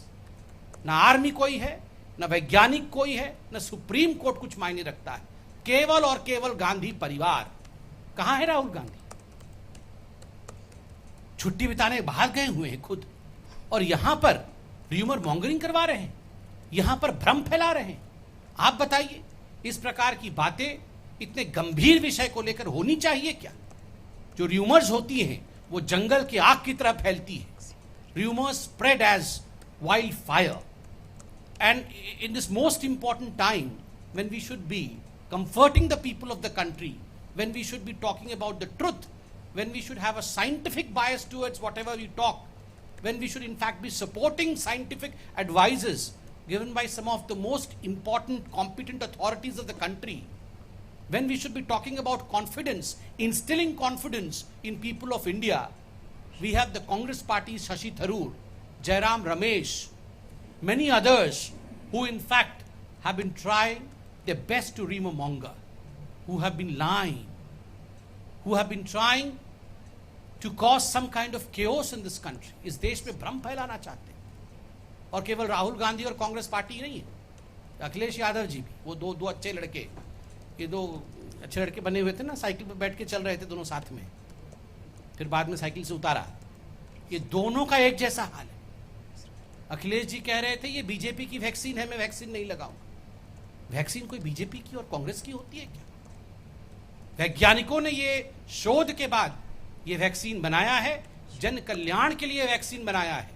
ना आर्मी कोई है, न वैज्ञानिक कोई है, न सुप्रीम कोर्ट कुछ मायने रखता है, केवल और केवल गांधी परिवार। कहां है राहुल गांधी? छुट्टी बिताने बाहर गए हुए हैं खुद, और यहां पर र्यूमर मॉन्गरिंग करवा रहे हैं, यहां पर भ्रम फैला रहे हैं। आप बताइए, इस प्रकार की बातें इतने गंभीर विषय को लेकर होनी चाहिए क्या? जो र्यूमर्स होती हैं वो जंगल की आग की तरह फैलती है. Rumors spread as wildfire, and in this most important time when we should be comforting the people of the country, when we should be talking about the truth, when we should have a scientific bias towards whatever we talk, when we should in fact be supporting scientific advices given by some of the most important competent authorities of the country, when we should be talking about confidence, instilling confidence in people of India, we have the Congress party's Shashi Tharoor, Jairam Ramesh, many others who in fact have been trying their best to rumor monger, who have been lying, who have been trying to cause some kind of chaos in this country. इस देश में भ्रम फैलाना चाहते हैं. और केवल राहुल गांधी और कांग्रेस पार्टी नहीं है, अखिलेश यादव जी भी, वो दो अच्छे लड़के, ये दो अच्छे लड़के बने हुए थे ना, साइकिल पर बैठ के चल रहे थे दोनों साथ में, फिर बाद में साइकिल से उतारा. ये दोनों का एक जैसा हाल है. अखिलेश जी कह रहे थे ये बीजेपी की वैक्सीन है, मैं वैक्सीन नहीं लगाऊंगा. वैक्सीन कोई बीजेपी की और कांग्रेस की होती है क्या? वैज्ञानिकों ने ये शोध के बाद ये वैक्सीन बनाया है, जन कल्याण के लिए वैक्सीन बनाया है.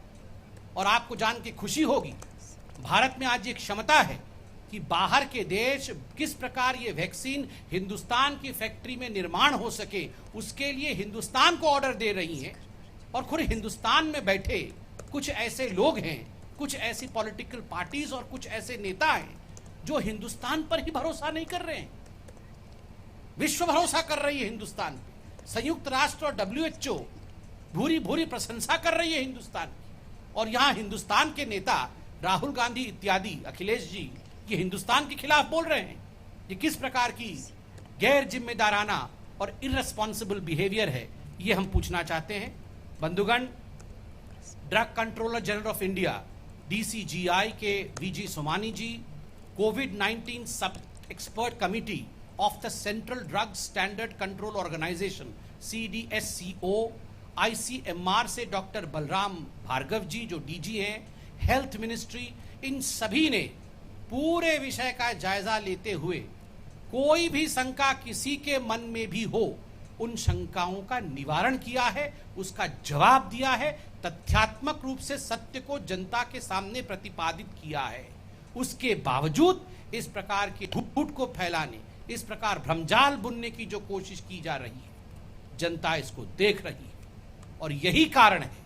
और आपको जान के खुशी होगी, भारत में आज ये क्षमता है कि बाहर के देश किस प्रकार ये वैक्सीन हिंदुस्तान की फैक्ट्री में निर्माण हो सके, उसके लिए हिंदुस्तान को ऑर्डर दे रही हैं. और खुद हिंदुस्तान में बैठे कुछ ऐसे लोग हैं, कुछ ऐसी पॉलिटिकल पार्टीज और कुछ ऐसे नेता हैं जो हिंदुस्तान पर ही भरोसा नहीं कर रहे हैं. विश्व भरोसा कर रही है हिंदुस्तान पे. संयुक्त राष्ट्र और WHO भूरी भूरी प्रशंसा कर रही है हिंदुस्तान की. और यहां हिंदुस्तान के नेता राहुल गांधी इत्यादि, अखिलेश जी, ये हिंदुस्तान के खिलाफ बोल रहे हैं. ये किस प्रकार की गैर जिम्मेदाराना और इररेस्पॉन्सिबल बिहेवियर है, ये हम पूछना चाहते हैं. बंधुगण, drug controller general of India DCGI के VG सोमानी जी, कोविड-19 सब expert committee of the central drug standard control organisation CDSCO, ICMR से डॉक्टर बलराम भार्गव जी जो DG हैं, हेल्थ मिनिस्ट्री, इन सभी ने पूरे विषय का जायजा लेते हुए कोई भी शंका किसी के मन में भी हो, उन शंकाओं का निवारण किया है, उसका जवाब दिया है, तथ्यात्मक रूप से सत्य को जनता के सामने प्रतिपादित किया है. उसके बावजूद इस प्रकार के झूठ को फैलाने, इस प्रकार भ्रमजाल बुनने की जो कोशिश की जा रही है, जनता इसको देख रही है. और यही कारण है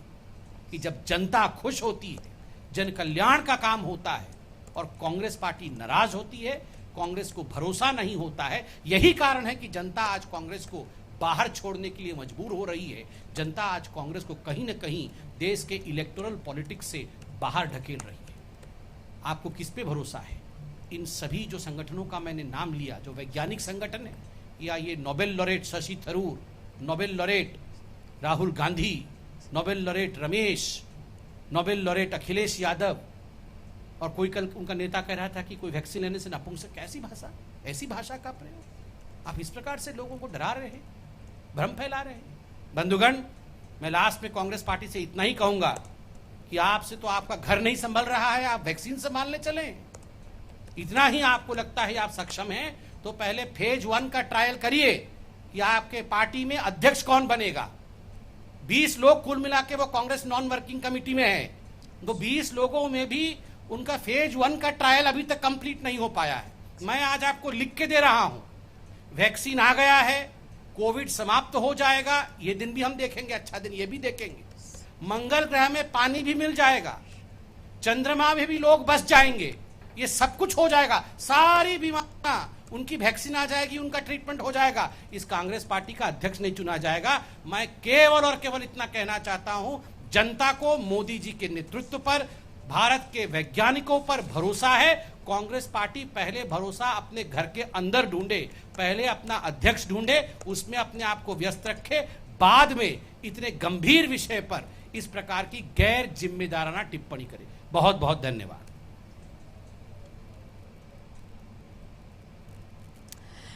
कि जब जनता खुश होती है, जन कल्याण का काम होता है और कांग्रेस पार्टी नाराज होती है, कांग्रेस को भरोसा नहीं होता है, यही कारण है कि जनता आज कांग्रेस को बाहर छोड़ने के लिए मजबूर हो रही है. जनता आज कांग्रेस को कहीं न कहीं देश के इलेक्टोरल पॉलिटिक्स से बाहर ढकेल रही है. आपको किस पे भरोसा है? इन सभी जो संगठनों का मैंने नाम लिया, जो वैज्ञानिक संगठन है, या ये Nobel laureate Shashi Tharoor, Nobel laureate Rahul Gandhi, Nobel laureate Ramesh, Nobel laureate Akhilesh Yadav, और कोई कल उनका नेता कह रहा था कि कोई वैक्सीन लेने से नपुंसक. कैसी भाषा, ऐसी भाषा का प्रयोग. आप इस प्रकार से लोगों को डरा रहे हैं, भ्रम फैला रहे हैं. बंधुगण, मैं लास्ट में कांग्रेस पार्टी से इतना ही कहूंगा कि आपसे तो आपका घर नहीं संभल रहा है, आप वैक्सीन संभालने चलें. इतना ही आपको लगता है आप सक्षम हैं तो पहले फेज 1 का ट्रायल करिए कि आपके पार्टी में अध्यक्ष कौन बनेगा. 20 लोग कुल मिला के वो कांग्रेस नॉन वर्किंग कमेटी में है, तो 20 लोगों में भी उनका फेज 1 का ट्रायल अभी तक कंप्लीट नहीं हो पाया है. मैं आज आपको लिख के दे रहा हूं, वैक्सीन आ गया है, कोविड समाप्त हो जाएगा, ये दिन भी हम देखेंगे, अच्छा दिन ये भी देखेंगे. मंगल ग्रह में पानी भी मिल जाएगा, चंद्रमा में भी लोग बस जाएंगे, ये सब कुछ हो जाएगा. सारी बीमारियां उनकी वैक्सीन आ जाएगी, उनका ट्रीटमेंट हो जाएगा. इस कांग्रेस पार्टी का अध्यक्ष नहीं चुना जाएगा. मैं केवल और केवल इतना कहना चाहता हूं, जनता को मोदी जी के नेतृत्व पर, भारत के वैज्ञानिकों पर भरोसा है. कांग्रेस पार्टी पहले भरोसा अपने घर के अंदर ढूंढे, पहले अपना अध्यक्ष ढूंढे, उसमें अपने आप को व्यस्त रखे, बाद में इतने गंभीर विषय पर इस प्रकार की गैर जिम्मेदाराना टिप्पणी करे. बहुत बहुत धन्यवाद.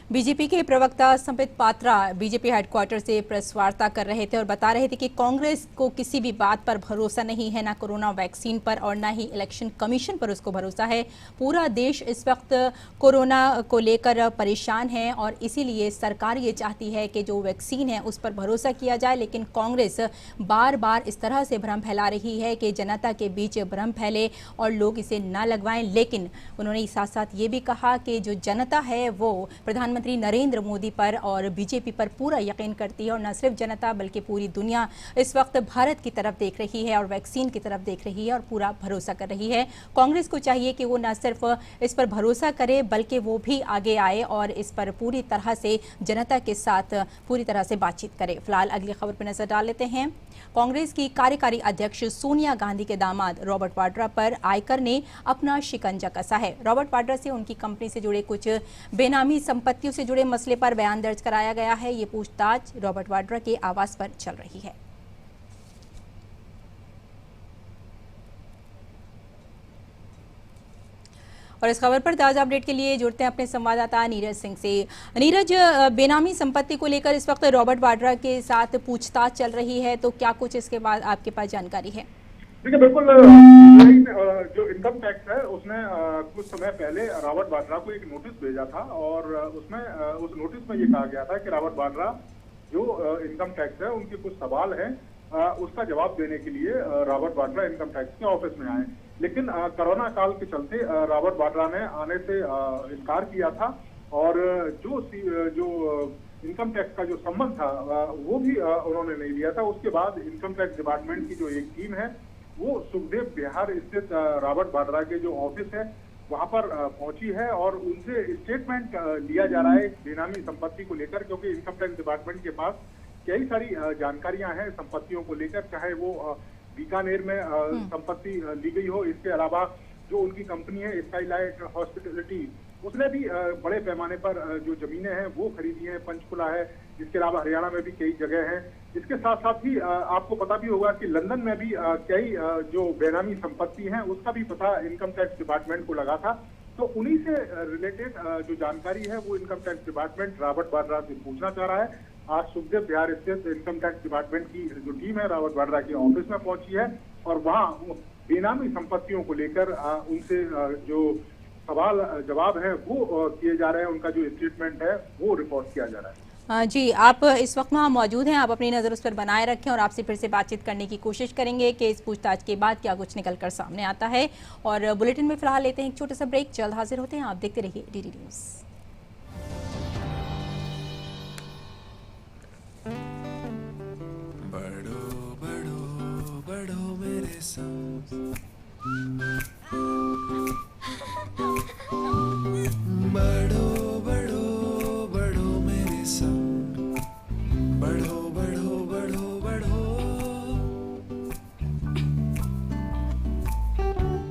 बीजेपी के प्रवक्ता संबित पात्रा बीजेपी हेडक्वार्टर से प्रेस वार्ता कर रहे थे और बता रहे थे कि कांग्रेस को किसी भी बात पर भरोसा नहीं है, ना कोरोना वैक्सीन पर और ना ही इलेक्शन कमीशन पर उसको भरोसा है। पूरा देश इस वक्त कोरोना को लेकर परेशान है और इसीलिए सरकार ये चाहती है कि जो वैक्सीन है उस पर भरोसा किया जाए, लेकिन कांग्रेस बार बार इस तरह से भ्रम फैला रही है कि जनता के बीच भ्रम फैले और लोग इसे ना लगवाएं। लेकिन उन्होंने साथ साथ ये भी कहा कि जो जनता है वो प्रधानमंत्री नरेंद्र मोदी पर और बीजेपी पर पूरा यकीन करती है और न सिर्फ जनता बल्कि पूरी दुनिया इस वक्त भारत की तरफ देख रही है और वैक्सीन की तरफ देख रही है और पूरा भरोसा कर रही है। कांग्रेस को चाहिए कि वो न सिर्फ इस पर भरोसा करे बल्कि वो भी आगे आए और इस पर पूरी तरह से जनता के साथ पूरी तरह से बातचीत करे। फिलहाल अगली खबर पर नजर डाल लेते हैं। कांग्रेस की कार्यकारी अध्यक्ष सोनिया गांधी के दामाद रॉबर्ट वाड्रा पर आयकर ने अपना शिकंजा कसा है। रॉबर्ट वाड्रा से उनकी कंपनी से जुड़े कुछ बेनामी संपत्तियों से जुड़े मसले पर बयान दर्ज कराया गया है। ये पूछताछ रॉबर्ट वाड्रा के आवास पर चल रही है। और इस खबर पर ताजा अपडेट के लिए जुड़ते हैं अपने संवाददाता नीरज सिंह से। नीरज, बेनामी संपत्ति को लेकर इस वक्त रॉबर्ट वाड्रा के साथ पूछताछ चल रही है, तो क्या कुछ इसके बाद आपके पास जानकारी है? देखिए, बिल्कुल जो इनकम टैक्स है उसने कुछ समय पहले रॉबर्ट वाड्रा को एक नोटिस भेजा था और उसमें उस नोटिस में ये कहा गया था कि रॉबर्ट वाड्रा जो इनकम टैक्स है उनके कुछ सवाल हैं, उसका जवाब देने के लिए रॉबर्ट वाड्रा इनकम टैक्स के ऑफिस में आए। लेकिन कोरोना काल के चलते रॉबर्ट वाड्रा ने आने से इनकार किया था और जो इनकम टैक्स का जो संबंध था वो भी उन्होंने नहीं लिया था। उसके बाद इनकम टैक्स डिपार्टमेंट की जो एक टीम है वो सुखदेव बिहार स्थित रॉबर्ट वाड्रा के जो ऑफिस है वहां पर पहुंची है और उनसे स्टेटमेंट लिया जा रहा है बेनामी संपत्ति को लेकर, क्योंकि इनकम टैक्स डिपार्टमेंट के पास कई सारी जानकारियां हैं संपत्तियों को लेकर, चाहे वो बीकानेर में संपत्ति ली गई हो, इसके अलावा जो उनकी कंपनी है स्काईलाइट हॉस्पिटलिटी उसने भी बड़े पैमाने पर जो जमीनें हैं वो खरीदी है, पंचकुला है, इसके अलावा हरियाणा में भी कई जगह हैं। इसके साथ साथ ही आपको पता भी होगा कि लंदन में भी कई जो बेनामी संपत्ति हैं उसका भी पता इनकम टैक्स डिपार्टमेंट को लगा था। तो उन्हीं से रिलेटेड जो जानकारी है वो income tax department Robert Vadra से पूछना चाह रहा है। आज सुखदेव बिहार स्थित इनकम टैक्स डिपार्टमेंट की जो टीम है रॉबर्ट वाड्रा के ऑफिस में पहुंची है और वहां बेनामी संपत्तियों को लेकर उनसे जो सवाल जवाब है वो किए जा रहे हैं, उनका जो स्टेटमेंट है वो रिकॉर्ड किया जा रहा है। जी, आप इस वक्त वहाँ मौजूद हैं, आप अपनी नज़र उस पर बनाए रखें और आपसे फिर से बातचीत करने की कोशिश करेंगे कि इस पूछताछ के बाद क्या कुछ निकलकर सामने आता है। और बुलेटिन में फिलहाल लेते हैं एक छोटा सा ब्रेक, जल्द हाजिर होते हैं। आप देखते रहिए DD न्यूज़।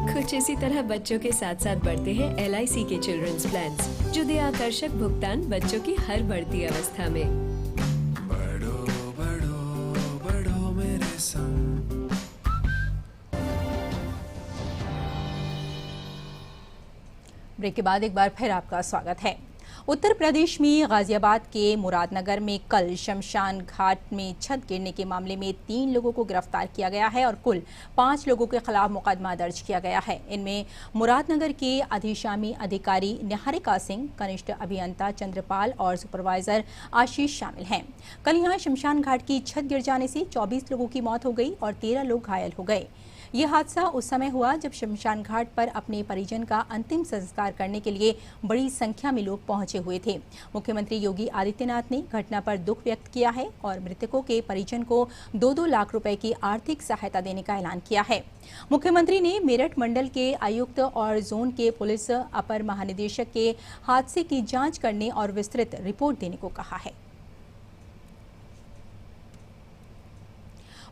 कुछ इसी तरह बच्चों के साथ साथ बढ़ते हैं LIC के चिल्ड्रंस प्लान्स, जो दे आकर्षक भुगतान बच्चों की हर बढ़ती अवस्था में। बढ़ो बढ़ो बढ़ो मेरे संग। ब्रेक के बाद एक बार फिर आपका स्वागत है। उत्तर प्रदेश में गाजियाबाद के मुरादनगर में कल शमशान घाट में छत गिरने के मामले में 3 लोगों को गिरफ्तार किया गया है और कुल 5 लोगों के खिलाफ मुकदमा दर्ज किया गया है। इनमें मुरादनगर के अधिशामी अधिकारी निहारिका सिंह, कनिष्ठ अभियंता चंद्रपाल और सुपरवाइजर आशीष शामिल हैं। कल यहां शमशान घाट की छत गिर जाने से 24 लोगों की मौत हो गई और 13 लोग घायल हो गए। ये हादसा उस समय हुआ जब शमशान घाट पर अपने परिजन का अंतिम संस्कार करने के लिए बड़ी संख्या में लोग पहुंचे हुए थे। मुख्यमंत्री योगी आदित्यनाथ ने घटना पर दुख व्यक्त किया है और मृतकों के परिजन को 2-2 लाख रुपए की आर्थिक सहायता देने का ऐलान किया है। मुख्यमंत्री ने मेरठ मंडल के आयुक्त और जोन के पुलिस अपर महानिदेशक के हादसे की जाँच करने और विस्तृत रिपोर्ट देने को कहा है।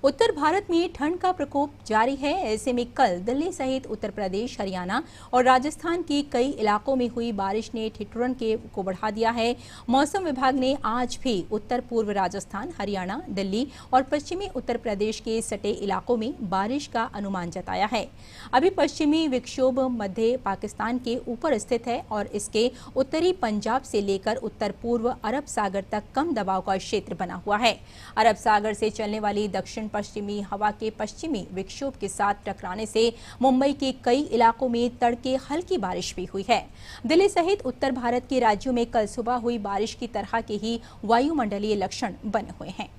उत्तर भारत में ठंड का प्रकोप जारी है। ऐसे में कल दिल्ली सहित उत्तर प्रदेश, हरियाणा और राजस्थान के कई इलाकों में हुई बारिश ने ठिठुरन को बढ़ा दिया है। मौसम विभाग ने आज भी उत्तर पूर्व राजस्थान, हरियाणा, दिल्ली और पश्चिमी उत्तर प्रदेश के सटे इलाकों में बारिश का अनुमान जताया है। अभी पश्चिमी विक्षोभ मध्य पाकिस्तान के ऊपर स्थित है और इसके उत्तरी पंजाब से लेकर उत्तर पूर्व अरब सागर तक कम दबाव का क्षेत्र बना हुआ है। अरब सागर से चलने वाली दक्षिण पश्चिमी हवा के पश्चिमी विक्षोभ के साथ टकराने से मुंबई के कई इलाकों में तड़के हल्की बारिश भी हुई है। दिल्ली सहित उत्तर भारत के राज्यों में कल सुबह हुई बारिश की तरह के ही वायुमंडलीय लक्षण बने हुए हैं।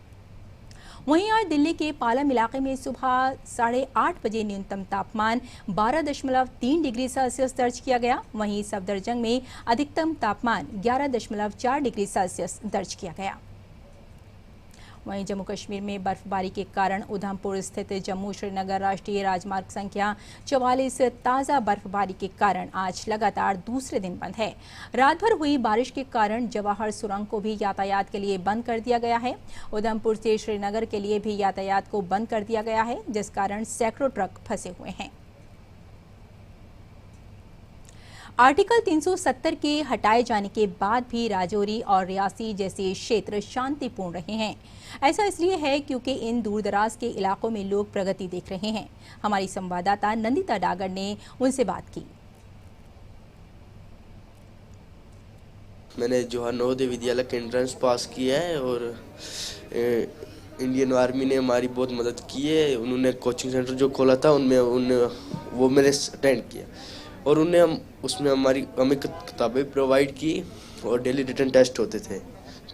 वहीं आज दिल्ली के पालम इलाके में सुबह 8:30 बजे न्यूनतम तापमान 12.3 डिग्री सेल्सियस दर्ज किया गया। वहीं सफदरजंग में अधिकतम तापमान 11.4 डिग्री सेल्सियस दर्ज किया गया। वहीं जम्मू कश्मीर में बर्फबारी के कारण उधमपुर स्थित जम्मू श्रीनगर राष्ट्रीय राजमार्ग संख्या 44 ताज़ा बर्फबारी के कारण आज लगातार दूसरे दिन बंद है। रात भर हुई बारिश के कारण जवाहर सुरंग को भी यातायात के लिए बंद कर दिया गया है। उधमपुर से श्रीनगर के लिए भी यातायात को बंद कर दिया गया है, जिस कारण सैकड़ों ट्रक फंसे हुए हैं। आर्टिकल 370 के हटाए जाने के बाद भी राजौरी और रियासी जैसे क्षेत्र शांतिपूर्ण रहे हैं। ऐसा इसलिए है क्योंकि इन दूरदराज के इलाकों में लोग प्रगति देख रहे हैं। हमारी संवाददाता नंदिता डागर ने उनसे बात की। मैंने जवाहर नवोदय विद्यालय का एंट्रेंस पास किया है और इंडियन आर्मी ने हमारी बहुत मदद की है। उन्होंने कोचिंग सेंटर जो खोला था वो मैंने अटेंड किया और उसमें हमें किताबें प्रोवाइड की और डेली रिटन टेस्ट होते थे,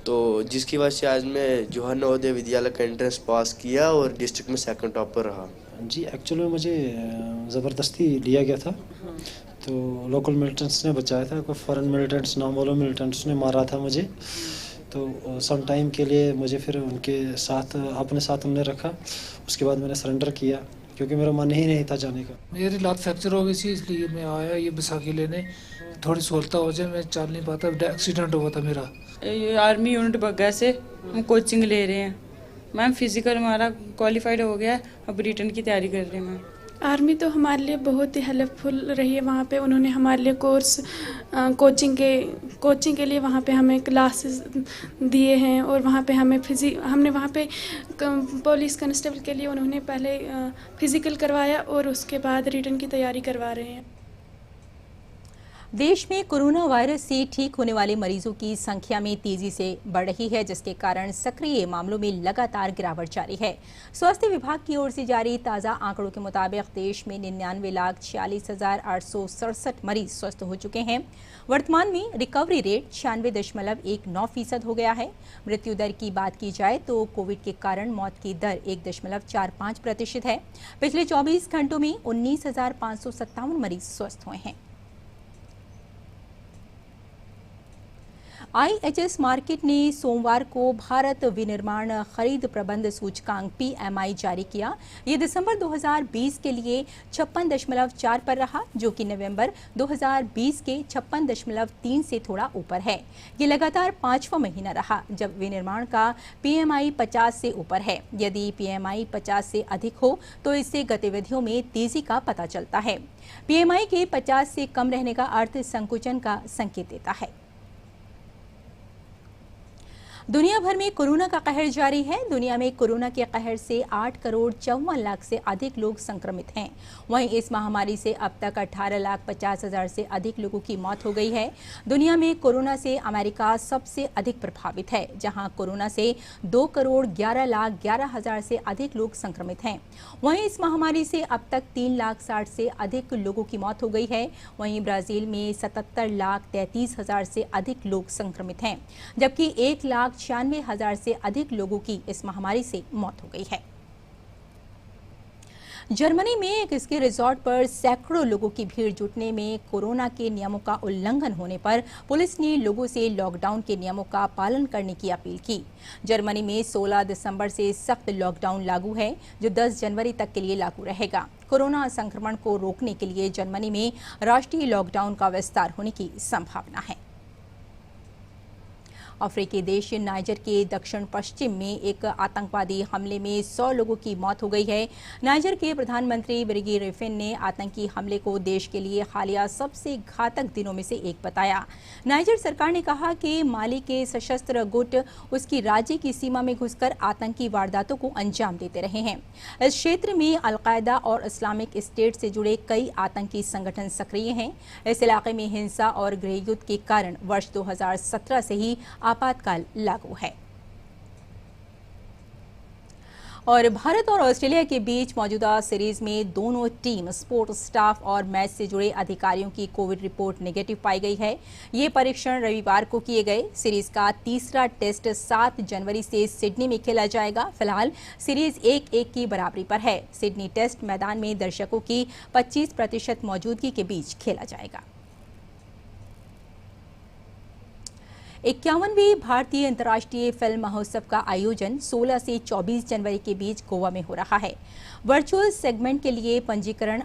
तो जिसकी वजह से आज मैं जवाहर नवोदय विद्यालय का एंट्रेंस पास किया और डिस्ट्रिक्ट में सेकंड टॉपर रहा। जी, एक्चुअली मुझे ज़बरदस्ती लिया गया था, तो लोकल मिलिटेंट्स ने बचाया था। कोई फॉरेन मिलिटेंट्स, नाम वालों मिलिटेंट्स ने मारा था मुझे, तो सम टाइम के लिए मुझे फिर उनके साथ अपने साथ उन्हें रखा। उसके बाद मैंने सरेंडर किया क्योंकि मेरा मन ही नहीं था जाने का। मेरी लात फ्रैक्चर हो गई थी, इसलिए मैं आया ये बैसाखी लेने, थोड़ी सहूलत हो जाए। मैं चल नहीं पाता, एक्सीडेंट हुआ था मेरा। आर्मी यूनिट बग्गा से हम कोचिंग ले रहे हैं मैम। फिजिकल हमारा क्वालिफाइड हो गया, अब रिटर्न की तैयारी कर रहे हैं मैम। आर्मी तो हमारे लिए बहुत ही हेल्पफुल रही है। वहाँ पे उन्होंने हमारे लिए कोर्स कोचिंग के लिए वहाँ पे हमें क्लासेस दिए हैं और वहाँ पे हमने वहाँ पे पुलिस कांस्टेबल के लिए उन्होंने पहले फिजिकल करवाया और उसके बाद रिटर्न की तैयारी करवा रहे हैं। देश में कोरोना वायरस से ठीक होने वाले मरीजों की संख्या में तेजी से बढ़ रही है, जिसके कारण सक्रिय मामलों में लगातार गिरावट जारी है। स्वास्थ्य विभाग की ओर से जारी ताज़ा आंकड़ों के मुताबिक देश में 99,46,867 मरीज स्वस्थ हो चुके हैं। वर्तमान में रिकवरी रेट 96.19% हो गया है। मृत्यु दर की बात की जाए तो कोविड के कारण मौत की दर 1.45% है। पिछले 24 घंटों में 19,557 मरीज स्वस्थ हुए हैं। IHS मार्केट ने सोमवार को भारत विनिर्माण खरीद प्रबंध सूचकांक PMI जारी किया। ये दिसंबर 2020 के लिए 56.4 पर रहा, जो कि नवंबर 2020 के 56.3 से थोड़ा ऊपर है। ये लगातार 5वां महीना रहा जब विनिर्माण का PMI 50 से ऊपर है। यदि PMI 50 से अधिक हो तो इससे गतिविधियों में तेजी का पता चलता है। PMI के 50 से कम रहने का अर्थ संकुचन का संकेत देता है। दुनिया भर में कोरोना का कहर जारी है। दुनिया में कोरोना के कहर से 8,54,00,000 से अधिक लोग संक्रमित हैं। वहीं इस महामारी से अब तक 18,50,000 से अधिक लोगों की मौत हो गई है। दुनिया में कोरोना से अमेरिका सबसे अधिक प्रभावित है, जहां कोरोना से 2,11,11,000 से अधिक लोग संक्रमित हैं। वहीं इस महामारी से अब तक 3,60,000 से अधिक लोगों की मौत हो गई है। वहीं ब्राजील में 77,33,000 से अधिक लोग संक्रमित हैं, जबकि 1,96,000 से अधिक लोगों की इस महामारी से मौत हो गई है। जर्मनी में एक स्की रिजॉर्ट पर सैकड़ों लोगों की भीड़ जुटने में कोरोना के नियमों का उल्लंघन होने पर पुलिस ने लोगों से लॉकडाउन के नियमों का पालन करने की अपील की। जर्मनी में 16 दिसंबर से सख्त लॉकडाउन लागू है, जो 10 जनवरी तक के लिए लागू रहेगा। कोरोना संक्रमण को रोकने के लिए जर्मनी में राष्ट्रीय लॉकडाउन का विस्तार होने की संभावना है। अफ्रीकी देश नाइजर के दक्षिण पश्चिम में एक आतंकवादी हमले में 100 लोगों की मौत हो गई है। नाइजर के प्रधानमंत्री बिरगी रेफिन ने आतंकी हमले को देश के लिए हालिया सबसे घातक दिनों में से एक बताया। नाइजर सरकार ने कहा कि माली के सशस्त्र गुट उसकी राज्य की सीमा में घुसकर आतंकी वारदातों को अंजाम देते रहे हैं। इस क्षेत्र में अलकायदा और इस्लामिक स्टेट से जुड़े कई आतंकी संगठन सक्रिय हैं। इस इलाके में हिंसा और गृहयुद्ध के कारण वर्ष 2017 से ही आपातकाल लागू है। और भारत और ऑस्ट्रेलिया के बीच मौजूदा सीरीज में दोनों टीम, स्पोर्ट स्टाफ और मैच से जुड़े अधिकारियों की कोविड रिपोर्ट नेगेटिव पाई गई है। ये परीक्षण रविवार को किए गए। सीरीज का तीसरा टेस्ट 7 जनवरी से सिडनी में खेला जाएगा। फिलहाल सीरीज 1-1 की बराबरी पर है। सिडनी टेस्ट मैदान में दर्शकों की 25% मौजूदगी के बीच खेला जाएगा। 51वीं भारतीय अंतर्राष्ट्रीय फिल्म महोत्सव का आयोजन 16 से 24 जनवरी के बीच गोवा में हो रहा है। वर्चुअल सेगमेंट के लिए पंजीकरण